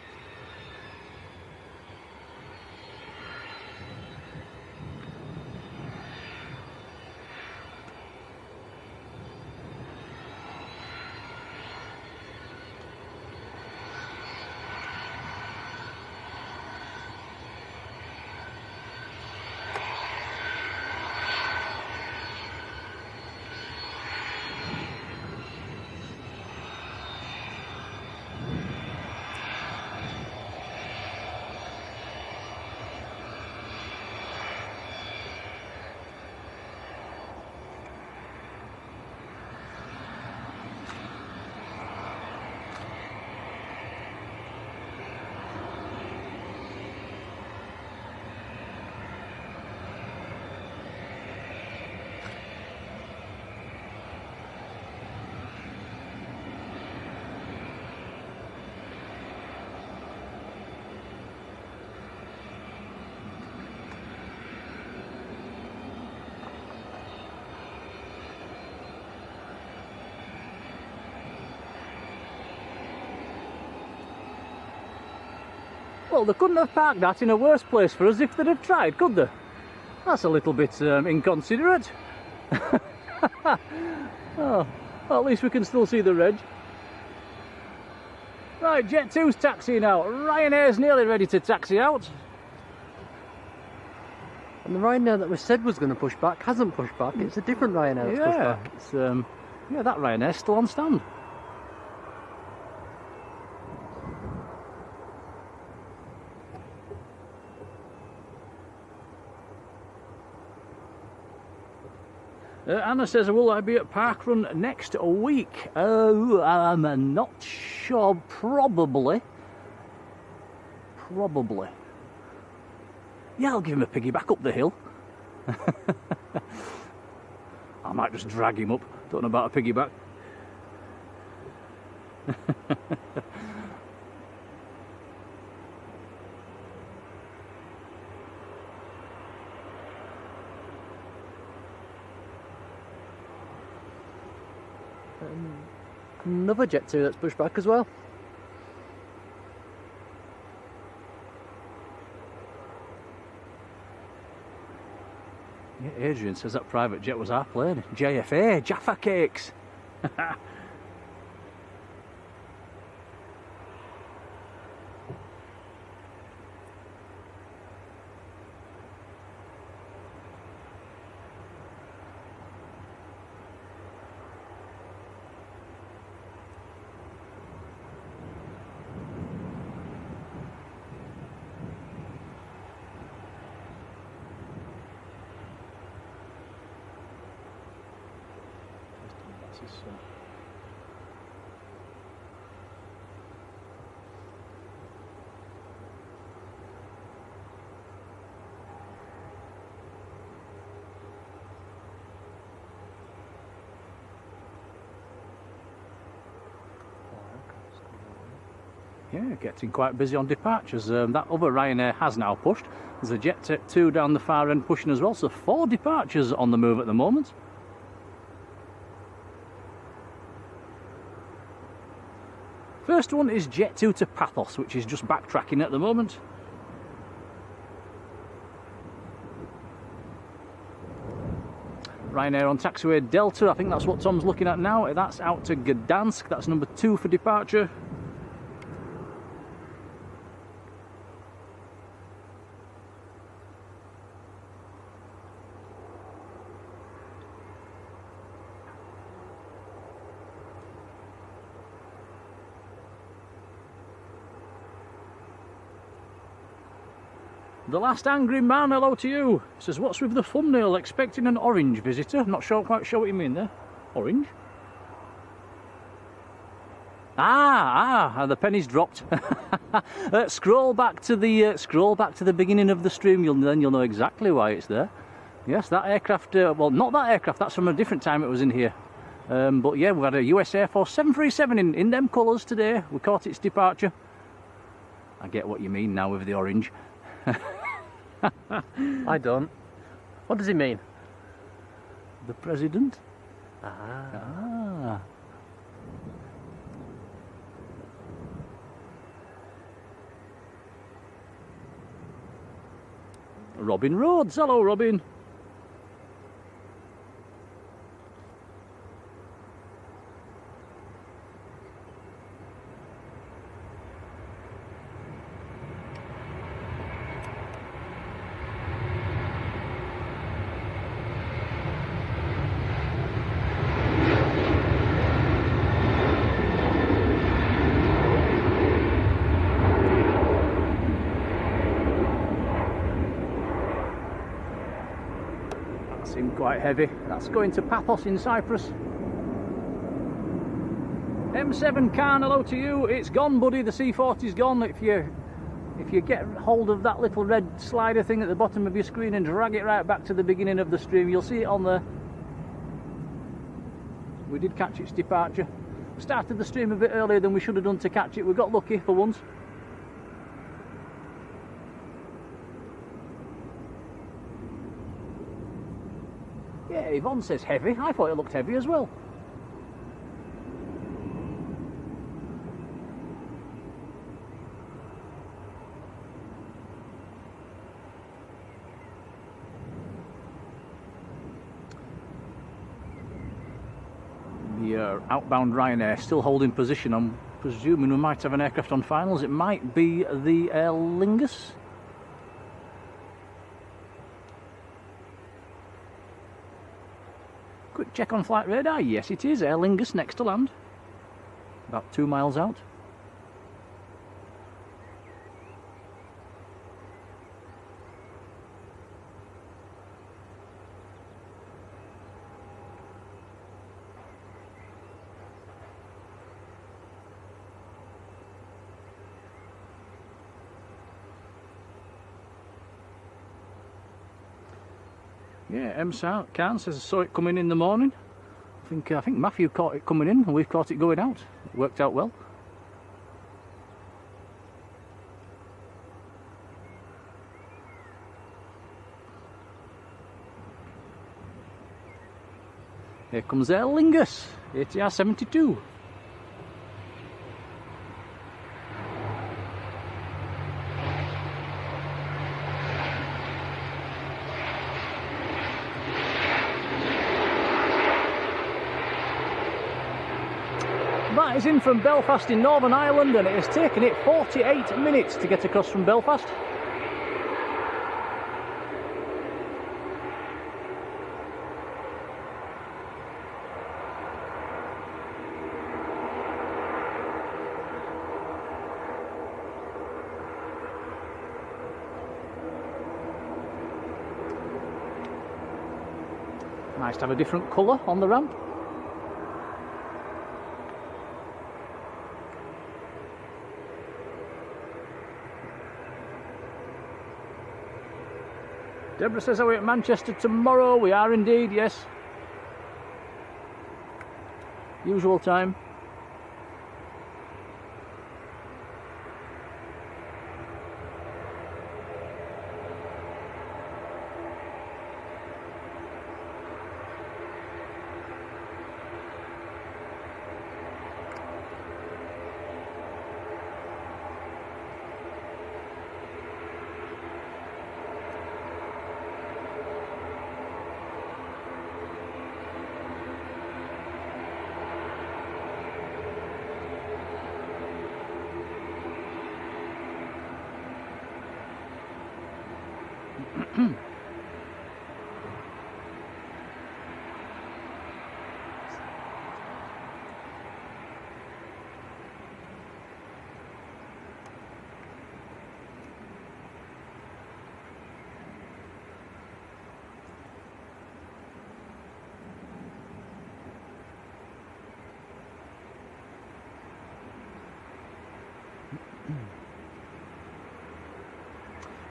Well, they couldn't have parked that in a worse place for us if they'd have tried, could they? That's a little bit inconsiderate. Oh, well, at least we can still see the reg. Right, Jet 2's taxiing out. Ryanair's nearly ready to taxi out. And the Ryanair that was said was going to push back hasn't pushed back. It's a different Ryanair that's pushed back. It's, yeah, that Ryanair's still on stand. Anna says, will I be at Parkrun next week? Oh, I'm not sure. Probably. Probably. Yeah, I'll give him a piggyback up the hill. I might just drag him up. Don't know about a piggyback. Another Jet 2 that's pushed back as well. Yeah, Adrian says that private jet was our plane. JFA, Jaffa Cakes. Yeah, getting quite busy on departures. That other Ryanair has now pushed. There's a Jet 2 down the far end pushing as well, so 4 departures on the move at the moment. First one is Jet 2 to Pathos, which is just backtracking at the moment. Ryanair on taxiway Delta, I think that's what Tom's looking at now. That's out to Gdansk, that's number 2 for departure. The Last Angry Man, hello to you. Says, what's with the thumbnail? Expecting an orange visitor. Not sure, quite sure what you mean there. Orange? The penny's dropped. Scroll back to the beginning of the stream. Then you'll know exactly why it's there. Yes, that aircraft. Well, not that aircraft. That's from a different time it was in here. But yeah, we had a USAF C40 in them colours today. We caught its departure. I get what you mean now with the orange. I don't. What does he mean? The president? Robin Rhodes, hello Robin. Quite heavy. That's going to Paphos in Cyprus. M7 Khan, hello to you. It's gone, buddy. The C40's gone. If you get hold of that little red slider thing at the bottom of your screen and drag it right back to the beginning of the stream, you'll see it on there. We did catch its departure. Started the stream a bit earlier than we should have done to catch it. We got lucky for once. Yeah, Yvonne says heavy. I thought it looked heavy as well. The outbound Ryanair still holding position. I'm presuming we might have an aircraft on finals. It might be the Aer Lingus. Quick check on flight radar. Yes, it is. Aer Lingus next to land. About 2 miles out. Yeah, M. Khan says I saw it coming in the morning. I think Matthew caught it coming in and we've caught it going out. It worked out well. Here comes Aer Lingus, ATR 72. That is in from Belfast in Northern Ireland, and it has taken it 48 minutes to get across from Belfast. Nice to have a different colour on the ramp. Deborah says, are we at Manchester tomorrow? We are indeed, yes. Usual time.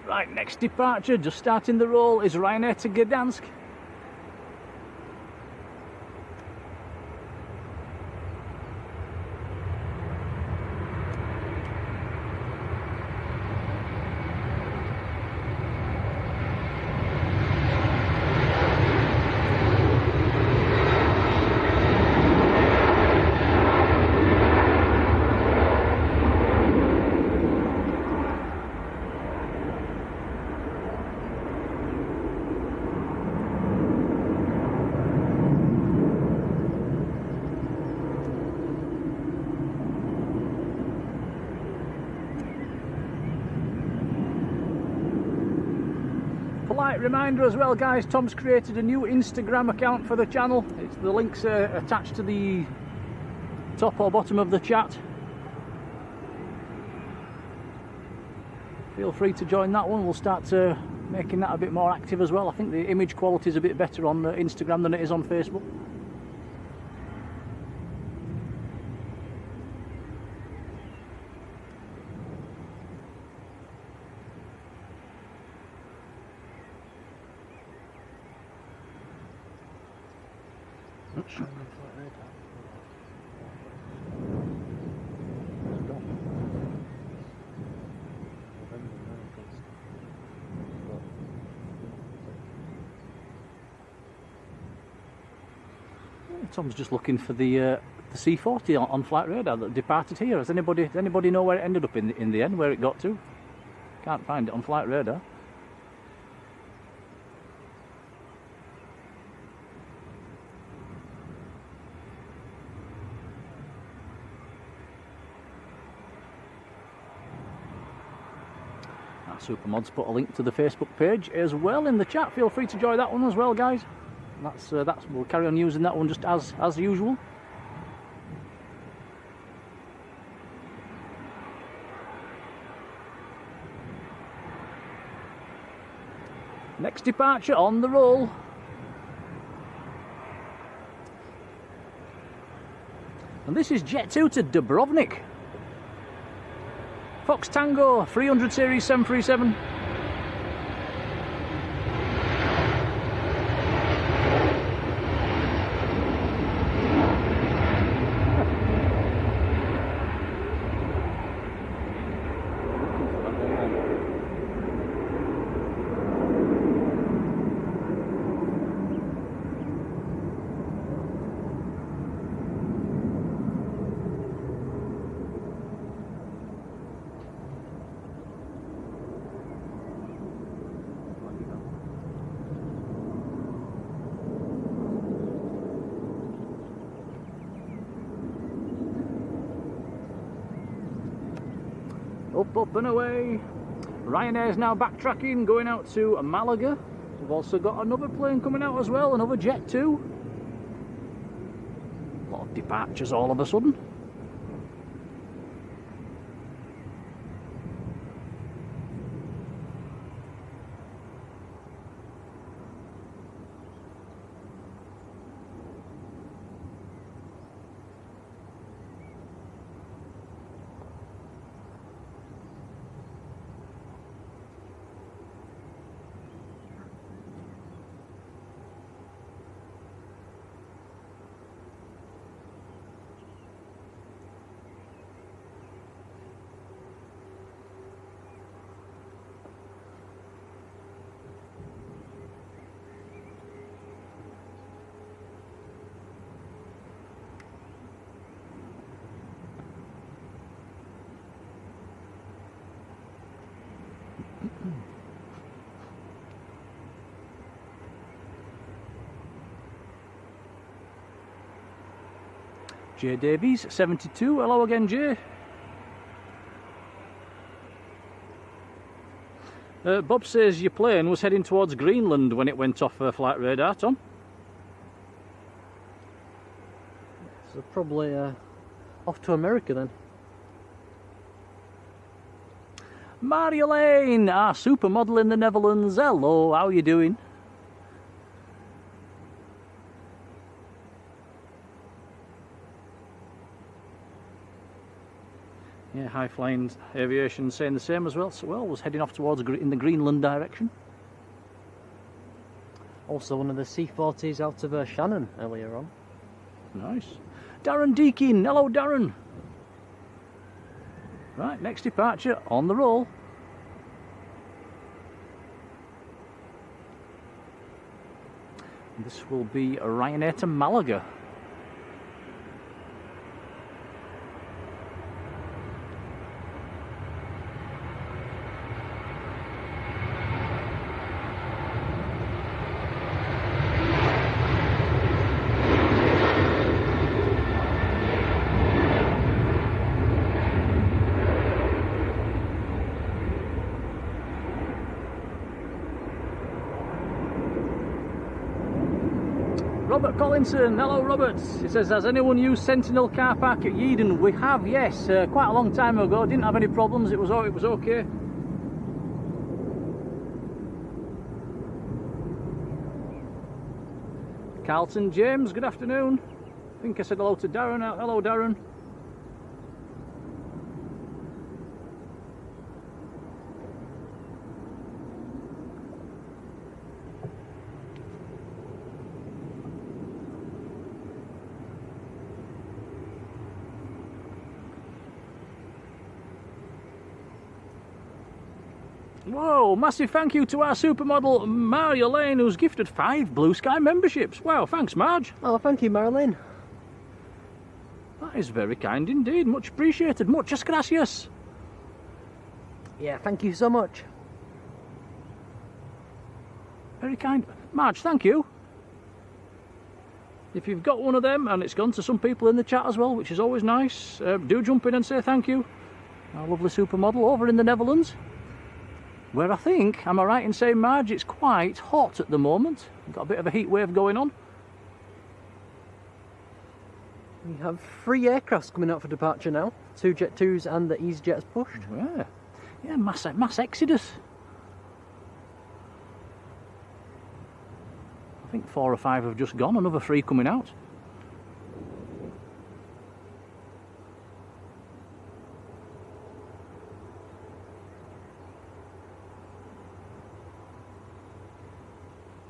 Right, next departure, just starting the roll, is Ryanair to Gdansk. Polite reminder as well, guys, Tom's created a new Instagram account for the channel. The links are attached to the top or bottom of the chat. Feel free to join that one. We'll start making that a bit more active as well. I think the image quality is a bit better on Instagram than it is on Facebook. Tom's just looking for the C40 on flight radar that departed here. Does anybody know where it ended up in the end, where it got to? Can't find it on flight radar. Supermod's put a link to the Facebook page as well in the chat. Feel free to join that one as well, guys. That's we'll carry on using that one just as usual. Next departure on the roll. And this is Jet 2 to Dubrovnik. Fox Tango 300 series 737. up and away. Ryanair's now backtracking, going out to Malaga. We've also got another plane coming out as well, another jet too. A lot of departures all of a sudden. J Davies 72, hello again Jay. Bob says your plane was heading towards Greenland when it went off flight radar, Tom. So probably off to America then. Marjolein, our supermodel in the Netherlands, hello, how are you doing? Yeah, High Flying Aviation saying the same as well. So, well, was heading off towards in the Greenland direction. Also one of the C40s out of Shannon earlier on. Nice. Darren Deakin, hello Darren. Right, next departure on the roll. This will be a Ryanair to Malaga. Robert Collinson, hello Robert. He says, has anyone used Sentinel car park at Yeadon? We have, yes, quite a long time ago. Didn't have any problems. It was okay. Carlton James, good afternoon. I think I said hello to Darren. Hello Darren. Whoa, massive thank you to our supermodel Marjolein, who's gifted 5 Blue Sky memberships. Wow, thanks Marge. Oh, thank you, Marjolein. That is very kind indeed, much appreciated, muchas gracias. Yeah, thank you so much. Very kind. Marge, thank you. If you've got one of them, and it's gone to some people in the chat as well, which is always nice, do jump in and say thank you. Our lovely supermodel over in the Netherlands, where I think, am I right in saying, Marge, it's quite hot at the moment. We've got a bit of a heat wave going on. We have 3 aircrafts coming out for departure now. 2 Jet 2s and the EasyJet's pushed. Yeah, mass exodus. I think 4 or 5 have just gone, another 3 coming out.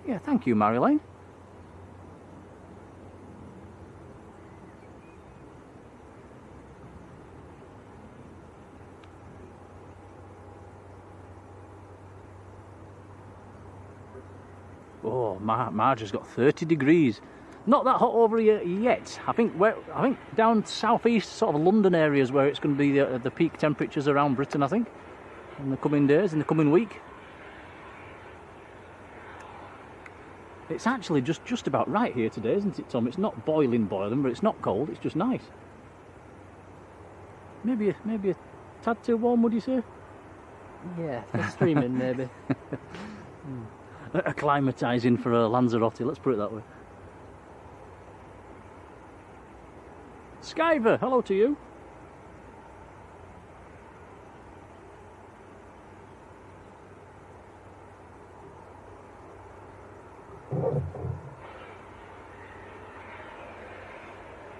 Yeah, thank you, Marjolein. Oh, Marge has got 30 degrees. Not that hot over here yet. I think down southeast, sort of London areas, where it's going to be the peak temperatures around Britain. I think in the coming days, in the coming week. It's actually just about right here today, isn't it, Tom? It's not boiling, but it's not cold. It's just nice. Maybe a tad too warm, would you say? Yeah, for streaming maybe. Acclimatising for a Lanzarote, let's put it that way. Skyver, hello to you.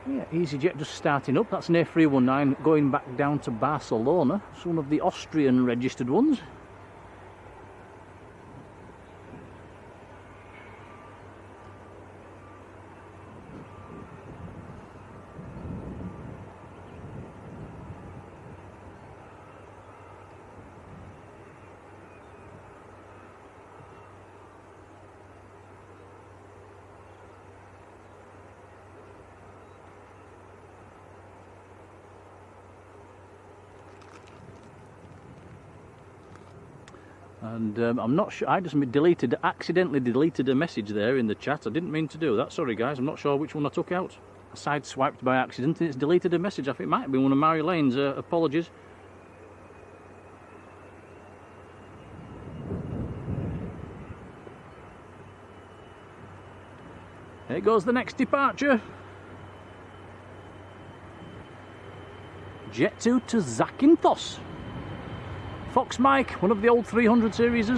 Yeah, EasyJet just starting up. That's an A319 going back down to Barcelona. It's one of the Austrian registered ones. And I'm not sure, I just accidentally deleted a message there in the chat. I didn't mean to do that, sorry guys, I'm not sure which one I took out. I sideswiped by accident and it's deleted a message. I think it might have been one of Marjolein's, apologies. Here goes the next departure. Jet 2 to Zakynthos. Fox Mike, one of the old 300 series.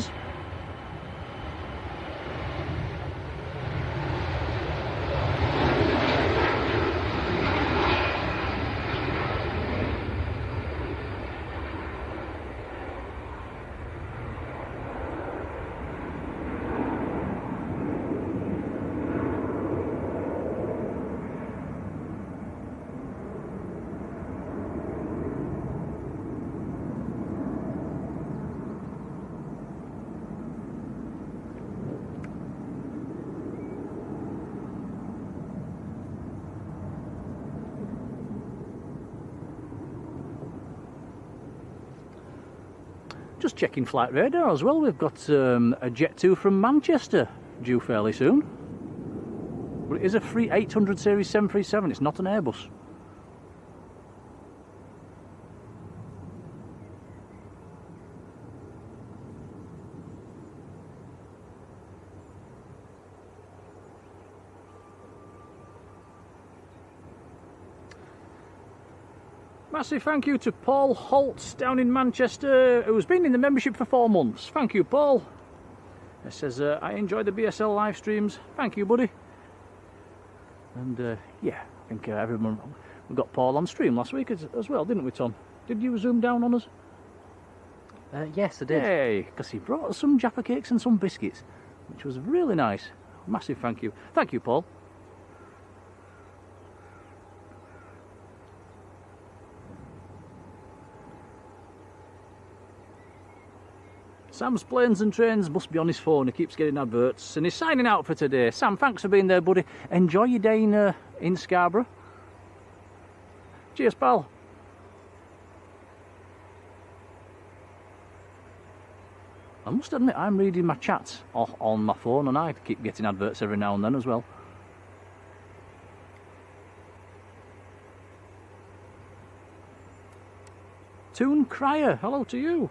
Just checking flight radar as well. We've got a Jet 2 from Manchester due fairly soon. But it is a 800 series 737, it's not an Airbus. Massive thank you to Paul Holtz down in Manchester, who's been in the membership for 4 months. Thank you, Paul. It says, I enjoy the BSL live streams. Thank you, buddy. And yeah, I think everyone, we got Paul on stream last week as well, didn't we, Tom? Did you zoom down on us? Yes, I did. Yay, because he brought us some Jaffa cakes and some biscuits, which was really nice. Massive thank you. Thank you, Paul. Sam's Planes and Trains must be on his phone, he keeps getting adverts, and he's signing out for today. Sam, thanks for being there, buddy. Enjoy your day in Scarborough. Cheers, pal. I must admit, I'm reading my chats on my phone, and I keep getting adverts every now and then as well. Toon Crier, hello to you.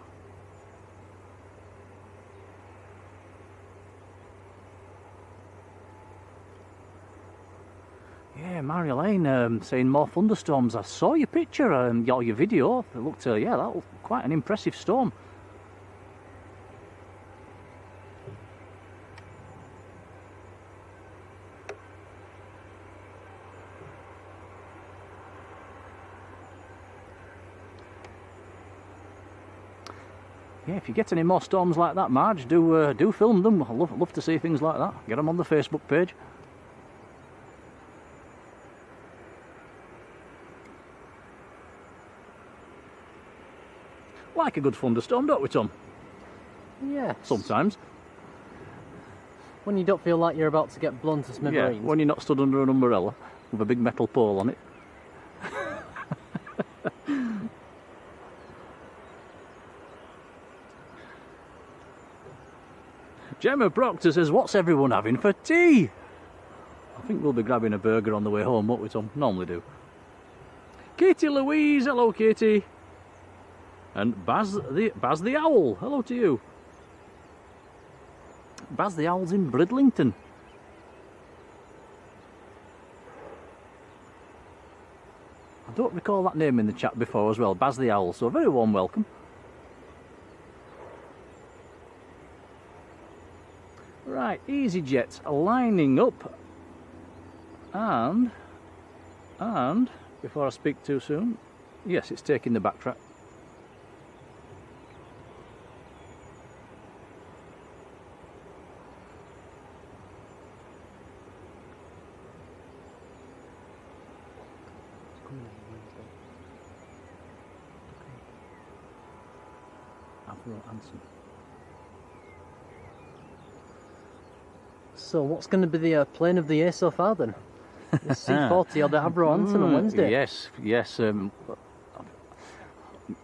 Yeah, Marjolein saying more thunderstorms. I saw your picture, your video. It looked, yeah, that was quite an impressive storm. Yeah, if you get any more storms like that, Marge, do film them. I love to see things like that. Get them on the Facebook page. Like a good thunderstorm, don't we, Tom? Yeah. Sometimes. When you don't feel like you're about to get blown to smithereens. Yeah, when you're not stood under an umbrella with a big metal pole on it. Gemma Proctor says, what's everyone having for tea? I think we'll be grabbing a burger on the way home, won't we, Tom? Normally do. Katie Louise, hello Katie. And Baz the Owl, hello to you. Baz the Owl's in Bridlington. I don't recall that name in the chat before as well, Baz the Owl, so a very warm welcome. Right, EasyJet lining up, and before I speak too soon, yes, it's taking the backtrack. So what's going to be the plane of the year so far then? The C40 or the Avro Anson on Wednesday? Yes.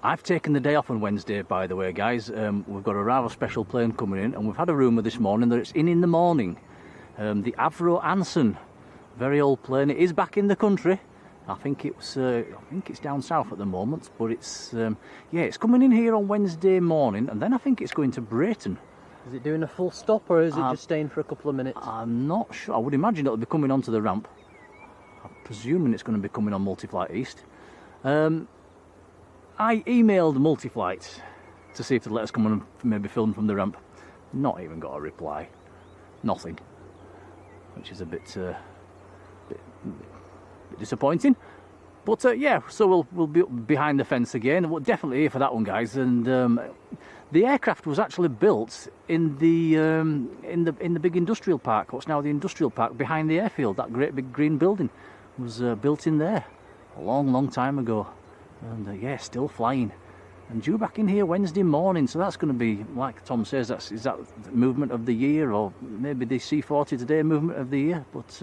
I've taken the day off on Wednesday, by the way, guys. We've got a rather special plane coming in, and we've had a rumour this morning that it's in the morning. The Avro Anson, very old plane. It is back in the country. I think it's down south at the moment, but it's it's coming in here on Wednesday morning, and then I think it's going to Brayton. Is it doing a full stop, or is it just staying for a couple of minutes? I'm not sure. I would imagine it'll be coming onto the ramp. I'm presuming it's going to be coming on Multiflight East. I emailed Multiflight to see if they'd let us come and maybe film from the ramp. Not even got a reply. Nothing. Which is a bit disappointing. But yeah, so we'll be behind the fence again. We're definitely here for that one, guys. And the aircraft was actually built in the big industrial park. What's now the industrial park behind the airfield. That great big green building was built in there a long time ago. And yeah, still flying. And due back in here Wednesday morning. So that's going to be, like Tom says, is that the movement of the year, or maybe the C40 today movement of the year. But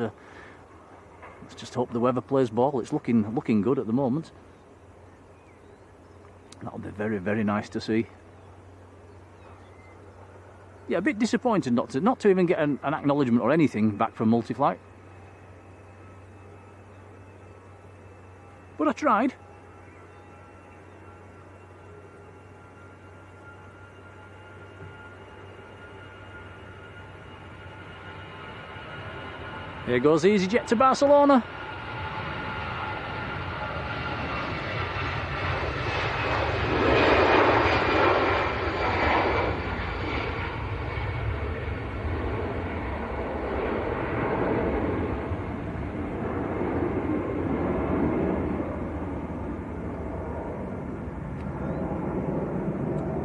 let's just hope the weather plays ball. It's looking good at the moment. That'll be very nice to see. Yeah, a bit disappointed not to even get an acknowledgement or anything back from Multiflight. But I tried. Here goes EasyJet to Barcelona.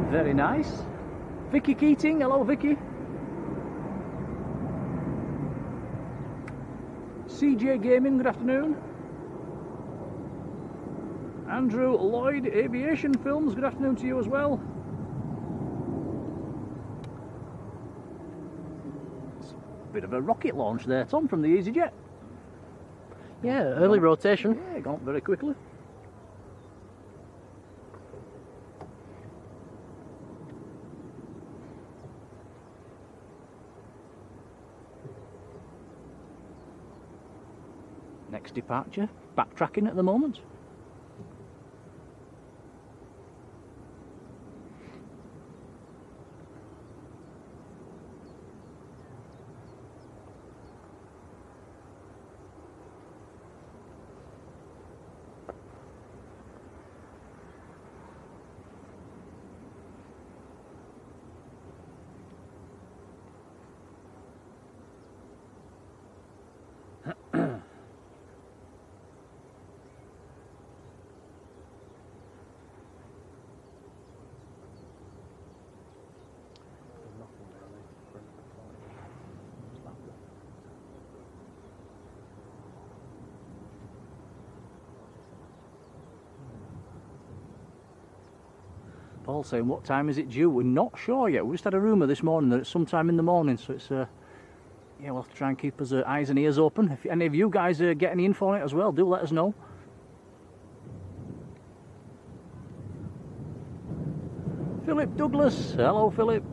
Very nice. Vicky Keating, hello Vicky. CJ Gaming, good afternoon. Andrew Lloyd, Aviation Films, good afternoon to you as well. It's a bit of a rocket launch there, Tom, from the EasyJet. Yeah, early rotation. Yeah, gone up very quickly. Next departure, backtracking at the moment. Paul saying, what time is it due? We're not sure yet. We just had a rumour this morning that it's sometime in the morning, so it's yeah, we'll have to try and keep us eyes and ears open. If any of you guys get any info on it as well, do let us know. Philip Douglas, hello Philip.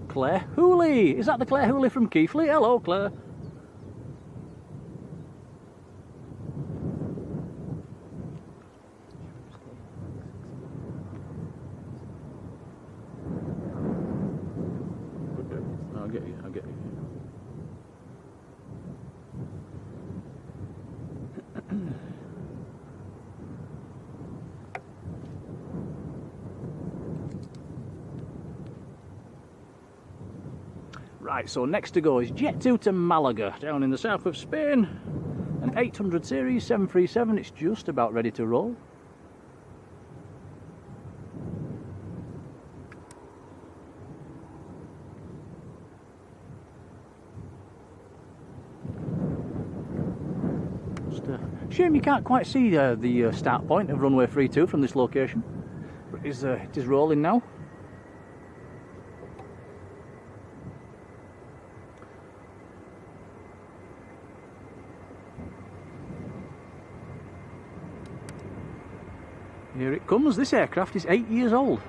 Claire Hooley, is that the Claire Hooley from Keighley? Hello Claire. get you, I get you. Right, so next to go is Jet 2 to Malaga, down in the south of Spain. An 800 series 737, it's just about ready to roll. Shame you can't quite see the start point of runway 32 from this location, but it is rolling now. Here it comes. This aircraft is 8 years old.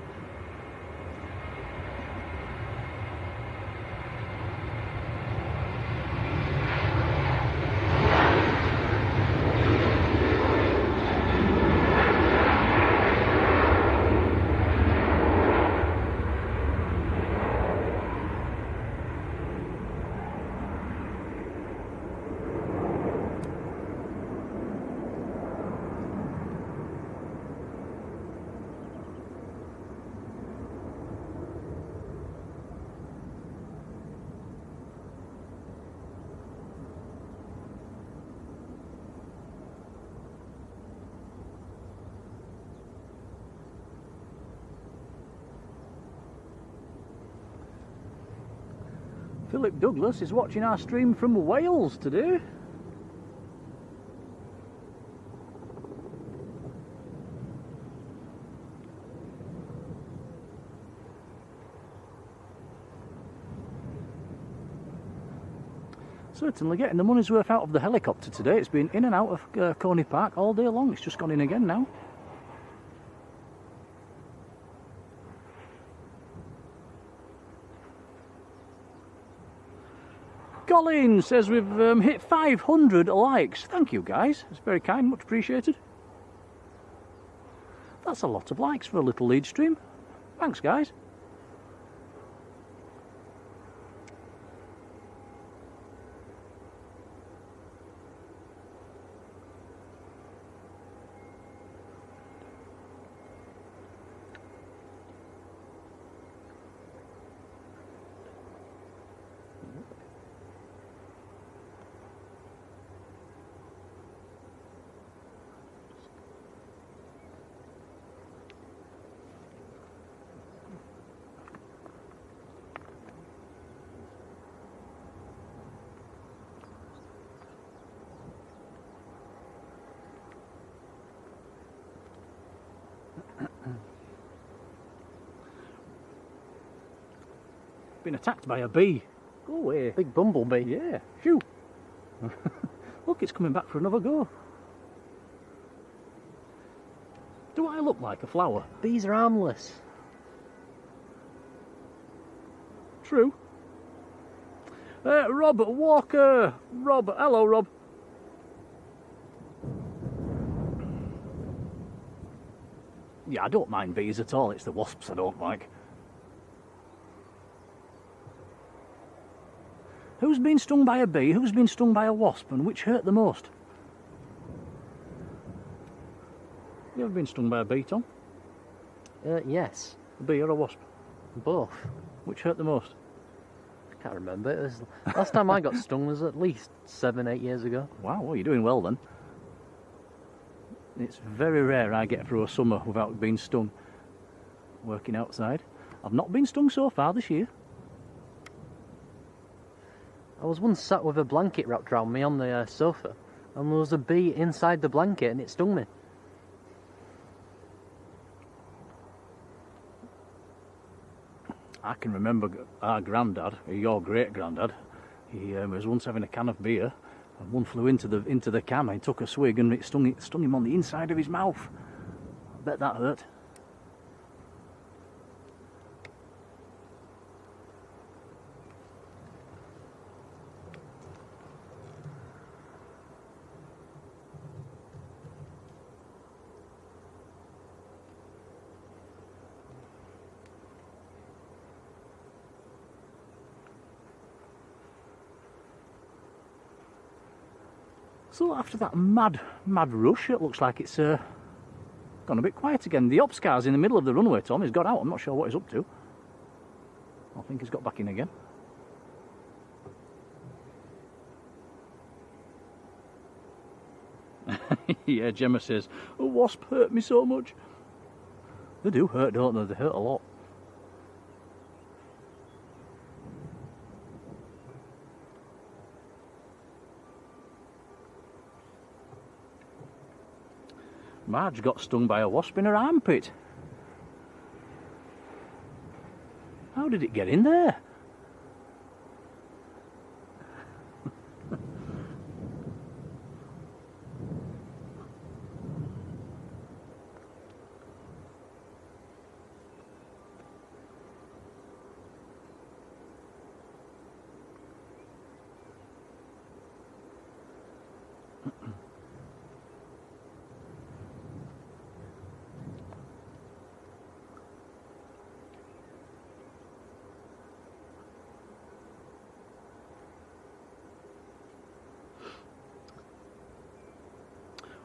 Philip Douglas is watching our stream from Wales today. Certainly getting the money's worth out of the helicopter today. It's been in and out of Coney Park all day long. It's just gone in again now. Colin says we've hit 500 likes. Thank you guys, it's very kind, much appreciated. That's a lot of likes for a little lead stream. Thanks guys. Been attacked by a bee. Go away. Big bumblebee. Yeah, shoo. Look, it's coming back for another go. Do I look like a flower? Bees are harmless. True. Rob Walker. Rob, hello Rob. Yeah, I don't mind bees at all. It's the wasps I don't like. Who's been stung by a bee? Who's been stung by a wasp? And which hurt the most? You ever been stung by a bee, Tom? Yes. A bee or a wasp? Both. Which hurt the most? I can't remember. It was last time I got stung was at least 7-8 years ago. Wow, well, you're doing well then. It's very rare I get through a summer without being stung working outside. I've not been stung so far this year. I was once sat with a blanket wrapped around me on the sofa, and there was a bee inside the blanket and it stung me. I can remember our granddad, your great granddad, he was once having a can of beer and one flew into the can and he took a swig and it stung him on the inside of his mouth. I bet that hurt. So after that mad rush, it looks like it's gone a bit quiet again. The ops car's in the middle of the runway, Tom. He's got out. I'm not sure what he's up to. I think he's got back in again. Yeah, Gemma says, a wasp hurt me so much. They do hurt, don't they? They hurt a lot. Marge got stung by a wasp in her armpit. How did it get in there?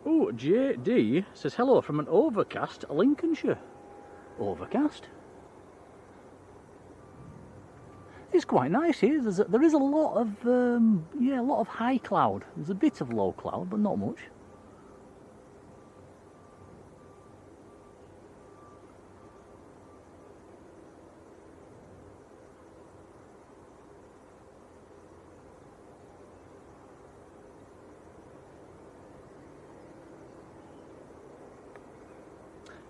Oh, JD says hello from an overcast Lincolnshire. Overcast? It's quite nice here. There is a lot of yeah, a lot of high cloud. There's a bit of low cloud, but not much.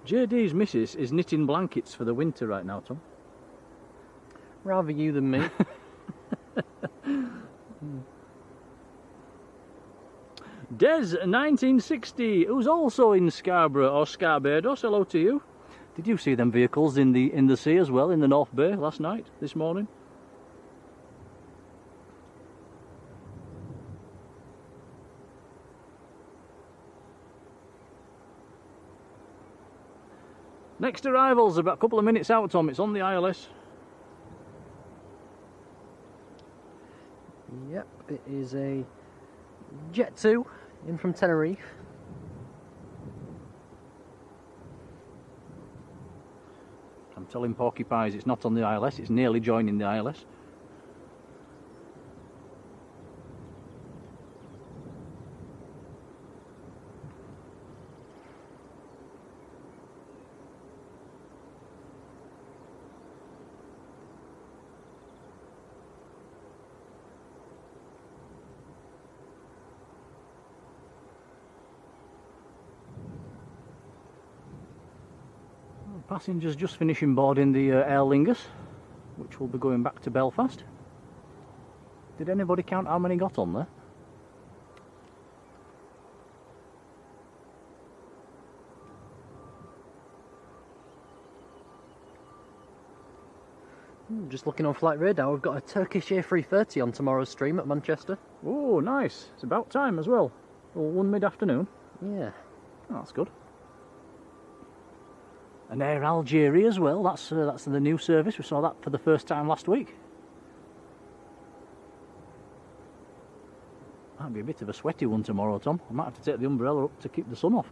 JD's missus is knitting blankets for the winter right now, Tom. Rather you than me. Des1960, who's also in Scarborough or Scarbados, hello to you. Did you see them vehicles in the sea as well, in the North Bay last night, this morning? Next arrival's about a couple of minutes out, Tom. It's on the ILS. Yep, it is a Jet 2 in from Tenerife. I'm telling Porcupines it's not on the ILS, it's nearly joining the ILS. Passengers just finishing boarding the Aer Lingus, which will be going back to Belfast. Did anybody count how many got on there? Just looking on Flight Radar, we've got a Turkish A330 on tomorrow's stream at Manchester. Oh, nice. It's about time as well. Well, one mid-afternoon. Yeah. Oh, that's good. And Air Algeria as well, that's the new service. We saw that for the first time last week. Might be a bit of a sweaty one tomorrow, Tom. I might have to take the umbrella up to keep the sun off.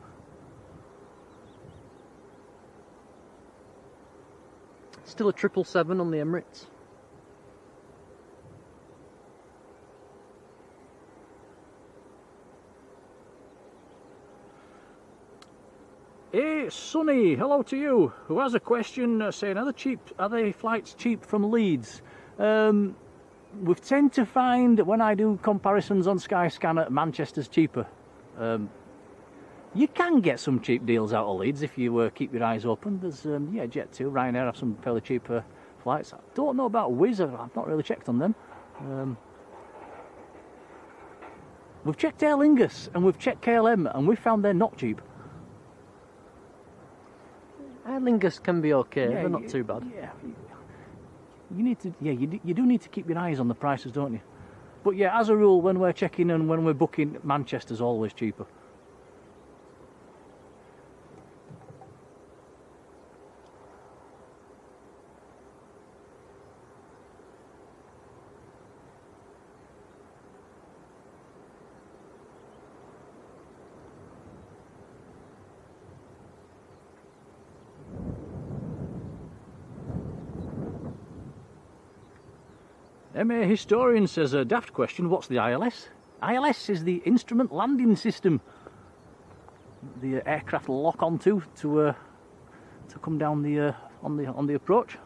Still a 777 on the Emirates. Hey, Sonny, hello to you, who has a question saying, are they flights cheap from Leeds? We tend to find, when I do comparisons on Skyscanner, Manchester's cheaper. You can get some cheap deals out of Leeds if you keep your eyes open. There's, yeah, Jet2, Ryanair have some fairly cheaper flights. I don't know about Wizz, I've not really checked on them. We've checked Aer Lingus and we've checked KLM and we've found they're not cheap. Aer Lingus can be okay, Yeah, they're not too bad. Yeah, you need to. Yeah, you do need to keep your eyes on the prices, don't you? But yeah, as a rule, when we're checking and when we're booking, Manchester's always cheaper. MA Historian says, a daft question, what's the ILS? ILS is the Instrument Landing System. The aircraft lock onto to come down the on the approach.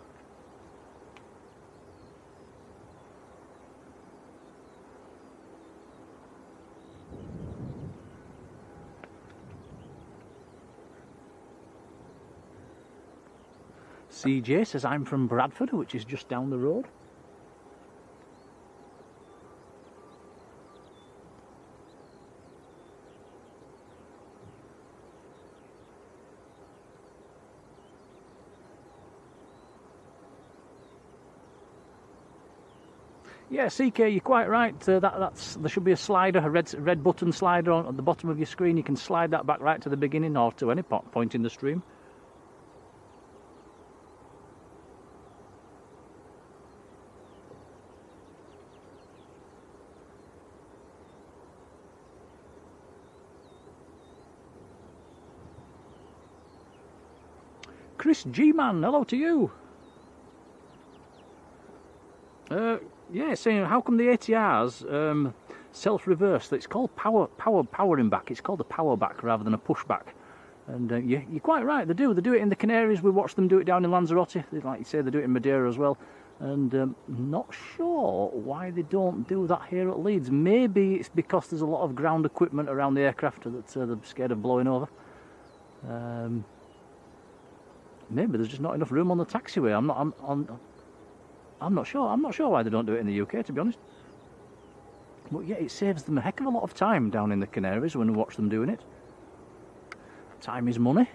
CJ says, I'm from Bradford, which is just down the road. Yeah, CK, you're quite right. There should be a slider, a red button slider on the bottom of your screen. You can slide that back right to the beginning or to any point in the stream. Chris G-Man, hello to you. Yeah, saying how come the ATRs self-reverse? It's called powering back. It's called a power back rather than a pushback. And you're quite right. They do it in the Canaries. We watch them do it down in Lanzarote. Like you say, they do it in Madeira as well. And not sure why they don't do that here at Leeds. Maybe it's because there's a lot of ground equipment around the aircraft that they're scared of blowing over. Maybe there's just not enough room on the taxiway. I'm not sure. I'm not sure why they don't do it in the UK, to be honest. But yeah, it saves them a heck of a lot of time down in the Canaries when we watch them doing it. Time is money.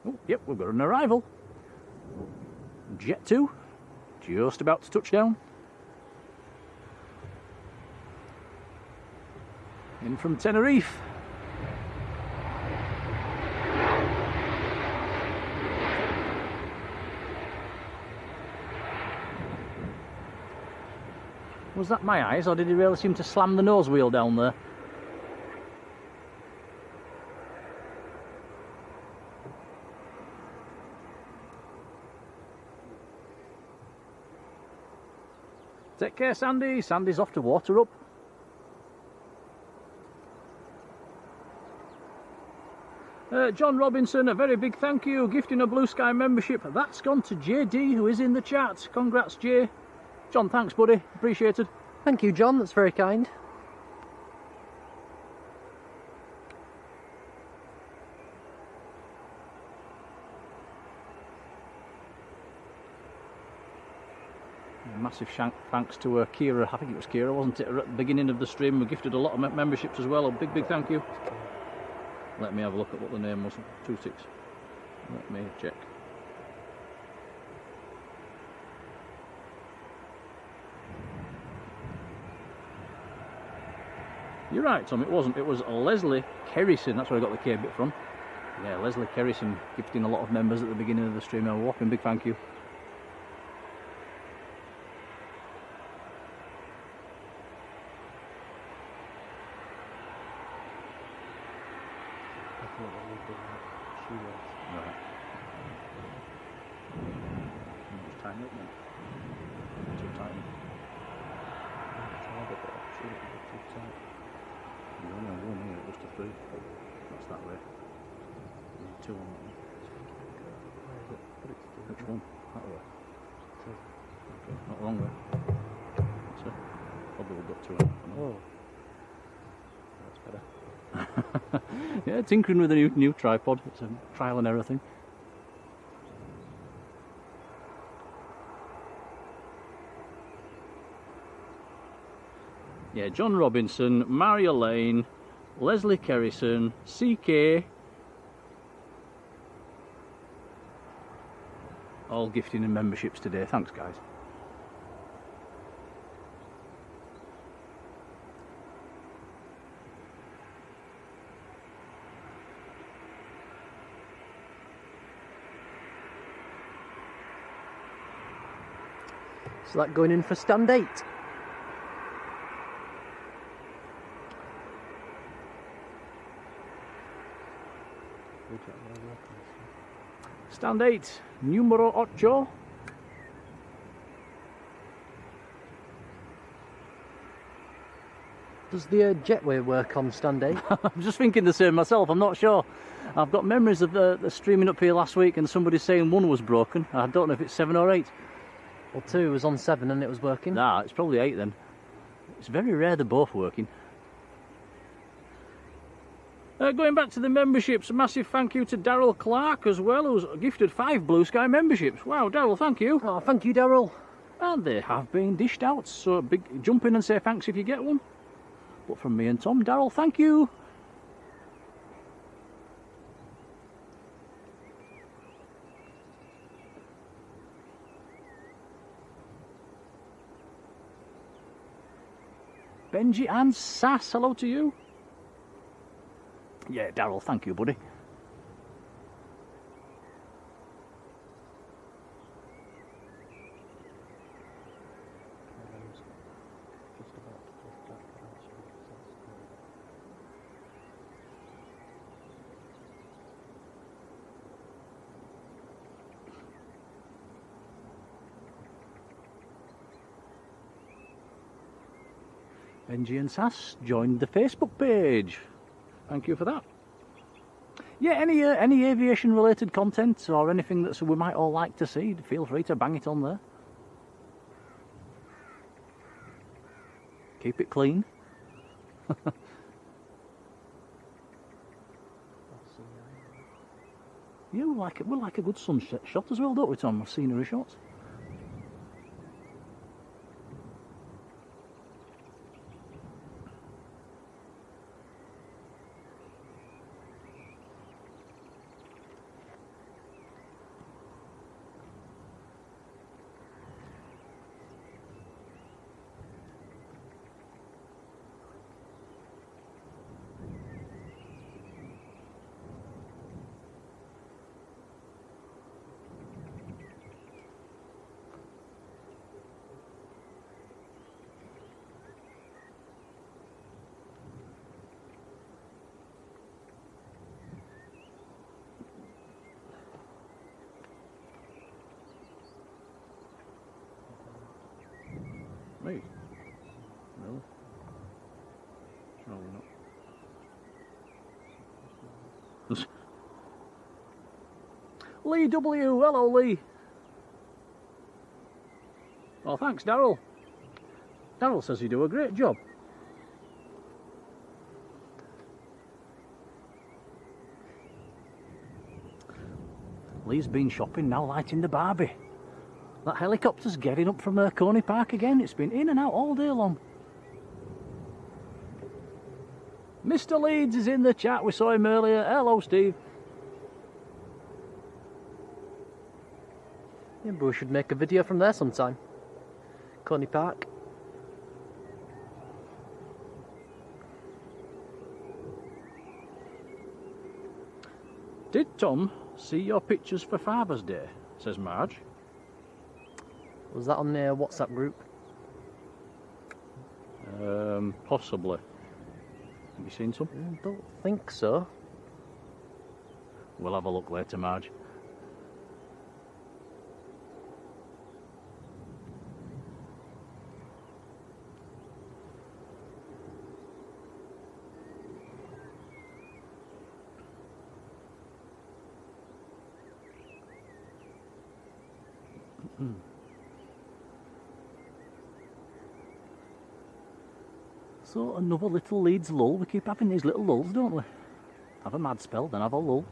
Oh, yep, we've got an arrival. Jet 2, just about to touch down. In from Tenerife. Was that my eyes, or did he really seem to slam the nose wheel down there? Take care, Sandy. Sandy's off to water up. John Robinson, a very big thank you, gifting a Blue Sky membership. That's gone to JD, who is in the chat. Congrats, Jay. John, thanks, buddy. Appreciated. Thank you, John. That's very kind. Massive thanks to Kira. I think it was Kira, wasn't it? At the beginning of the stream, we gifted a lot of memberships as well. A big thank you. Let me have a look at what the name was. 26. Let me check. You're right, Tom. It wasn't. It was Leslie Kerrison. That's where I got the K bit from. Yeah, Leslie Kerrison gifting a lot of members at the beginning of the stream. A whopping big thank you. Yeah, tinkering with a new tripod. It's a trial and error thing. Yeah, John Robinson, Marjolein, Leslie Kerrison, CK, all gifting and memberships today. Thanks, guys. So that going in for stand 8. Stand 8, numero 8. Does the jetway work on stand 8? I'm just thinking the same myself, I'm not sure. I've got memories of the streaming up here last week and somebody saying 1 was broken. I don't know if it's 7 or 8. Well, 2 was on 7 and it was working. Nah, it's probably 8 then. It's very rare they're both working. Going back to the memberships, a massive thank you to Daryl Clark as well, who's gifted 5 Blue Sky memberships. Wow, Daryl, thank you. Oh, thank you, Daryl. And they have been dished out, so jump in and say thanks if you get one. But from me and Tom, Daryl, thank you. Benji and Sass, hello to you. Yeah, Daryl, thank you, buddy. Benji and Sass joined the Facebook page. Thank you for that. Yeah, any aviation related content or anything that we might all like to see, feel free to bang it on there. Keep it clean. Yeah, we like a good sunset shot as well, don't we, Tom? Scenery shots. Me? No. Surely not. Lee W, hello Lee. Oh, thanks Daryl. Daryl says you do a great job. Lee's been shopping, now lighting the Barbie. That helicopter's getting up from Coney Park again. It's been in and out all day long. Mr. Leeds is in the chat. We saw him earlier. Hello, Steve. Yeah, but we should make a video from there sometime. Coney Park. Did Tom see your pictures for Father's Day? Says Marge. Was that on the WhatsApp group? Possibly. Have you seen some? I don't think so. We'll have a look later, Marge. So another little Leeds lull. We keep having these little lulls, don't we? Have a mad spell, then have a lull.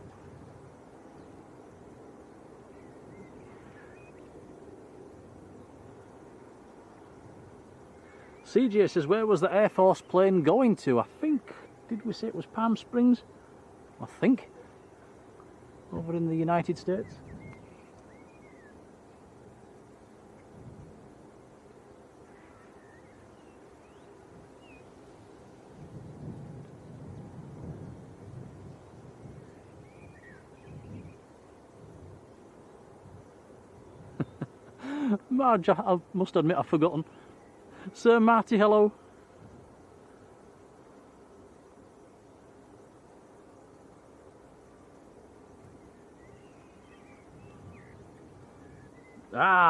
CJ says, where was the Air Force plane going to? I think, did we say it was Palm Springs? I think. Over in the United States. Marge, I must admit I've forgotten. Sir Marty, hello.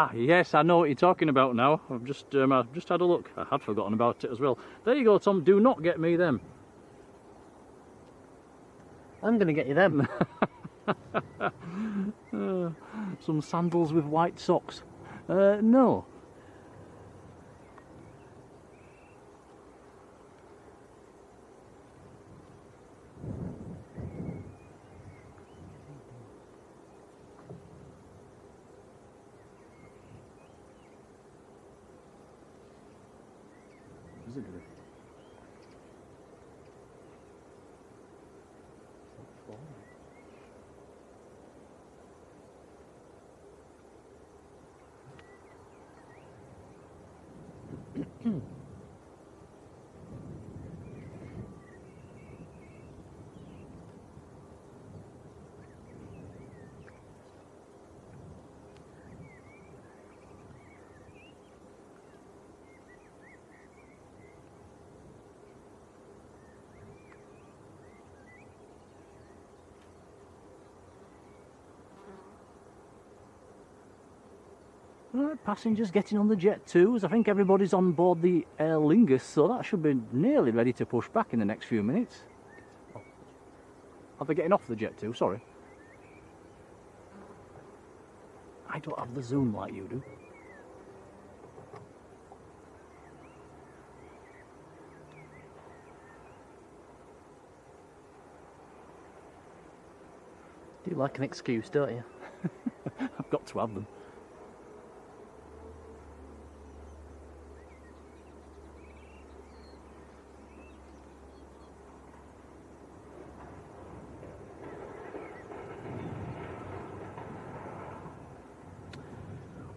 Ah, yes, I know what you're talking about now. I've just had a look. I had forgotten about it as well. There you go, Tom. Do not get me them. I'm going to get you them. Some sandals with white socks. No. Is it good? Right, passengers getting on the Jet 2s. I think everybody's on board the Aer Lingus, so that should be nearly ready to push back in the next few minutes. Are they getting off the Jet 2? Sorry. I don't have the zoom like you do. Do you like an excuse, don't you? I've got to have them.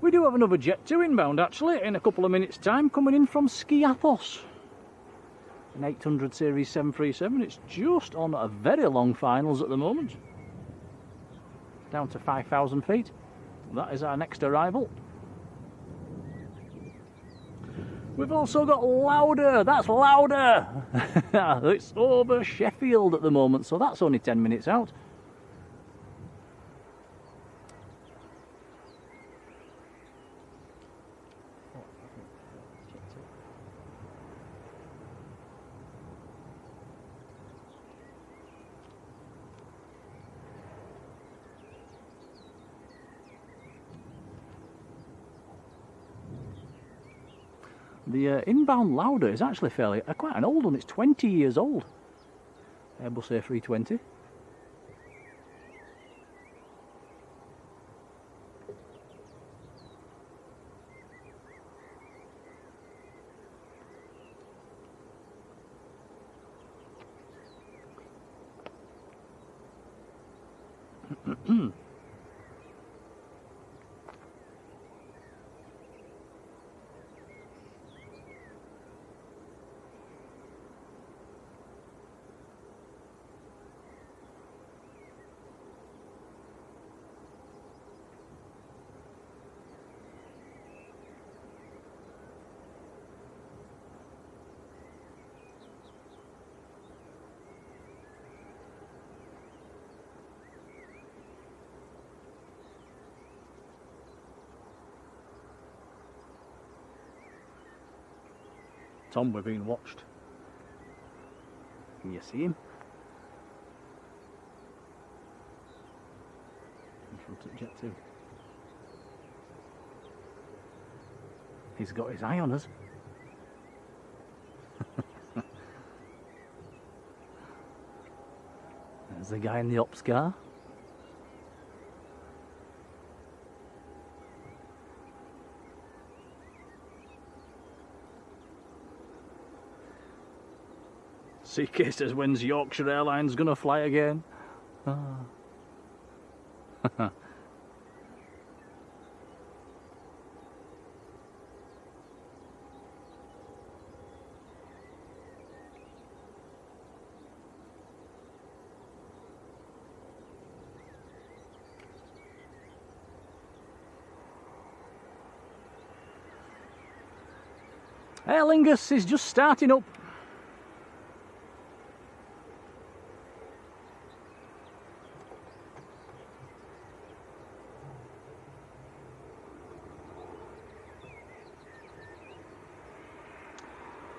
We do have another Jet 2 inbound actually in a couple of minutes time, coming in from Skiathos. An 800 series 737. It's just on a very long finals at the moment. Down to 5,000 feet. That is our next arrival. We've also got Lauder. That's Lauder. It's over Sheffield at the moment, so that's only 10 minutes out. The inbound Lauder is actually quite an old one. It's 20 years old. Airbus A320. Tom, we're being watched. Can you see him? In front of Jet 2. He's got his eye on us. There's the guy in the ops car. CK says, when's Yorkshire Airlines gonna fly again? Ah. Aer Lingus is just starting up.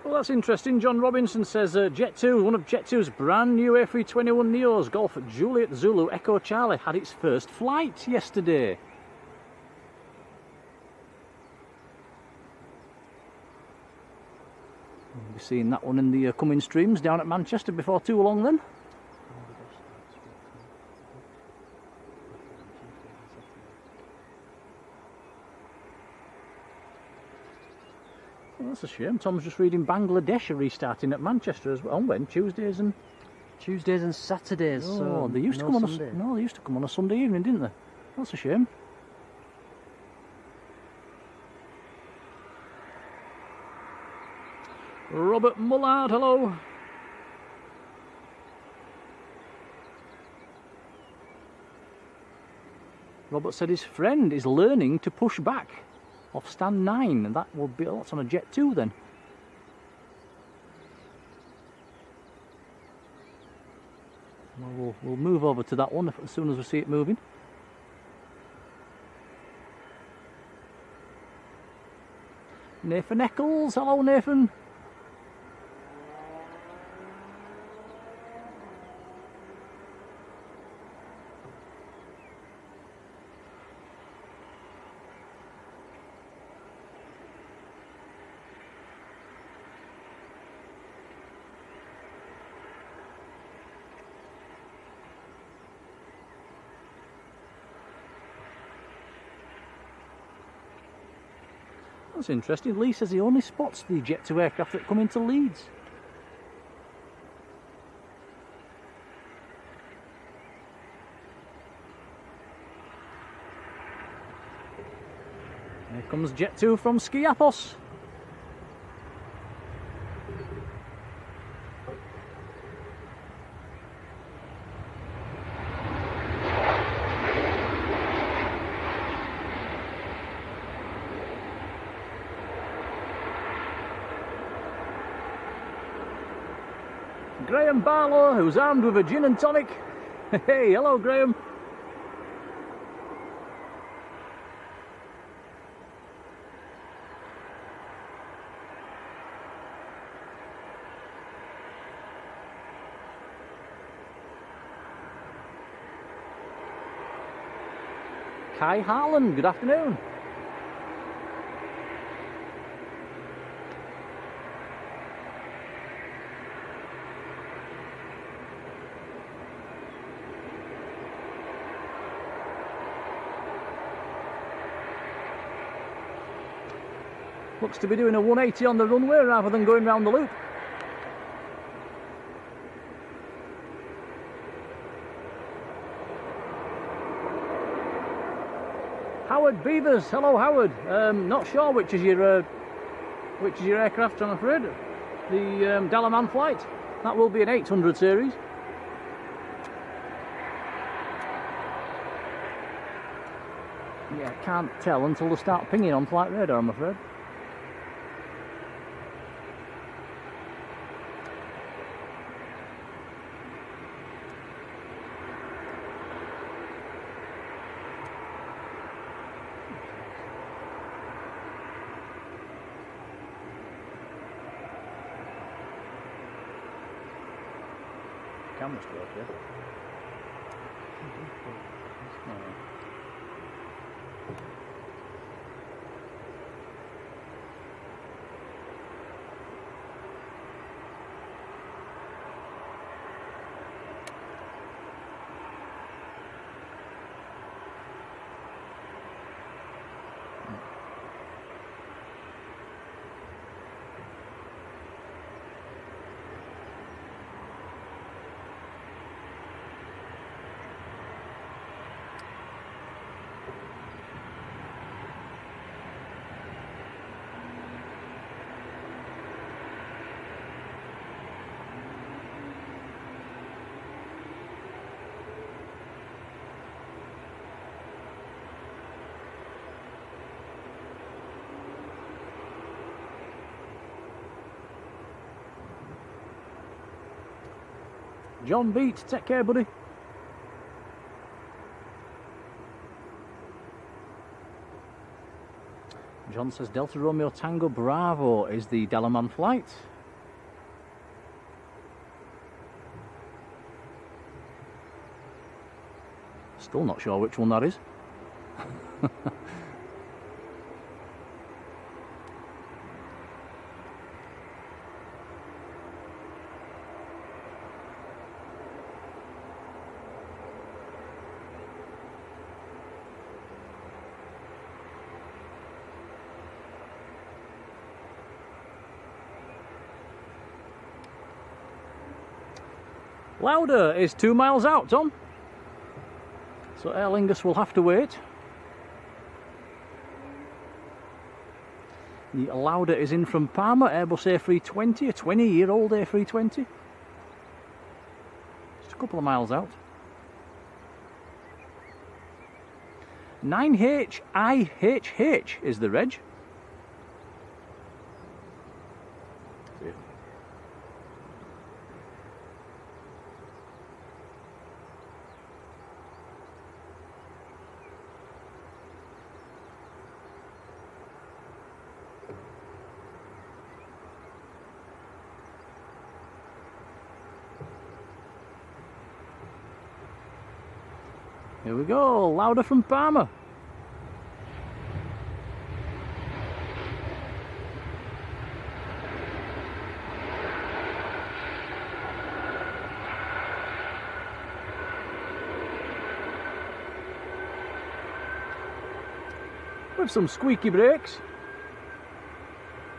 Well, that's interesting. John Robinson says Jet 2, one of Jet 2's brand new A321 Neos, Golf Juliet Zulu Echo Charlie, had its first flight yesterday. We'll be seeing that one in the coming streams down at Manchester before too long then. Well, that's a shame. Tom's just reading Bangladesh are restarting at Manchester as well. On when? Tuesdays and Saturdays. oh, So they used to no come on Sunday. no, they used to come on a Sunday evening, didn't they? That's a shame. Robert Mullard, hello. Robert said his friend is learning to push back off stand 9, and that will be lots on a Jet 2 then. Well, we'll move over to that one as soon as we see it moving. Nathan Eccles, hello Nathan. That's interesting. Lee says he only spots the Jet 2 aircraft that come into Leeds. Here comes Jet 2 from Skiathos. Graham Barlow, who's armed with a gin and tonic. Hey, hello Graham. Kai Harlan, good afternoon. Looks to be doing a 180 on the runway rather than going round the loop. Howard Beavers, hello Howard. Not sure which is your aircraft, I'm afraid. The Dalaman flight. That will be an 800 series. Yeah, can't tell until they start pinging on flight radar, I'm afraid. Camera stroke, yeah. John Beat, take care, buddy. John says Delta Romeo Tango Bravo is the Dalaman flight. Still not sure which one that is. Lauder is 2 miles out, Tom. So Aer Lingus will have to wait. The Lauder is in from Parma, Airbus A320, a 20-year-old A320. Just a couple of miles out. 9HIHH is the reg. Here we go, Lauder from Parma. With some squeaky brakes.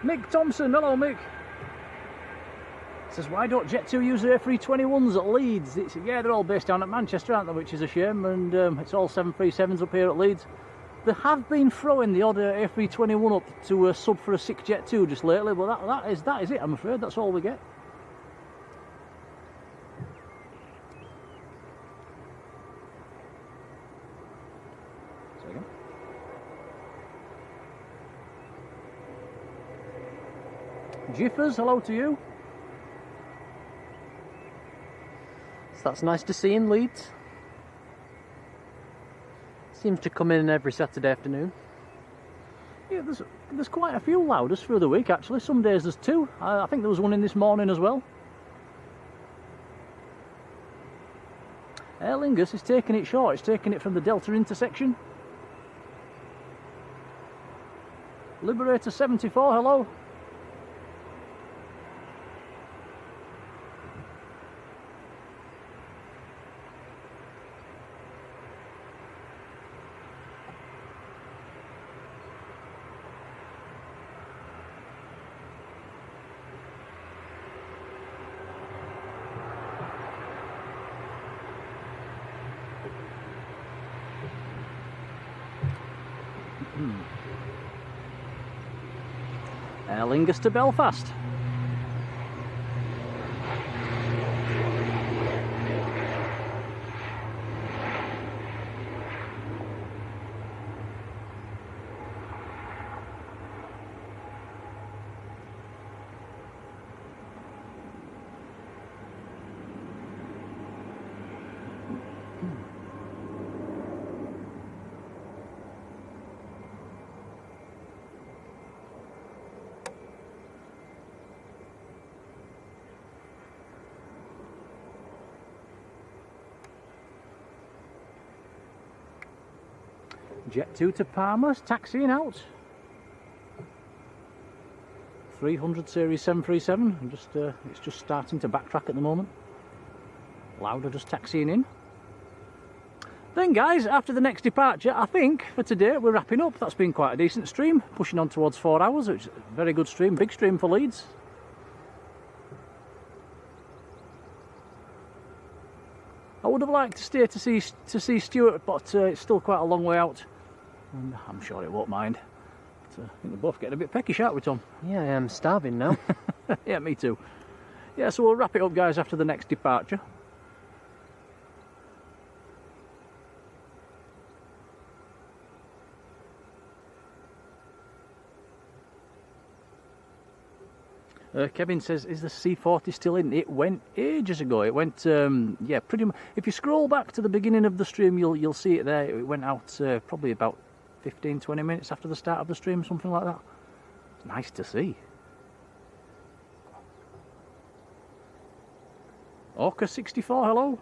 Mick Thompson, hello Mick. Says, why don't Jet2 use their A321s at Leeds? Yeah, they're all based down at Manchester, aren't they? Which is a shame, and it's all 737s up here at Leeds. They have been throwing the odd A321 up to a sub for a 6 Jet2 just lately, but that is it, I'm afraid. That's all we get. Say again. Jiffers, hello to you. So that's nice to see in Leeds. Seems to come in every Saturday afternoon. Yeah, there's quite a few Lauders through the week actually. Some days there's 2. I think there was one in this morning as well. Aer Lingus is taking it short. It's taking it from the Delta intersection. Liberator 74, hello. Aer Lingus to Belfast. Jet2 to Parma's taxiing out. 300 series 737. It's just starting to backtrack at the moment. Lauder just taxiing in. Then guys, after the next departure, I think for today we're wrapping up. That's been quite a decent stream, pushing on towards 4 hours, which is a very good stream, big stream for Leeds. I would have liked to stay to see Stuart, but it's still quite a long way out, and I'm sure he won't mind. But, I think we're both getting a bit peckish, aren't we, Tom? Yeah, I am starving now. Yeah, me too. Yeah, so we'll wrap it up, guys, after the next departure. Kevin says, is the C40 still in? It went ages ago. It went, yeah, pretty much. If you scroll back to the beginning of the stream, you'll see it there. It went out probably about 15-20 minutes after the start of the stream, something like that. It's nice to see. Orca 64, hello.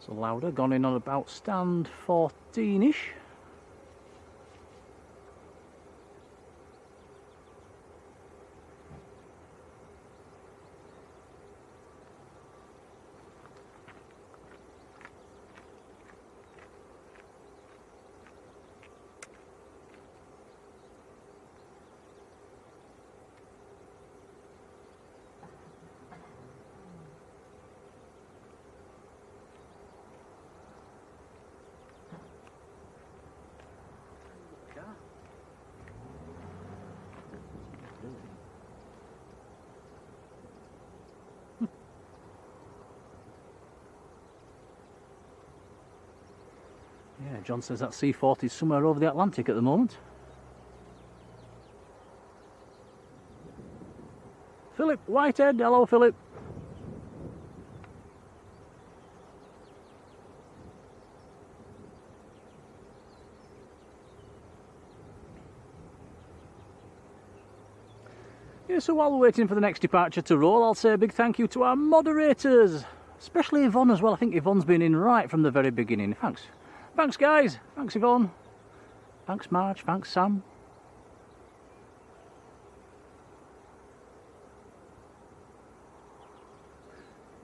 So louder, gone in on about stand 14-ish. Yeah, John says that C40 is somewhere over the Atlantic at the moment. Philip Whitehead, hello Philip. Yeah, so while we're waiting for the next departure to roll, I'll say a big thank you to our moderators, especially Yvonne as well. I think Yvonne's been in right from the very beginning. Thanks. Thanks guys, thanks Yvonne, thanks Marge, thanks Sam.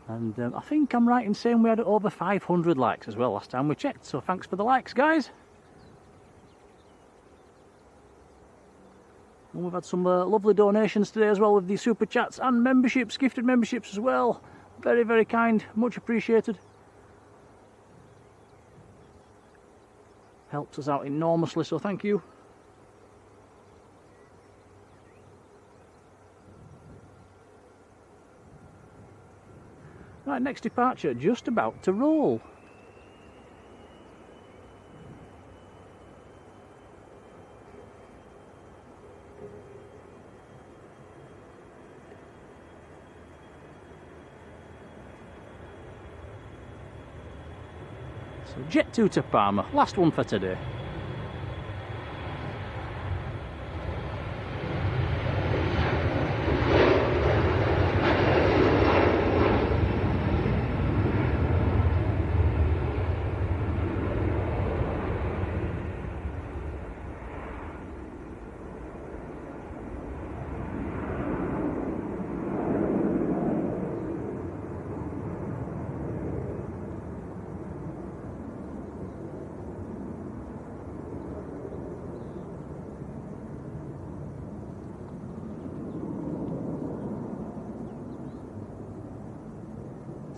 And I think I'm right in saying we had over 500 likes as well last time we checked, so thanks for the likes guys. And we've had some lovely donations today as well with the super chats and memberships, gifted memberships as well. Very, very kind, much appreciated. Helps us out enormously, so thank you. Right, next departure just about to roll. So Jet 2 to Palmer, last one for today.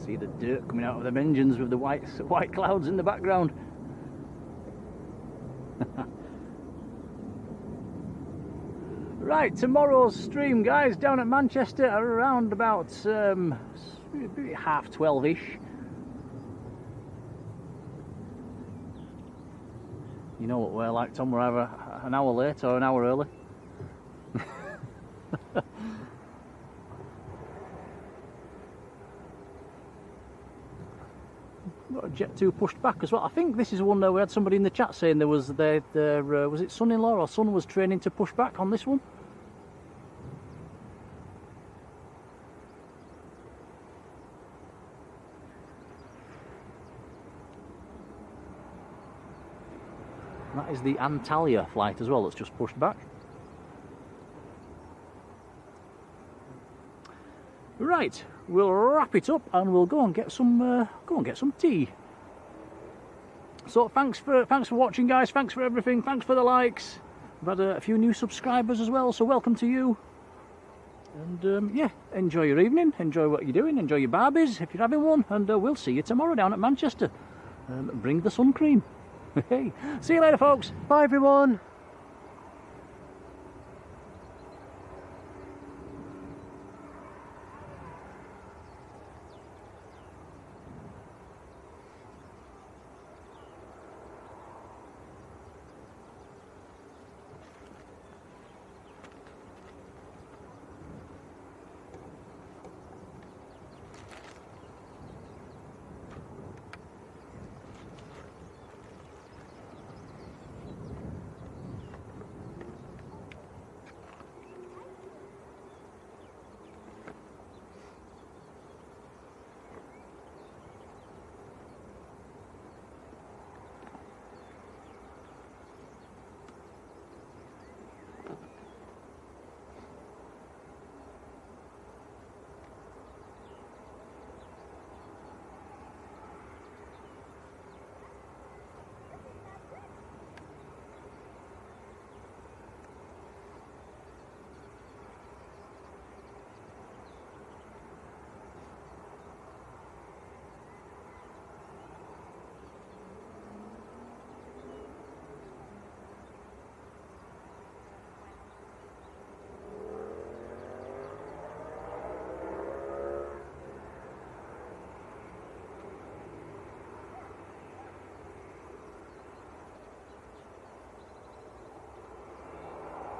See the dirt coming out of them engines with the white clouds in the background. Right, tomorrow's stream guys down at Manchester around about 12:30ish. You know what we're like, Tom, we're either an hour late or an hour early. Got a Jet 2 pushed back as well. I think this is one where we had somebody in the chat saying there was their was it son-in-law or son was training to push back on this one. That is the Antalya flight as well that's just pushed back. Right, we'll wrap it up and we'll go and get some tea. So thanks for watching guys, thanks for everything, thanks for the likes. We've had a few new subscribers as well, so welcome to you. And yeah, enjoy your evening, enjoy what you're doing, enjoy your barbies if you're having one, and we'll see you tomorrow down at Manchester. Bring the sun cream. Hey, see you later folks. Bye everyone.